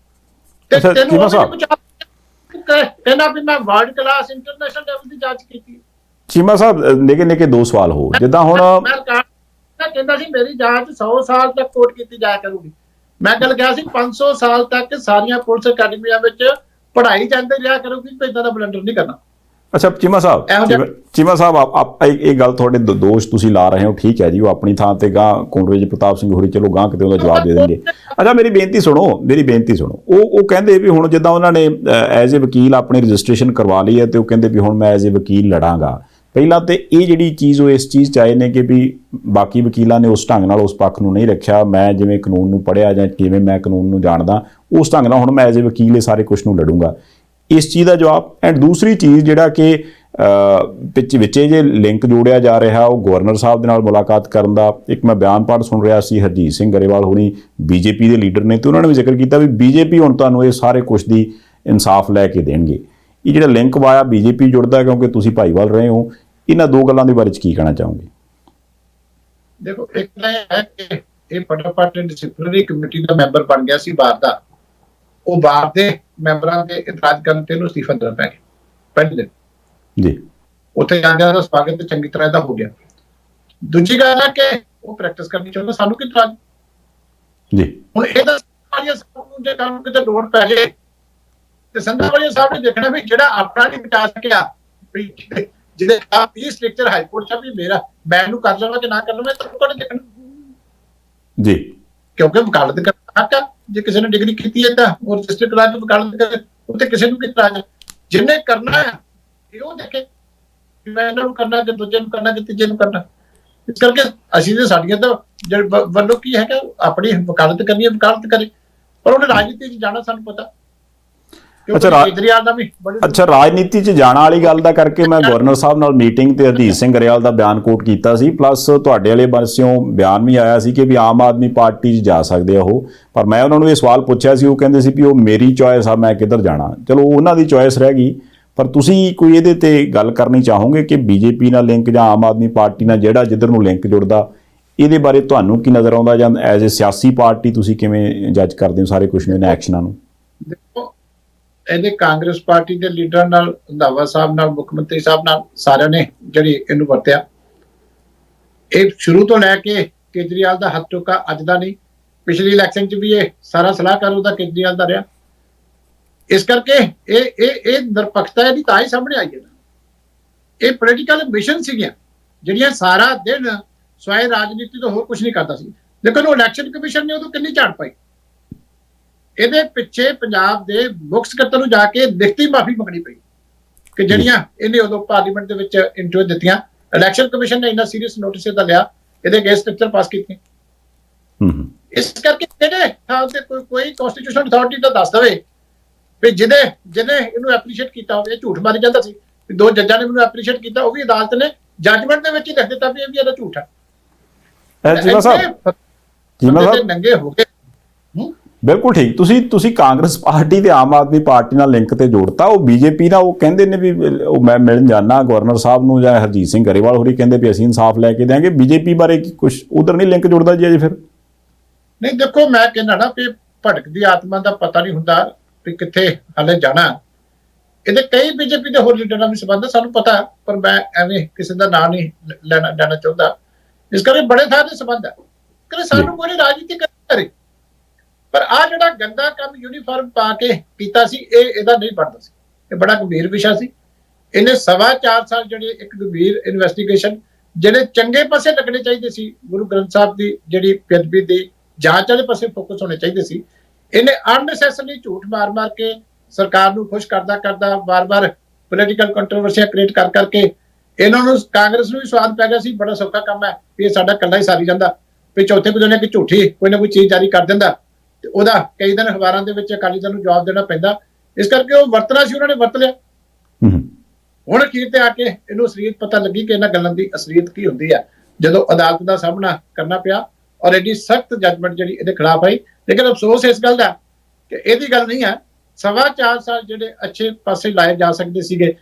ਤੇ ਤੈਨੂੰ ਕਹਿੰਦਾ ਵੀ ਮੈਂ ਵਰਲਡ ਕਲਾਸ ਇੰਟਰਨੈਸ਼ਨਲ ਲੈਵਲ ਦੀ ਜਾਂਚ ਕੀਤੀ। ਚੀਮਾ ਸਾਹਿਬ ਨਿੱਕੇ ਦੋ ਸਵਾਲ ਹੋ, ਜਿੱਦਾਂ ਹੁਣ ਕਹਿੰਦਾ ਸੀ ਮੇਰੀ ਜਾਂਚ 100 ਸਾਲ ਤੱਕ ਕੋਰਟ ਕੀਤੀ ਜਾਇਆ ਕਰੂਗੀ। ਮੈਂ ਗੱਲ ਕਿਹਾ ਸੀ 500 ਸਾਲ ਤੱਕ ਸਾਰੀਆਂ ਪੁਲਿਸ ਅਕੈਡਮੀਆਂ ਵਿੱਚ ਪੜ੍ਹਾਈ ਜਾਂਦੇ ਰਿਹਾ ਕਰੂਗੀ, ਤੇ ਇਦਾਂ ਦਾ ਬਲੰਡਰ ਨਹੀਂ ਕਰਨਾ। ਅੱਛਾ ਚੀਮਾ ਸਾਹਿਬ ਆਪ ਇਹ ਗੱਲ ਤੁਹਾਡੇ ਦੋਸ਼ ਤੁਸੀਂ ਲਾ ਰਹੇ ਹੋ, ਠੀਕ ਹੈ ਜੀ, ਉਹ ਆਪਣੀ ਥਾਂ ਤੇ ਗਾਂ ਕੁੰਵਰ ਵਿਜੇ ਪ੍ਰਤਾਪ ਸਿੰਘ ਹੋਰੀ ਚਲੋ ਗਾਂ ਕਿਤੇ ਉਹਦਾ ਜਵਾਬ ਦੇ ਦੇਣਗੇ। ਅੱਛਾ ਮੇਰੀ ਬੇਨਤੀ ਸੁਣੋ। ਉਹ ਕਹਿੰਦੇ ਵੀ ਹੁਣ ਜਿੱਦਾਂ ਉਹਨਾਂ ਨੇ ਐਜ਼ ਏ ਵਕੀਲ ਆਪਣੀ ਰਜਿਸਟ੍ਰੇਸ਼ਨ ਕਰਵਾ ਲਈ ਹੈ ਤੇ ਉਹ ਕਹਿੰਦੇ ਵੀ ਹੁਣ ਮੈਂ ਐਜ਼ ਏ ਵਕੀਲ ਲੜਾਂਗਾ। ਪਹਿਲਾਂ ਤੇ ਇਹ ਜਿਹੜੀ ਚੀਜ਼ ਉਹ ਇਸ ਚੀਜ਼ 'ਚ ਆਏ ਨੇ ਕਿ ਵੀ ਬਾਕੀ ਵਕੀਲਾਂ ਨੇ ਉਸ ਢੰਗ ਨਾਲ ਉਸ ਪੱਖ ਨੂੰ ਨਹੀਂ ਰੱਖਿਆ। ਮੈਂ ਜਿਵੇਂ ਕਾਨੂੰਨ ਨੂੰ ਪੜ੍ਹਿਆ ਜਾਂ ਜਿਵੇਂ ਮੈਂ ਕਾਨੂੰਨ ਨੂੰ ਜਾਣਦਾ ਉਸ ਢੰਗ ਨਾਲ ਹੁਣ ਮੈਂ ਐਜ਼ ਏ ਵਕੀਲ ਇਹ ਸਾਰੇ ਕੁਛ ਨੂੰ ਲੜੂੰਗਾ। ਇਸ ਚੀਜ਼ ਦਾ ਜਵਾਬ। ਐਂਡ ਦੂਸਰੀ ਚੀਜ਼ ਜਿਹੜਾ ਕਿ ਵਿੱਚੇ ਜੇ ਲਿੰਕ ਜੋੜਿਆ ਜਾ ਰਿਹਾ ਉਹ ਗਵਰਨਰ ਸਾਹਿਬ ਦੇ ਨਾਲ ਮੁਲਾਕਾਤ ਕਰਨ ਦਾ, ਇੱਕ ਮੈਂ ਬਿਆਨ ਪਾਠ ਸੁਣ ਰਿਹਾ ਸੀ ਹਰਜੀਤ ਸਿੰਘ ਗਰੇਵਾਲ ਹੋਣੀ ਬੀਜੇਪੀ ਦੇ ਲੀਡਰ ਨੇ, ਤੇ ਉਹਨਾਂ ਨੇ ਵੀ ਜ਼ਿਕਰ ਕੀਤਾ ਵੀ ਬੀਜੇਪੀ ਹੁਣ ਤੁਹਾਨੂੰ ਇਹ ਸਾਰੇ ਕੁਛ ਦੀ ਇਨਸਾਫ ਲੈ ਕੇ ਦੇਣਗੇ। ਇਹ ਜਿਹੜਾ ਲਿੰਕ ਵਾਇਆ ਬੀਜੇਪੀ ਜੁੜਦਾ ਕਿਉਂਕਿ ਤੁਸੀਂ ਭਾਈਵਾਲ ਰਹੇ ਹੋ, ਇਹਨਾਂ ਦੋ ਗੱਲਾਂ ਦੇ ਬਾਰੇ 'ਚ ਕੀ ਕਹਿਣਾ ਚਾਹੋਗੇ? ਦੇਖੋ ਇੱਕ ਤਾਂ ਹੈ ਕਿ ਇਹ ਫਟਾਫਟ ਡਿਸਪਲਿਨਰੀ ਕਮੇਟੀ ਦਾ ਮੈਂਬਰ ਬਣ ਗਿਆ ਸੀ ਬਾਰ ਦਾ, ਉਹ ਬਾਰ ਦੇ ਮੈਂਬਰਾਂ ਦੇ ਇਤਰਾਜ਼ ਕਰਨ ਤੇ ਇਹਨੂੰ ਅਸਤੀਫਾ ਦੇਣਾ ਪੈ ਗਿਆ ਪਹਿਲੇ ਦਿਨ ਜੀ। ਉੱਥੇ ਜਾਂਦਿਆਂ ਦਾ ਸਵਾਗਤ ਚੰਗੀ ਤਰ੍ਹਾਂ ਦਾ ਹੋ ਗਿਆ। ਦੂਜੀ ਗੱਲ ਹੈ ਕਿ ਉਹ ਪ੍ਰੈਕਟਿਸ ਕਰਨੀ ਚਾਹੁੰਦਾ, ਸਾਨੂੰ ਕੀ ਇਤਰਾਜ਼ ਜੀ। ਹੁਣ ਇਹ ਤਾਂ ਜੇ ਕੰਮ ਕਿਤੇ ਲੋੜ ਪੈ ਜੇ ਤੇ ਸੰਧਾਵਾਲੀਆ ਸਾਹਿਬ ਨੇ ਦੇਖਣਾ ਵੀ ਜਿਹੜਾ ਆਪਣਾ ਨਹੀਂ ਬਚਾ ਸਕਿਆ, ਵੀ ਜਿਹਦੇ ਖਿਲਾਫ 30 ਸਟ੍ਰਕਚਰ ਹਾਈ ਕੋਰਟ ਚ ਵੀ ਮੈਂ ਇਹਨੂੰ ਕਰ ਲਵਾਂ ਕਿ ਨਾ ਕਰ ਲਵਾਂ, ਤੁਹਾਨੂੰ ਕੋਲ ਦੇਖਣਾ ਜੀ, ਕਿਉਂਕਿ ਵਕਾਲਤ ਕਰਨਾ ਹੱਕ ਆ। ਜੇ ਕਿਸੇ ਨੇ ਡਿਗਰੀ ਕੀਤੀ ਹੈ ਤਾਂ ਉਹ ਰਜਿਸਟਰ ਕਰਾ ਕੇ ਵਕਾਲਤ ਕਰੇ, ਉੱਥੇ ਕਿਸੇ ਨੂੰ ਕਿਸ ਤਰ੍ਹਾਂ ਜਿਹਨੇ ਕਰਨਾ ਆ ਇਹ ਉਹ ਦੇਖੇ ਕਿ ਮੈਂ ਇਹਨਾਂ ਨੂੰ ਕਰਨਾ ਕਿ ਦੂਜੇ ਨੂੰ ਕਰਨਾ ਕਿ ਤੀਜੇ ਨੂੰ ਕਰਨਾ। ਇਸ ਕਰਕੇ ਅਸੀਂ ਤੇ ਸਾਡੀਆਂ ਤਾਂ ਵੱਲੋਂ ਕੀ ਹੈਗਾ, ਆਪਣੀ ਵਕਾਲਤ ਕਰਨੀ ਹੈ ਵਕਾਲਤ ਕਰੇ, ਪਰ ਉਹਨੇ ਰਾਜਨੀਤੀ 'ਚ ਜਾਣਾ ਸਾਨੂੰ ਪਤਾ। ਕੇਜਰੀਵਾਲ ਦਾ ਵੀ ਅੱਛਾ, ਰਾਜਨੀਤੀ 'ਚ ਜਾਣ ਵਾਲੀ ਗੱਲ ਦਾ ਕਰਕੇ ਮੈਂ ਗਵਰਨਰ ਸਾਹਿਬ ਨਾਲ ਮੀਟਿੰਗ ਤੇ ਹਰਜੀਤ ਸਿੰਘ ਗਰੇਵਾਲ ਦਾ ਬਿਆਨ ਕੋਟ ਕੀਤਾ ਸੀ, ਪਲੱਸ ਤੁਹਾਡੇ ਵਾਲੇ ਪਾਸਿਓਂ ਬਿਆਨ ਵੀ ਆਇਆ ਸੀ ਕਿ ਵੀ ਆਮ ਆਦਮੀ ਪਾਰਟੀ 'ਚ ਜਾ ਸਕਦੇ ਆ ਉਹ, ਪਰ ਮੈਂ ਉਹਨਾਂ ਨੂੰ ਇਹ ਸਵਾਲ ਪੁੱਛਿਆ ਸੀ, ਉਹ ਕਹਿੰਦੇ ਸੀ ਵੀ ਉਹ ਮੇਰੀ ਚੋਇਸ ਆ, ਮੈਂ ਕਿੱਧਰ ਜਾਣਾ। ਚਲੋ ਉਹਨਾਂ ਦੀ ਚੋਇਸ ਰਹਿ ਗਈ, ਪਰ ਤੁਸੀਂ ਕੋਈ ਇਹਦੇ ਤੇ ਗੱਲ ਕਰਨੀ ਚਾਹੋਗੇ ਕਿ ਬੀਜੇਪੀ ਨਾਲ ਲਿੰਕ ਜਾਂ ਆਮ ਆਦਮੀ ਪਾਰਟੀ ਨਾਲ ਜਿਹੜਾ ਜਿੱਧਰ ਨੂੰ ਲਿੰਕ ਜੁੜਦਾ, ਇਹਦੇ ਬਾਰੇ ਤੁਹਾਨੂੰ ਕੀ ਨਜ਼ਰ ਆਉਂਦਾ, ਜਾਂ ਐਜ਼ ਏ ਸਿਆਸੀ ਪਾਰਟੀ ਤੁਸੀਂ ਕਿਵੇਂ ਜੱਜ ਕਰਦੇ ਹੋ ਸਾਰੇ ਕੁਝ ਨੇ ਐਕਸ਼ਨਾਂ ਨੂੰ? ਦੇਖੋ, ਇਹਦੇ ਕਾਂਗਰਸ ਪਾਰਟੀ ਦੇ ਲੀਡਰਾਂ ਨਾਲ, ਰੰਧਾਵਾ ਸਾਹਿਬ ਨਾਲ, ਮੁੱਖ ਮੰਤਰੀ ਸਾਹਿਬ ਨਾਲ, ਸਾਰਿਆਂ ਨੇ ਜਿਹੜੀ ਇਹਨੂੰ ਵਰਤਿਆ। ਇਹ ਸ਼ੁਰੂ ਤੋਂ ਲੈ ਕੇ ਕੇਜਰੀਵਾਲ ਦਾ ਹੱਥ ਚੁੱਕਾ ਅੱਜ ਦਾ ਨਹੀਂ, ਪਿਛਲੀ ਇਲੈਕਸ਼ਨ 'ਚ ਵੀ ਇਹ ਸਾਰਾ ਸਲਾਹਕਾਰ ਉਹਦਾ ਕੇਜਰੀਵਾਲ ਦਾ ਰਿਹਾ। ਇਸ ਕਰਕੇ ਇਹ ਨਿਰਪੱਖਤਾ ਇਹਦੀ ਤਾਂ ਹੀ ਸਾਹਮਣੇ ਆਈ ਹੈ ਨਾ। ਇਹ ਪੋਲੀਟੀਕਲ ਮਿਸ਼ਨ ਸੀਗੀਆਂ ਜਿਹੜੀਆਂ ਸਾਰਾ ਦਿਨ ਸਵਾਏ ਰਾਜਨੀਤੀ ਤੋਂ ਹੋਰ ਕੁਝ ਨਹੀਂ ਕਰਦਾ ਸੀ। ਲੇਕਿਨ ਉਹ ਇਲੈਕਸ਼ਨ ਕਮਿਸ਼ਨ ਨੇ ਉਦੋਂ ਕਿੰਨੀ ਝਾੜ ਪਾਈ। ਇਹਦੇ ਪਿੱਛੇ ਪੰਜਾਬ ਦੇ ਮੁੱਖ ਸਕੱਤਰ ਨੂੰ ਜਾ ਕੇ ਲਿਖਤੀ ਮਾਫੀ ਮੰਗਣੀ ਪਈ ਕਿ ਜਿਹੜੀਆਂ ਇਹਨੇ ਉਦੋਂ ਪਾਰਲੀਮੈਂਟ ਦੇ ਵਿੱਚ ਇੰਟਰਵਿਊ ਦਿੱਤੀਆਂ। ਇਲੈਕਸ਼ਨ ਕਮਿਸ਼ਨ ਨੇ ਇੰਨਾ ਸੀਰੀਅਸ ਨੋਟਿਸ ਇਹਦਾ ਲਿਆ, ਇਹਦੇ ਅਗੇਂਸਟ ਸਟ੍ਰਕਚਰ ਪਾਸ ਕੀਤੇ। ਇਸ ਕਰਕੇ ਜਿਹੜੇ ਥਾਂ ਤੇ ਕੋਈ ਕਨਸਟੀਟਿਊਸ਼ਨਲ ਅਥਾਰਟੀ ਦਾ ਦੱਸ ਦਵੇ ਵੀ ਜਿਹਨੇ ਇਹਨੂੰ ਐਪਰੀਸ਼ੀਏਟ ਕੀਤਾ ਹੋਵੇ। ਝੂਠ ਮਾਰੀ ਜਾਂਦਾ ਸੀ, ਦੋ ਜੱਜਾਂ ਨੇ ਮੈਨੂੰ ਐਪਰੀਸ਼ੀਏਟ ਕੀਤਾ, ਉਹ ਵੀ ਅਦਾਲਤ ਨੇ ਜੱਜਮੈਂਟ ਦੇ ਵਿੱਚ ਹੀ ਲਿਖ ਦਿੱਤਾ ਵੀ ਇਹ ਵੀ ਇਹਦਾ ਝੂਠ ਹੈ। ਨੰਗੇ ਹੋ ਗਏ। ਬਿਲਕੁਲ ਠੀਕ। ਤੁਸੀਂ ਕਾਂਗਰਸ ਪਾਰਟੀ ਤੇ ਆਮ ਆਦਮੀ ਪਾਰਟੀ ਨਾਲ ਲਿੰਕ ਤੇ ਜੋੜਤਾ, ਉਹ ਬੀਜੇਪੀ ਨਾਲ ਉਹ ਕਹਿੰਦੇ ਨੇ ਵੀ ਉਹ ਮੈਂ ਮਿਲਣ ਜਾਣਾ ਗਵਰਨਰ ਸਾਹਿਬ ਨੂੰ, ਜਾਂ ਹਰਜੀਤ ਸਿੰਘ ਗਰੇਵਾਲ ਹੋਰੀ ਕਹਿੰਦੇ ਵੀ ਅਸੀਂ ਇਨਸਾਫ ਲੈ ਕੇ ਦੇਾਂਗੇ। ਬੀਜੇਪੀ ਬਾਰੇ ਕੁਝ ਉਧਰ ਨਹੀਂ ਲਿੰਕ ਜੁੜਦਾ ਜੀ ਅਜੇ? ਫਿਰ ਨਹੀਂ, ਦੇਖੋ ਮੈਂ ਕਹਿੰਦਾ ਨਾ ਵੀ ਭਟਕਦੀ ਆਤਮਾ ਦਾ ਪਤਾ ਨਹੀਂ ਹੁੰਦਾ ਵੀ ਕਿੱਥੇ ਹਾਲੇ ਜਾਣਾ। ਇਹਦੇ ਕਈ ਬੀਜੇਪੀ ਦੇ ਹੋਰ ਲੀਡਰਾਂ ਨਾਲ ਸੰਬੰਧ ਸਾਨੂੰ ਪਤਾ, ਪਰ ਮੈਂ ਐਵੇਂ ਕਿਸੇ ਦਾ ਨਾਂ ਨਹੀਂ ਲੈਣਾ ਚਾਹੁੰਦਾ। ਇਸ ਕਰਕੇ ਬੜੇ ਥਾਂ ਦੇ ਸੰਬੰਧ ਹੈ ਕਿ ਸਾਨੂੰ ਕੋਈ ਰਾਜਨੀਤੀ ਕਰੇ, ਪਰ ਆ ਜਿਹੜਾ ਗੰਦਾ ਕੰਮ ਯੂਨੀਫਾਰਮ ਪਾ ਕੇ ਕੀਤਾ ਸੀ, ਇਹਦਾ ਨਹੀਂ ਬਣਦਾ ਸੀ। ਇਹ ਬੜਾ ਗੰਭੀਰ ਵਿਸ਼ਾ ਸੀ। ਇਹਨੇ 4.25 ਸਾਲ ਜਿਹੜੇ ਇੱਕ ਗੰਭੀਰ ਇਨਵੈਸਟੀਗੇਸ਼ਨ ਜਿਹੜੇ ਚੰਗੇ ਪਾਸੇ ਲੱਗਣੇ ਚਾਹੀਦੇ ਸੀ, ਗੁਰੂ ਗ੍ਰੰਥ ਸਾਹਿਬ ਦੀ ਜਿਹੜੀ ਬੇਅਦਬੀ ਦੀ ਜਾਂਚ ਵਾਲੇ ਪਾਸੇ ਫੋਕਸ ਹੋਣੇ ਚਾਹੀਦੇ ਸੀ, ਇਹਨੇ ਅਨਨੈਸੈਸਰੀ ਝੂਠ ਮਾਰ ਕੇ ਸਰਕਾਰ ਨੂੰ ਖੁਸ਼ ਕਰਦਾ ਵਾਰ-ਵਾਰ ਪੋਲੀਟੀਕਲ ਕੰਟਰੋਵਰਸੀਆਂ ਕ੍ਰੀਏਟ ਕਰਕੇ ਇਹਨਾਂ ਨੂੰ, ਕਾਂਗਰਸ ਨੂੰ ਵੀ ਸਵਾਦ ਪੈ ਗਿਆ ਸੀ। ਬੜਾ ਸੌਖਾ ਕੰਮ ਹੈ ਵੀ ਇਹ ਸਾਡਾ ਕੱਲਾ ਹੀ ਸਾਰੀ ਜਾਂਦਾ, ਵੀ ਚੌਥੇ ਕੁ ਦਿਨ ਕਿ ਝੂਠੀ ਕੋਈ ਨਾ ਕੋਈ ਚੀਜ਼ ਜਾਰੀ ਕਰ ਦਿੰਦਾ ਤੇ ਉਹਦਾ ਕਈ ਦਿਨ ਅਖਬਾਰਾਂ ਦੇ ਵਿੱਚ ਅਕਾਲੀ ਦਲ ਨੂੰ ਜਵਾਬ ਦੇਣਾ ਪੈਂਦਾ। ਇਸ ਕਰਕੇ ਉਹ ਵਰਤਣਾ ਸੀ, ਉਹਨਾਂ ਨੇ ਵਰਤ ਲਿਆ। ਹੁਣ ਅਖੀਰ ਤੇ ਆ ਕੇ ਇਹਨੂੰ ਅਸਲੀਅਤ ਪਤਾ ਲੱਗੀ ਕਿ ਇਹਨਾਂ ਗੱਲਾਂ ਦੀ ਅਸਲੀਅਤ ਕੀ ਹੁੰਦੀ ਹੈ, ਜਦੋਂ ਅਦਾਲਤ ਦਾ ਸਾਹਮਣਾ ਕਰਨਾ ਪਿਆ ਔਰ ਐਡੀ ਸਖਤ ਜੱਜਮੈਂਟ ਜਿਹੜੀ ਇਹਦੇ ਖਿਲਾਫ ਆਈ। ਲੇਕਿਨ ਅਫਸੋਸ ਇਸ ਗੱਲ ਦਾ ਕਿ ਇਹਦੀ ਗੱਲ ਨਹੀਂ ਹੈ। 4.25 ਸਾਲ ਜਿਹੜੇ ਅੱਛੇ ਪਾਸੇ ਲਾਏ ਜਾ ਸਕਦੇ ਸੀਗੇ,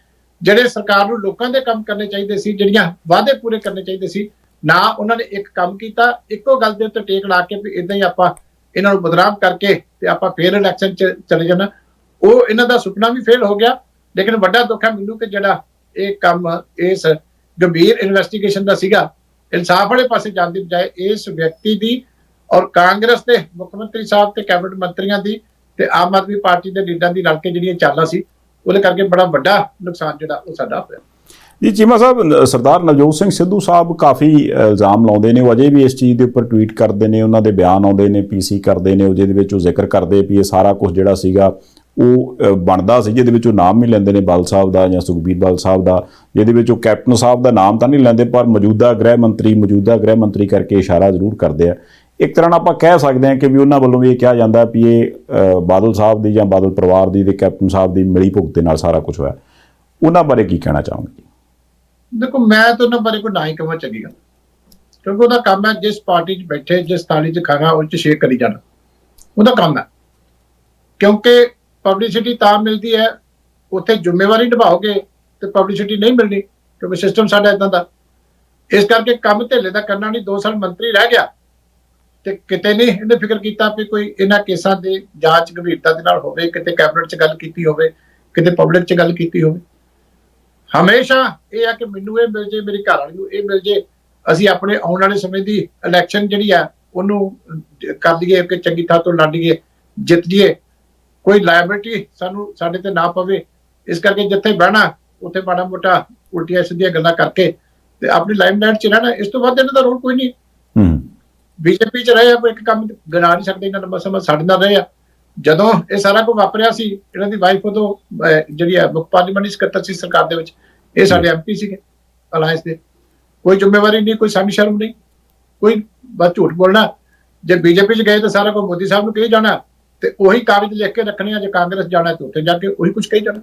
ਜਿਹੜੇ ਸਰਕਾਰ ਨੂੰ ਲੋਕਾਂ ਦੇ ਕੰਮ ਕਰਨੇ ਚਾਹੀਦੇ ਸੀ, ਜਿਹੜੀਆਂ ਵਾਅਦੇ ਪੂਰੇ ਕਰਨੇ ਚਾਹੀਦੇ ਸੀ, ਨਾ ਉਹਨਾਂ ਨੇ ਇੱਕ ਕੰਮ ਕੀਤਾ। ਇੱਕੋ ਗੱਲ ਦੇ ਉੱਤੇ ਟੇਕ ਲਾ ਕੇ ਵੀ ਇਦਾਂ ਹੀ ਆਪਾਂ ਇਹਨਾਂ ਨੂੰ ਬਦਨਾਮ ਕਰਕੇ ਤੇ ਆਪਾਂ ਫੇਰ ਇਲੈਕਸ਼ਨ 'ਚ ਚਲੇ ਜਾਣਾ। ਉਹ ਇਹਨਾਂ ਦਾ ਸੁਪਨਾ ਵੀ ਫੇਲ ਹੋ ਗਿਆ। ਲੇਕਿਨ ਵੱਡਾ ਦੁੱਖ ਹੈ ਮੈਨੂੰ ਕਿ ਜਿਹੜਾ ਇਹ ਕੰਮ ਇਸ ਗੰਭੀਰ ਇਨਵੈਸਟੀਗੇਸ਼ਨ ਦਾ ਸੀਗਾ, ਇਨਸਾਫ ਵਾਲੇ ਪਾਸੇ ਜਾਣ ਦੀ ਬਜਾਏ ਇਸ ਵਿਅਕਤੀ ਦੀ ਔਰ ਕਾਂਗਰਸ ਦੇ ਮੁੱਖ ਮੰਤਰੀ ਸਾਹਿਬ ਤੇ ਕੈਬਨਿਟ ਮੰਤਰੀਆਂ ਦੀ ਤੇ ਆਮ ਆਦਮੀ ਪਾਰਟੀ ਦੇ ਲੀਡਰਾਂ ਦੀ ਰਲ ਕੇ ਜਿਹੜੀਆਂ ਚਾਲਾਂ ਸੀ, ਉਹਦੇ ਕਰਕੇ ਬੜਾ ਵੱਡਾ ਨੁਕਸਾਨ ਜਿਹੜਾ ਉਹ ਸਾਡਾ ਹੋਇਆ ਜੀ। ਚੀਮਾ ਸਾਹਿਬ, ਸਰਦਾਰ ਨਵਜੋਤ ਸਿੰਘ ਸਿੱਧੂ ਸਾਹਿਬ ਕਾਫੀ ਇਲਜ਼ਾਮ ਲਾਉਂਦੇ ਨੇ, ਉਹ ਅਜੇ ਵੀ ਇਸ ਚੀਜ਼ ਦੇ ਉੱਪਰ ਟਵੀਟ ਕਰਦੇ ਨੇ, ਉਹਨਾਂ ਦੇ ਬਿਆਨ ਆਉਂਦੇ ਨੇ, ਪੀਸੀ ਕਰਦੇ ਨੇ, ਜਿਹਦੇ ਵਿੱਚ ਉਹ ਜ਼ਿਕਰ ਕਰਦੇ ਵੀ ਇਹ ਸਾਰਾ ਕੁਝ ਜਿਹੜਾ ਸੀਗਾ ਉਹ ਬਣਦਾ ਸੀ, ਜਿਹਦੇ ਵਿੱਚ ਉਹ ਨਾਮ ਵੀ ਲੈਂਦੇ ਨੇ ਬਾਲ ਸਾਹਿਬ ਦਾ ਜਾਂ ਸੁਖਬੀਰ ਬਾਲ ਸਾਹਿਬ ਦਾ, ਜਿਹਦੇ ਵਿੱਚ ਉਹ ਕੈਪਟਨ ਸਾਹਿਬ ਦਾ ਨਾਮ ਤਾਂ ਨਹੀਂ ਲੈਂਦੇ, ਪਰ ਮੌਜੂਦਾ ਗ੍ਰਹਿ ਮੰਤਰੀ ਕਰਕੇ ਇਸ਼ਾਰਾ ਜ਼ਰੂਰ ਕਰਦੇ ਆ। ਇੱਕ ਤਰ੍ਹਾਂ ਨਾਲ ਆਪਾਂ ਕਹਿ ਸਕਦੇ ਹਾਂ ਕਿ ਵੀ ਉਹਨਾਂ ਵੱਲੋਂ ਵੀ ਇਹ ਕਿਹਾ ਜਾਂਦਾ ਵੀ ਇਹ ਬਾਦਲ ਸਾਹਿਬ ਦੀ ਜਾਂ ਬਾਦਲ ਪਰਿਵਾਰ ਦੀ ਤੇ ਕੈਪਟਨ ਸਾਹਿਬ ਦੀ ਮਿਲੀ ਭੁਗਤ ਦੇ ਨਾਲ ਸਾਰਾ ਕੁਝ ਹੋਇਆ। ਉਹਨਾਂ ਬਾਰੇ ਕੀ ਕਹਿਣਾ ਚਾਹੋਗੇ? ਦੇਖੋ, ਮੈਂ ਤਾਂ ਉਹਨਾਂ ਬਾਰੇ ਕੋਈ ਨਾ ਹੀ ਕਹਾਂ ਚੰਗੀ ਗੱਲ, ਕਿਉਂਕਿ ਉਹਦਾ ਕੰਮ ਹੈ ਜਿਸ ਪਾਰਟੀ 'ਚ ਬੈਠੇ, ਜਿਸ ਥਾਲੀ 'ਚ ਖਾਣਾ, ਉਹ 'ਚ ਸ਼ੇਕ ਕਰੀ ਜਾਣਾ, ਉਹਦਾ ਕੰਮ ਹੈ। ਕਿਉਂਕਿ ਪਬਲਿਸਿਟੀ ਤਾਂ ਮਿਲਦੀ ਹੈ, ਉੱਥੇ ਜ਼ਿੰਮੇਵਾਰੀ ਨਿਭਾਓਗੇ ਤੇ ਪਬਲਿਸਿਟੀ ਨਹੀਂ ਮਿਲਣੀ, ਕਿਉਂਕਿ ਸਿਸਟਮ ਸਾਡਾ ਇਦਾਂ ਦਾ। ਇਸ ਕਰਕੇ ਕੰਮ ਧੇਲੇ ਦਾ ਕਰਨਾ ਨਹੀਂ। 2 ਸਾਲ ਮੰਤਰੀ ਰਹਿ ਗਿਆ ਤੇ ਕਿਤੇ ਨਹੀਂ ਇਹਨੇ ਫਿਕਰ ਕੀਤਾ ਵੀ ਕੋਈ ਇਹਨਾਂ ਕੇਸਾਂ ਦੀ ਜਾਂਚ ਗੰਭੀਰਤਾ ਦੇ ਨਾਲ ਹੋਵੇ, ਕਿਤੇ ਕੈਬਨਿਟ 'ਚ ਗੱਲ ਕੀਤੀ ਹੋਵੇ, ਕਿਤੇ ਪਬਲਿਕ 'ਚ ਗੱਲ ਕੀਤੀ ਹੋਵੇ। ਹਮੇਸ਼ਾ ਇਹ ਆ ਕਿ ਮੈਨੂੰ ਇਹ ਮਿਲ ਜੇ, ਮੇਰੀ ਘਰ ਵਾਲੀ ਨੂੰ ਇਹ ਮਿਲ ਜੇ, ਅਸੀਂ ਆਪਣੇ ਆਉਣ ਵਾਲੇ ਸਮੇਂ ਦੀ ਇਲੈਕਸ਼ਨ ਜਿਹੜੀ ਆ ਉਹਨੂੰ ਕਰ ਲਈਏ ਕਿ ਚੰਗੀ ਥਾਂ ਤੋਂ ਲੜ ਲਈਏ, ਜਿੱਤ ਜੀਏ। ਕੋਈ ਲਾਇਬਿਲਿਟੀ ਸਾਨੂੰ ਸਾਡੇ ਤੇ ਨਾ ਪਵੇ। ਇਸ ਕਰਕੇ ਜਿੱਥੇ ਬਹਿਣਾ ਉੱਥੇ ਮਾੜਾ ਮੋਟਾ ਉਲਟੀਆਂ ਸਿੱਧੀਆਂ ਗੱਲਾਂ ਕਰਕੇ ਤੇ ਆਪਣੀ ਲਾਈਮਲਾਈਟ 'ਚ ਰਹਿਣਾ। ਇਸ ਤੋਂ ਵੱਧ ਇਹਨਾਂ ਦਾ ਰੋਲ ਕੋਈ ਨਹੀਂ। ਬੀਜੇਪੀ 'ਚ ਰਹੇ ਆ, ਕੋਈ ਇੱਕ ਕੰਮ ਗਿਣਾ ਨਹੀਂ ਸਕਦੇ। ਇਹਨਾਂ ਲੰਬਾ ਸਮਾਂ ਸਾਡੇ ਨਾਲ ਰਹੇ ਆ। ਜਦੋਂ ਇਹ ਸਾਰਾ ਕੁਝ ਵਾਪਰਿਆ ਸੀ, ਇਹਨਾਂ ਦੀ ਵਾਈਫ ਉਦੋਂ ਜਿਹੜੀ ਹੈ ਮੁੱਖ ਪਾਰਲੀਮੈਂਟਰੀ ਸਕੱਤਰ ਸੀ ਸਰਕਾਰ ਦੇ ਵਿੱਚ। ਇਹ ਸਾਡੇ ਐਮਪੀ ਸੀਗੇ ਅਲਾਇੰਸ ਦੇ। ਕੋਈ ਜ਼ਿੰਮੇਵਾਰੀ ਨਹੀਂ, ਕੋਈ ਸਾਡੀ ਸ਼ਰਮ ਨਹੀਂ, ਕੋਈ ਬਸ ਝੂਠ ਬੋਲਣਾ। ਜੇ ਬੀਜੇਪੀ 'ਚ ਗਏ ਤਾਂ ਸਾਰਾ ਕੁਝ ਮੋਦੀ ਸਾਹਿਬ ਨੂੰ ਕਹੀ ਜਾਣਾ, ਤੇ ਉਹੀ ਕਾਗਜ਼ ਲਿਖ ਕੇ ਰੱਖਣੇ ਆ। ਜੇ ਕਾਂਗਰਸ ਜਾਣਾ ਤੇ ਉੱਥੇ ਜਾ ਕੇ ਉਹੀ ਕੁਝ ਕਹੀ ਜਾਣਾ।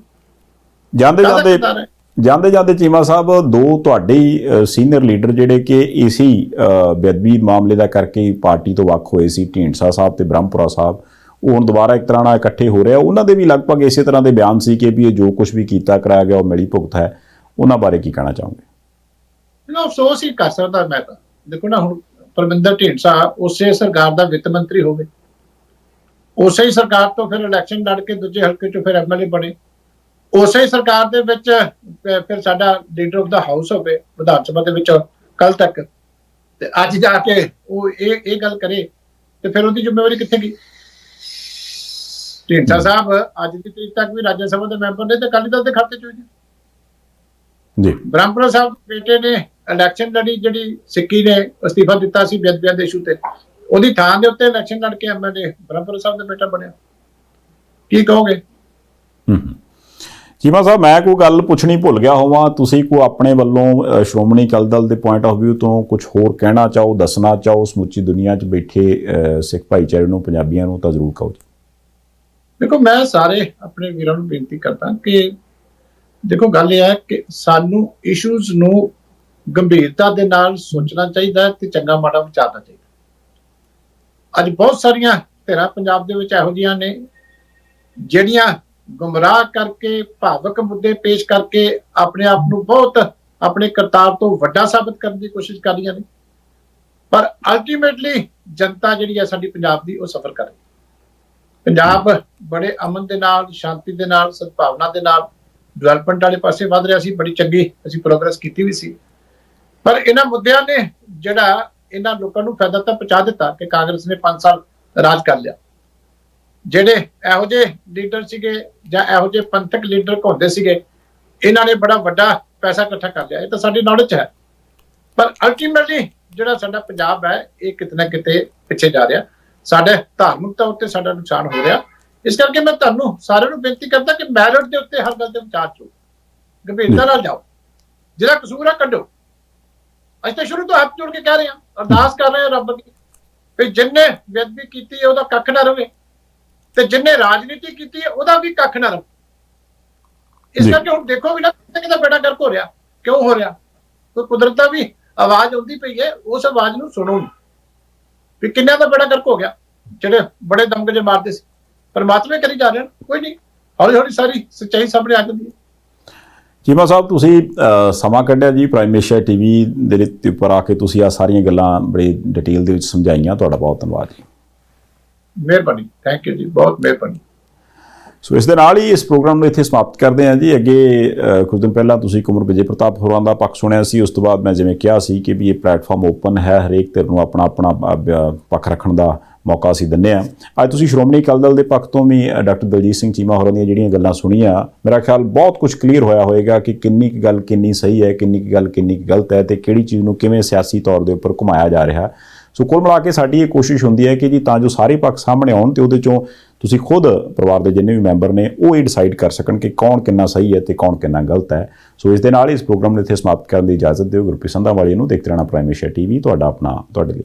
ਜਾਂਦੇ ਜਾਂਦੇ ਚੀਮਾ ਸਾਹਿਬ, ਦੋ ਤੁਹਾਡੇ ਹੀ ਸੀਨੀਅਰ ਲੀਡਰ ਜਿਹੜੇ ਕਿ ਇਸੀ ਬੇਅਦਬੀ ਮਾਮਲੇ ਦਾ ਕਰਕੇ ਪਾਰਟੀ ਤੋਂ ਵੱਖ ਹੋਏ ਸੀ, ਢੀਂਡਸਾ ਸਾਹਿਬ ਤੇ ਬ੍ਰਹਮਪੁਰਾ ਸਾਹਿਬ, ਉਹ ਹੁਣ ਦੁਬਾਰਾ ਇੱਕ ਤਰ੍ਹਾਂ ਨਾਲ ਇਕੱਠੇ ਹੋ ਰਹੇ ਆ। ਉਹਨਾਂ ਦੇ ਵੀ ਲਗਭਗ ਇਸੇ ਤਰ੍ਹਾਂ ਦੇ ਬਿਆਨ ਸੀ ਕਿ ਵੀ ਇਹ ਜੋ ਕੁਝ ਵੀ ਕੀਤਾ ਕਰਾਇਆ ਗਿਆ ਉਹ ਮਿਲੀ ਭੁਗਤ ਹੈ। ਉਹਨਾਂ ਬਾਰੇ ਕੀ ਕਹਿਣਾ ਚਾਹੋਗੇ? ਅਫਸੋਸ ਹੀ ਕਰ ਸਕਦਾ ਮੈਂ ਤਾਂ। ਦੇਖੋ ਨਾ, ਹੁਣ ਪਰਮਿੰਦਰ ਢੀਂਡਸਾ ਉਸੇ ਸਰਕਾਰ ਦਾ ਵਿੱਤ ਮੰਤਰੀ ਹੋਵੇ, ਉਸੇ ਹੀ ਸਰਕਾਰ ਤੋਂ ਫਿਰ ਇਲੈਕਸ਼ਨ ਲੜ ਕੇ ਦੂਜੇ ਹਲਕੇ 'ਚੋਂ ਫਿਰ ਐਮਐਲਏ ਬਣੇ, ਉਸੇ ਹੀ ਸਰਕਾਰ ਦੇ ਵਿੱਚ ਫਿਰ ਸਾਡਾ ਲੀਡਰ ਆਫ ਦਾ ਹਾਊਸ ਹੋਵੇ ਵਿਧਾਨ ਸਭਾ ਦੇ ਵਿੱਚ ਕੱਲ ਤੱਕ, ਤੇ ਅੱਜ ਜਾ ਕੇ ਉਹ ਇਹ ਗੱਲ ਕਰੇ ਤੇ ਫਿਰ ਉਹਦੀ ਜ਼ਿੰਮੇਵਾਰੀ ਕਿੱਥੇ ਗਈ? ਢੀਂਡਸਾ ਸਾਹਿਬ ਅੱਜ ਦੀ ਤਰੀਕ ਤੱਕ ਵੀ ਰਾਜ ਸਭਾ ਦੇ ਮੈਂਬਰ ਨੇ ਤੇ ਅਕਾਲੀ ਦਲ ਦੇ ਖਾਤੇ 'ਚ ਹੋਏ ਜੀ। ਬ੍ਰਹਮਪੁਰਾ ਸਾਹਿਬ ਬੇਟੇ ਨੇ ਇਲੈਕਸ਼ਨ ਲੜੀ, ਜਿਹੜੀ ਸਿੱਕੀ ਨੇ ਅਸਤੀਫਾ ਦਿੱਤਾ ਸੀ ਬੇਅਦਬੀਆਂ ਦੇ ਇਸ਼ੂ ਤੇ, ਉਹਦੀ ਥਾਂ ਦੇ ਉੱਤੇ ਇਲੈਕਸ਼ਨ ਲੜ ਕੇ ਐਮਐਲਏ ਬ੍ਰਹਮਪੁਰਾ ਸਾਹਿਬ ਦਾ ਬੇਟਾ ਬਣਿਆ। ਕੀ ਕਹੋਗੇ? ਚੀਮਾ ਸਾਹਿਬ, ਮੈਂ ਕੋਈ ਗੱਲ ਪੁੱਛਣੀ ਭੁੱਲ ਗਿਆ ਹੋਵਾਂ, ਤੁਸੀਂ ਕੋਈ ਆਪਣੇ ਵੱਲੋਂ ਸ਼੍ਰੋਮਣੀ ਅਕਾਲੀ ਦਲ ਦੇ ਪੁਆਇੰਟ ਆਫ ਵਿਊ ਤੋਂ ਕੁਝ ਹੋਰ ਕਹਿਣਾ ਚਾਹੋ, ਦੱਸਣਾ ਚਾਹੋ ਸਮੁੱਚੀ ਦੁਨੀਆ 'ਚ ਬੈਠੇ ਸਿੱਖ ਭਾਈਚਾਰੇ ਨੂੰ, ਪੰਜਾਬੀਆਂ ਨੂੰ, ਤਾਂ ਜ਼ਰੂਰ ਕਹੋ ਜੀ। ਦੇਖੋ, ਮੈਂ ਸਾਰੇ ਆਪਣੇ ਵੀਰਾਂ ਨੂੰ ਬੇਨਤੀ ਕਰਦਾ ਕਿ ਦੇਖੋ, ਗੱਲ ਇਹ ਹੈ ਕਿ ਸਾਨੂੰ ਇਸ਼ੂਜ਼ ਨੂੰ ਗੰਭੀਰਤਾ ਦੇ ਨਾਲ ਸੋਚਣਾ ਚਾਹੀਦਾ ਤੇ ਚੰਗਾ ਮਾੜਾ ਵਿਚਾਰਨਾ ਚਾਹੀਦਾ। ਅੱਜ ਬਹੁਤ ਸਾਰੀਆਂ ਧਿਰਾਂ ਪੰਜਾਬ ਦੇ ਵਿੱਚ ਇਹੋ ਜਿਹੀਆਂ ਨੇ ਜਿਹੜੀਆਂ ਗੁੰਮਰਾਹ ਕਰਕੇ, ਭਾਵਕ ਮੁੱਦੇ ਪੇਸ਼ ਕਰਕੇ ਆਪਣੇ ਆਪ ਨੂੰ ਬਹੁਤ ਆਪਣੇ ਕਰਤਾਰ ਤੋਂ ਵੱਡਾ ਸਾਬਤ ਕਰਨ ਦੀ ਕੋਸ਼ਿਸ਼ ਕਰ ਰਹੀਆਂ ਨੇ। ਪਰ ਅਲਟੀਮੇਟਲੀ ਜਨਤਾ ਜਿਹੜੀ ਹੈ ਸਾਡੀ ਪੰਜਾਬ ਦੀ, ਉਹ ਸਫਰ ਕਰ ਰਹੀ ਹੈ। ਪੰਜਾਬ ਬੜੇ ਅਮਨ ਦੇ ਨਾਲ, ਸ਼ਾਂਤੀ ਦੇ ਨਾਲ, ਸਦਭਾਵਨਾ ਦੇ ਨਾਲ ਡਿਵੈਲਪਮੈਂਟ ਵਾਲੇ ਪਾਸੇ ਵੱਧ ਰਿਹਾ ਸੀ। ਬੜੀ ਚੰਗੀ ਅਸੀਂ ਪ੍ਰੋਗਰੈਸ ਕੀਤੀ ਵੀ ਸੀ। ਪਰ ਇਹਨਾਂ ਮੁੱਦਿਆਂ ਨੇ ਜਿਹੜਾ ਇਹਨਾਂ ਲੋਕਾਂ ਨੂੰ ਫਾਇਦਾ ਤਾਂ ਪਹੁੰਚਾ ਦਿੱਤਾ ਕਿ ਕਾਂਗਰਸ ਨੇ 5 ਸਾਲ ਰਾਜ ਕਰ ਲਿਆ। ਜਿਹੜੇ ਇਹੋ ਜਿਹੇ ਲੀਡਰ ਸੀਗੇ ਜਾਂ ਇਹੋ ਜਿਹੇ ਪੰਥਕ ਲੀਡਰ ਘੁੰਮਦੇ ਸੀਗੇ, ਇਹਨਾਂ ਨੇ ਬੜਾ ਵੱਡਾ ਪੈਸਾ ਇਕੱਠਾ ਕਰ ਲਿਆ। ਇਹ ਤਾਂ ਸਾਡੀ ਨੌਲੇਜ ਹੈ। ਪਰ ਅਲਟੀਮੇਟਲੀ ਜਿਹੜਾ ਸਾਡਾ ਪੰਜਾਬ ਹੈ, ਇਹ ਕਿਤੇ ਨਾ ਕਿਤੇ ਪਿੱਛੇ ਜਾ ਰਿਹਾ। ਸਾਡੇ ਧਾਰਮਿਕ ਤੌਰ ਤੇ ਸਾਡਾ ਨੁਕਸਾਨ ਹੋ ਰਿਹਾ। ਇਸ ਕਰਕੇ ਮੈਂ ਤੁਹਾਨੂੰ ਸਾਰਿਆਂ ਨੂੰ ਬੇਨਤੀ ਕਰਦਾ ਕਿ ਮੈਰਿਟ ਦੇ ਉੱਤੇ ਹਰ ਗੱਲ ਦੇ ਵਿਚਾਰ ਚੋ ਗੰਭੀਰਤਾ ਨਾਲ ਜਾਓ। ਜਿਹੜਾ ਕਸੂਰ ਆ ਕੱਢੋ। ਅਸੀਂ ਤਾਂ ਸ਼ੁਰੂ ਤੋਂ ਹੱਥ ਜੋੜ ਕੇ ਕਹਿ ਰਹੇ ਹਾਂ, ਅਰਦਾਸ ਕਰ ਰਹੇ ਹਾਂ ਰੱਬ ਦੀ, ਵੀ ਜਿੰਨੇ ਬੇਅਦਬੀ ਕੀਤੀ ਹੈ ਉਹਦਾ ਕੱਖ ਨਾ ਰਵੇ, ਤੇ ਜਿੰਨੇ ਰਾਜਨੀਤੀ ਕੀਤੀ ਹੈ ਉਹਦਾ ਵੀ ਕੱਖ ਨਾ ਰਵੇ। ਇਸ ਕਰਕੇ ਹੁਣ ਦੇਖੋ ਵੀ ਨਾ ਕਿਤੇ ਬੇੜਾ ਗਰਕ ਹੋ ਰਿਹਾ। ਕਿਉਂ ਹੋ ਰਿਹਾ? ਕੋਈ ਕੁਦਰਤ ਦਾ ਵੀ ਆਵਾਜ਼ ਆਉਂਦੀ ਪਈ ਹੈ, ਉਸ ਆਵਾਜ਼ ਨੂੰ ਸੁਣੋ ਵੀ ਕਿੰਨਿਆਂ ਦਾ ਬੇੜਾ ਗਰਕ ਹੋ ਗਿਆ। ਜਿਹੜੇ ਬੜੇ ਦਮਗਜੇ ਮਾਰਦੇ ਸੀ, ਪਰਮਾਤਮਾ ਕਰੀ ਜਾ ਰਹੇ ਹਨ। ਕੋਈ ਨਹੀਂ, ਹੌਲੀ ਹੌਲੀ ਸਾਰੀ ਸੱਚਾਈ ਸਾਹਮਣੇ ਆ ਜਾਂਦੀ ਹੈ। ਚੀਮਾ ਸਾਹਿਬ, ਤੁਸੀਂ ਸਮਾਂ ਕੱਢਿਆ ਜੀ ਪ੍ਰਾਈਮ ਏਸ਼ੀਆ ਟੀਵੀ ਦੇ ਉੱਪਰ ਆ ਕੇ ਤੁਸੀਂ ਆ ਸਾਰੀਆਂ ਗੱਲਾਂ ਬੜੀ ਡਿਟੇਲ ਦੇ ਵਿੱਚ ਸਮਝਾਈਆਂ। ਤੁਹਾਡਾ ਬਹੁਤ ਧੰਨਵਾਦ ਜੀ। ਮਿਹਰਬਾਨੀ, ਥੈਂਕ ਯੂ ਜੀ, ਬਹੁਤ ਮਿਹਰਬਾਨੀ। ਸੋ ਇਸ ਦੇ ਨਾਲ ਹੀ ਇਸ ਪ੍ਰੋਗਰਾਮ ਨੂੰ ਇੱਥੇ ਸਮਾਪਤ ਕਰਦੇ ਹਾਂ ਜੀ। ਅੱਗੇ ਕੁਝ ਦਿਨ ਪਹਿਲਾਂ ਤੁਸੀਂ ਕੁਮਰ ਵਿਜੇ ਪ੍ਰਤਾਪ ਹੋਰਾਂ ਦਾ ਪੱਖ ਸੁਣਿਆ ਸੀ। ਉਸ ਤੋਂ ਬਾਅਦ ਮੈਂ ਜਿਵੇਂ ਕਿਹਾ ਸੀ ਕਿ ਵੀ ਇਹ ਪਲੇਟਫਾਰਮ ਓਪਨ ਹੈ, ਹਰੇਕ ਧਿਰ ਨੂੰ ਆਪਣਾ ਆਪਣਾ ਪੱਖ ਰੱਖਣ ਦਾ ਮੌਕਾ ਅਸੀਂ ਦਿੰਦੇ ਹਾਂ। ਅੱਜ ਤੁਸੀਂ ਸ਼੍ਰੋਮਣੀ ਅਕਾਲੀ ਦਲ ਦੇ ਪੱਖ ਤੋਂ ਵੀ ਡਾਕਟਰ ਦਲਜੀਤ ਸਿੰਘ ਚੀਮਾ ਹੋਰਾਂ ਦੀਆਂ ਜਿਹੜੀਆਂ ਗੱਲਾਂ ਸੁਣੀਆਂ, ਮੇਰਾ ਖਿਆਲ ਬਹੁਤ ਕੁਝ ਕਲੀਅਰ ਹੋਇਆ ਹੋਏਗਾ ਕਿ ਕਿੰਨੀ ਕੁ ਗੱਲ ਕਿੰਨੀ ਸਹੀ ਹੈ, ਕਿੰਨੀ ਕੁ ਗੱਲ ਕਿੰਨੀ ਕੁ ਗਲਤ ਹੈ, ਤੇ ਕਿਹੜੀ ਚੀਜ਼ ਨੂੰ ਕਿਵੇਂ ਸਿਆਸੀ ਤੌਰ ਦੇ ਉੱਪਰ ਘੁਮਾਇਆ ਜਾ ਰਿਹਾ। ਸੋ ਕੁੱਲ ਮਿਲਾ ਕੇ ਸਾਡੀ ਇਹ ਕੋਸ਼ਿਸ਼ ਹੁੰਦੀ ਹੈ ਕਿ ਜੀ ਤਾਂ ਜੋ ਸਾਰੇ ਪੱਖ ਸਾਹਮਣੇ ਆਉਣ ਤੇ ਉਹਦੇ ਚੋਂ ਤੁਸੀਂ ਖੁਦ ਪਰਿਵਾਰ ਦੇ ਜਿੰਨੇ ਵੀ ਮੈਂਬਰ ਨੇ ਉਹ ਇਹ ਡਿਸਾਈਡ ਕਰ ਸਕਣ ਕਿ ਕੌਣ ਕਿੰਨਾ ਸਹੀ ਹੈ ਤੇ ਕੌਣ ਕਿੰਨਾ ਗਲਤ ਹੈ। ਸੋ ਇਸ ਦੇ ਨਾਲ ਹੀ ਇਸ ਪ੍ਰੋਗਰਾਮ ਨੂੰ ਇੱਥੇ ਸਮਾਪਤ ਕਰਨ ਦੀ ਇਜਾਜ਼ਤ ਦਿਓ। ਗੁਰਪ੍ਰੀਤ ਸੰਧਾਵਾਲੀਆ ਨੂੰ ਦੇਖਦੇ ਰਹਿਣਾ ਪ੍ਰਾਈਮ ਏਸ਼ੀਆ ਟੀਵੀ, ਤੁਹਾਡਾ ਆਪਣਾ, ਤੁਹਾਡੇ ਲਈ।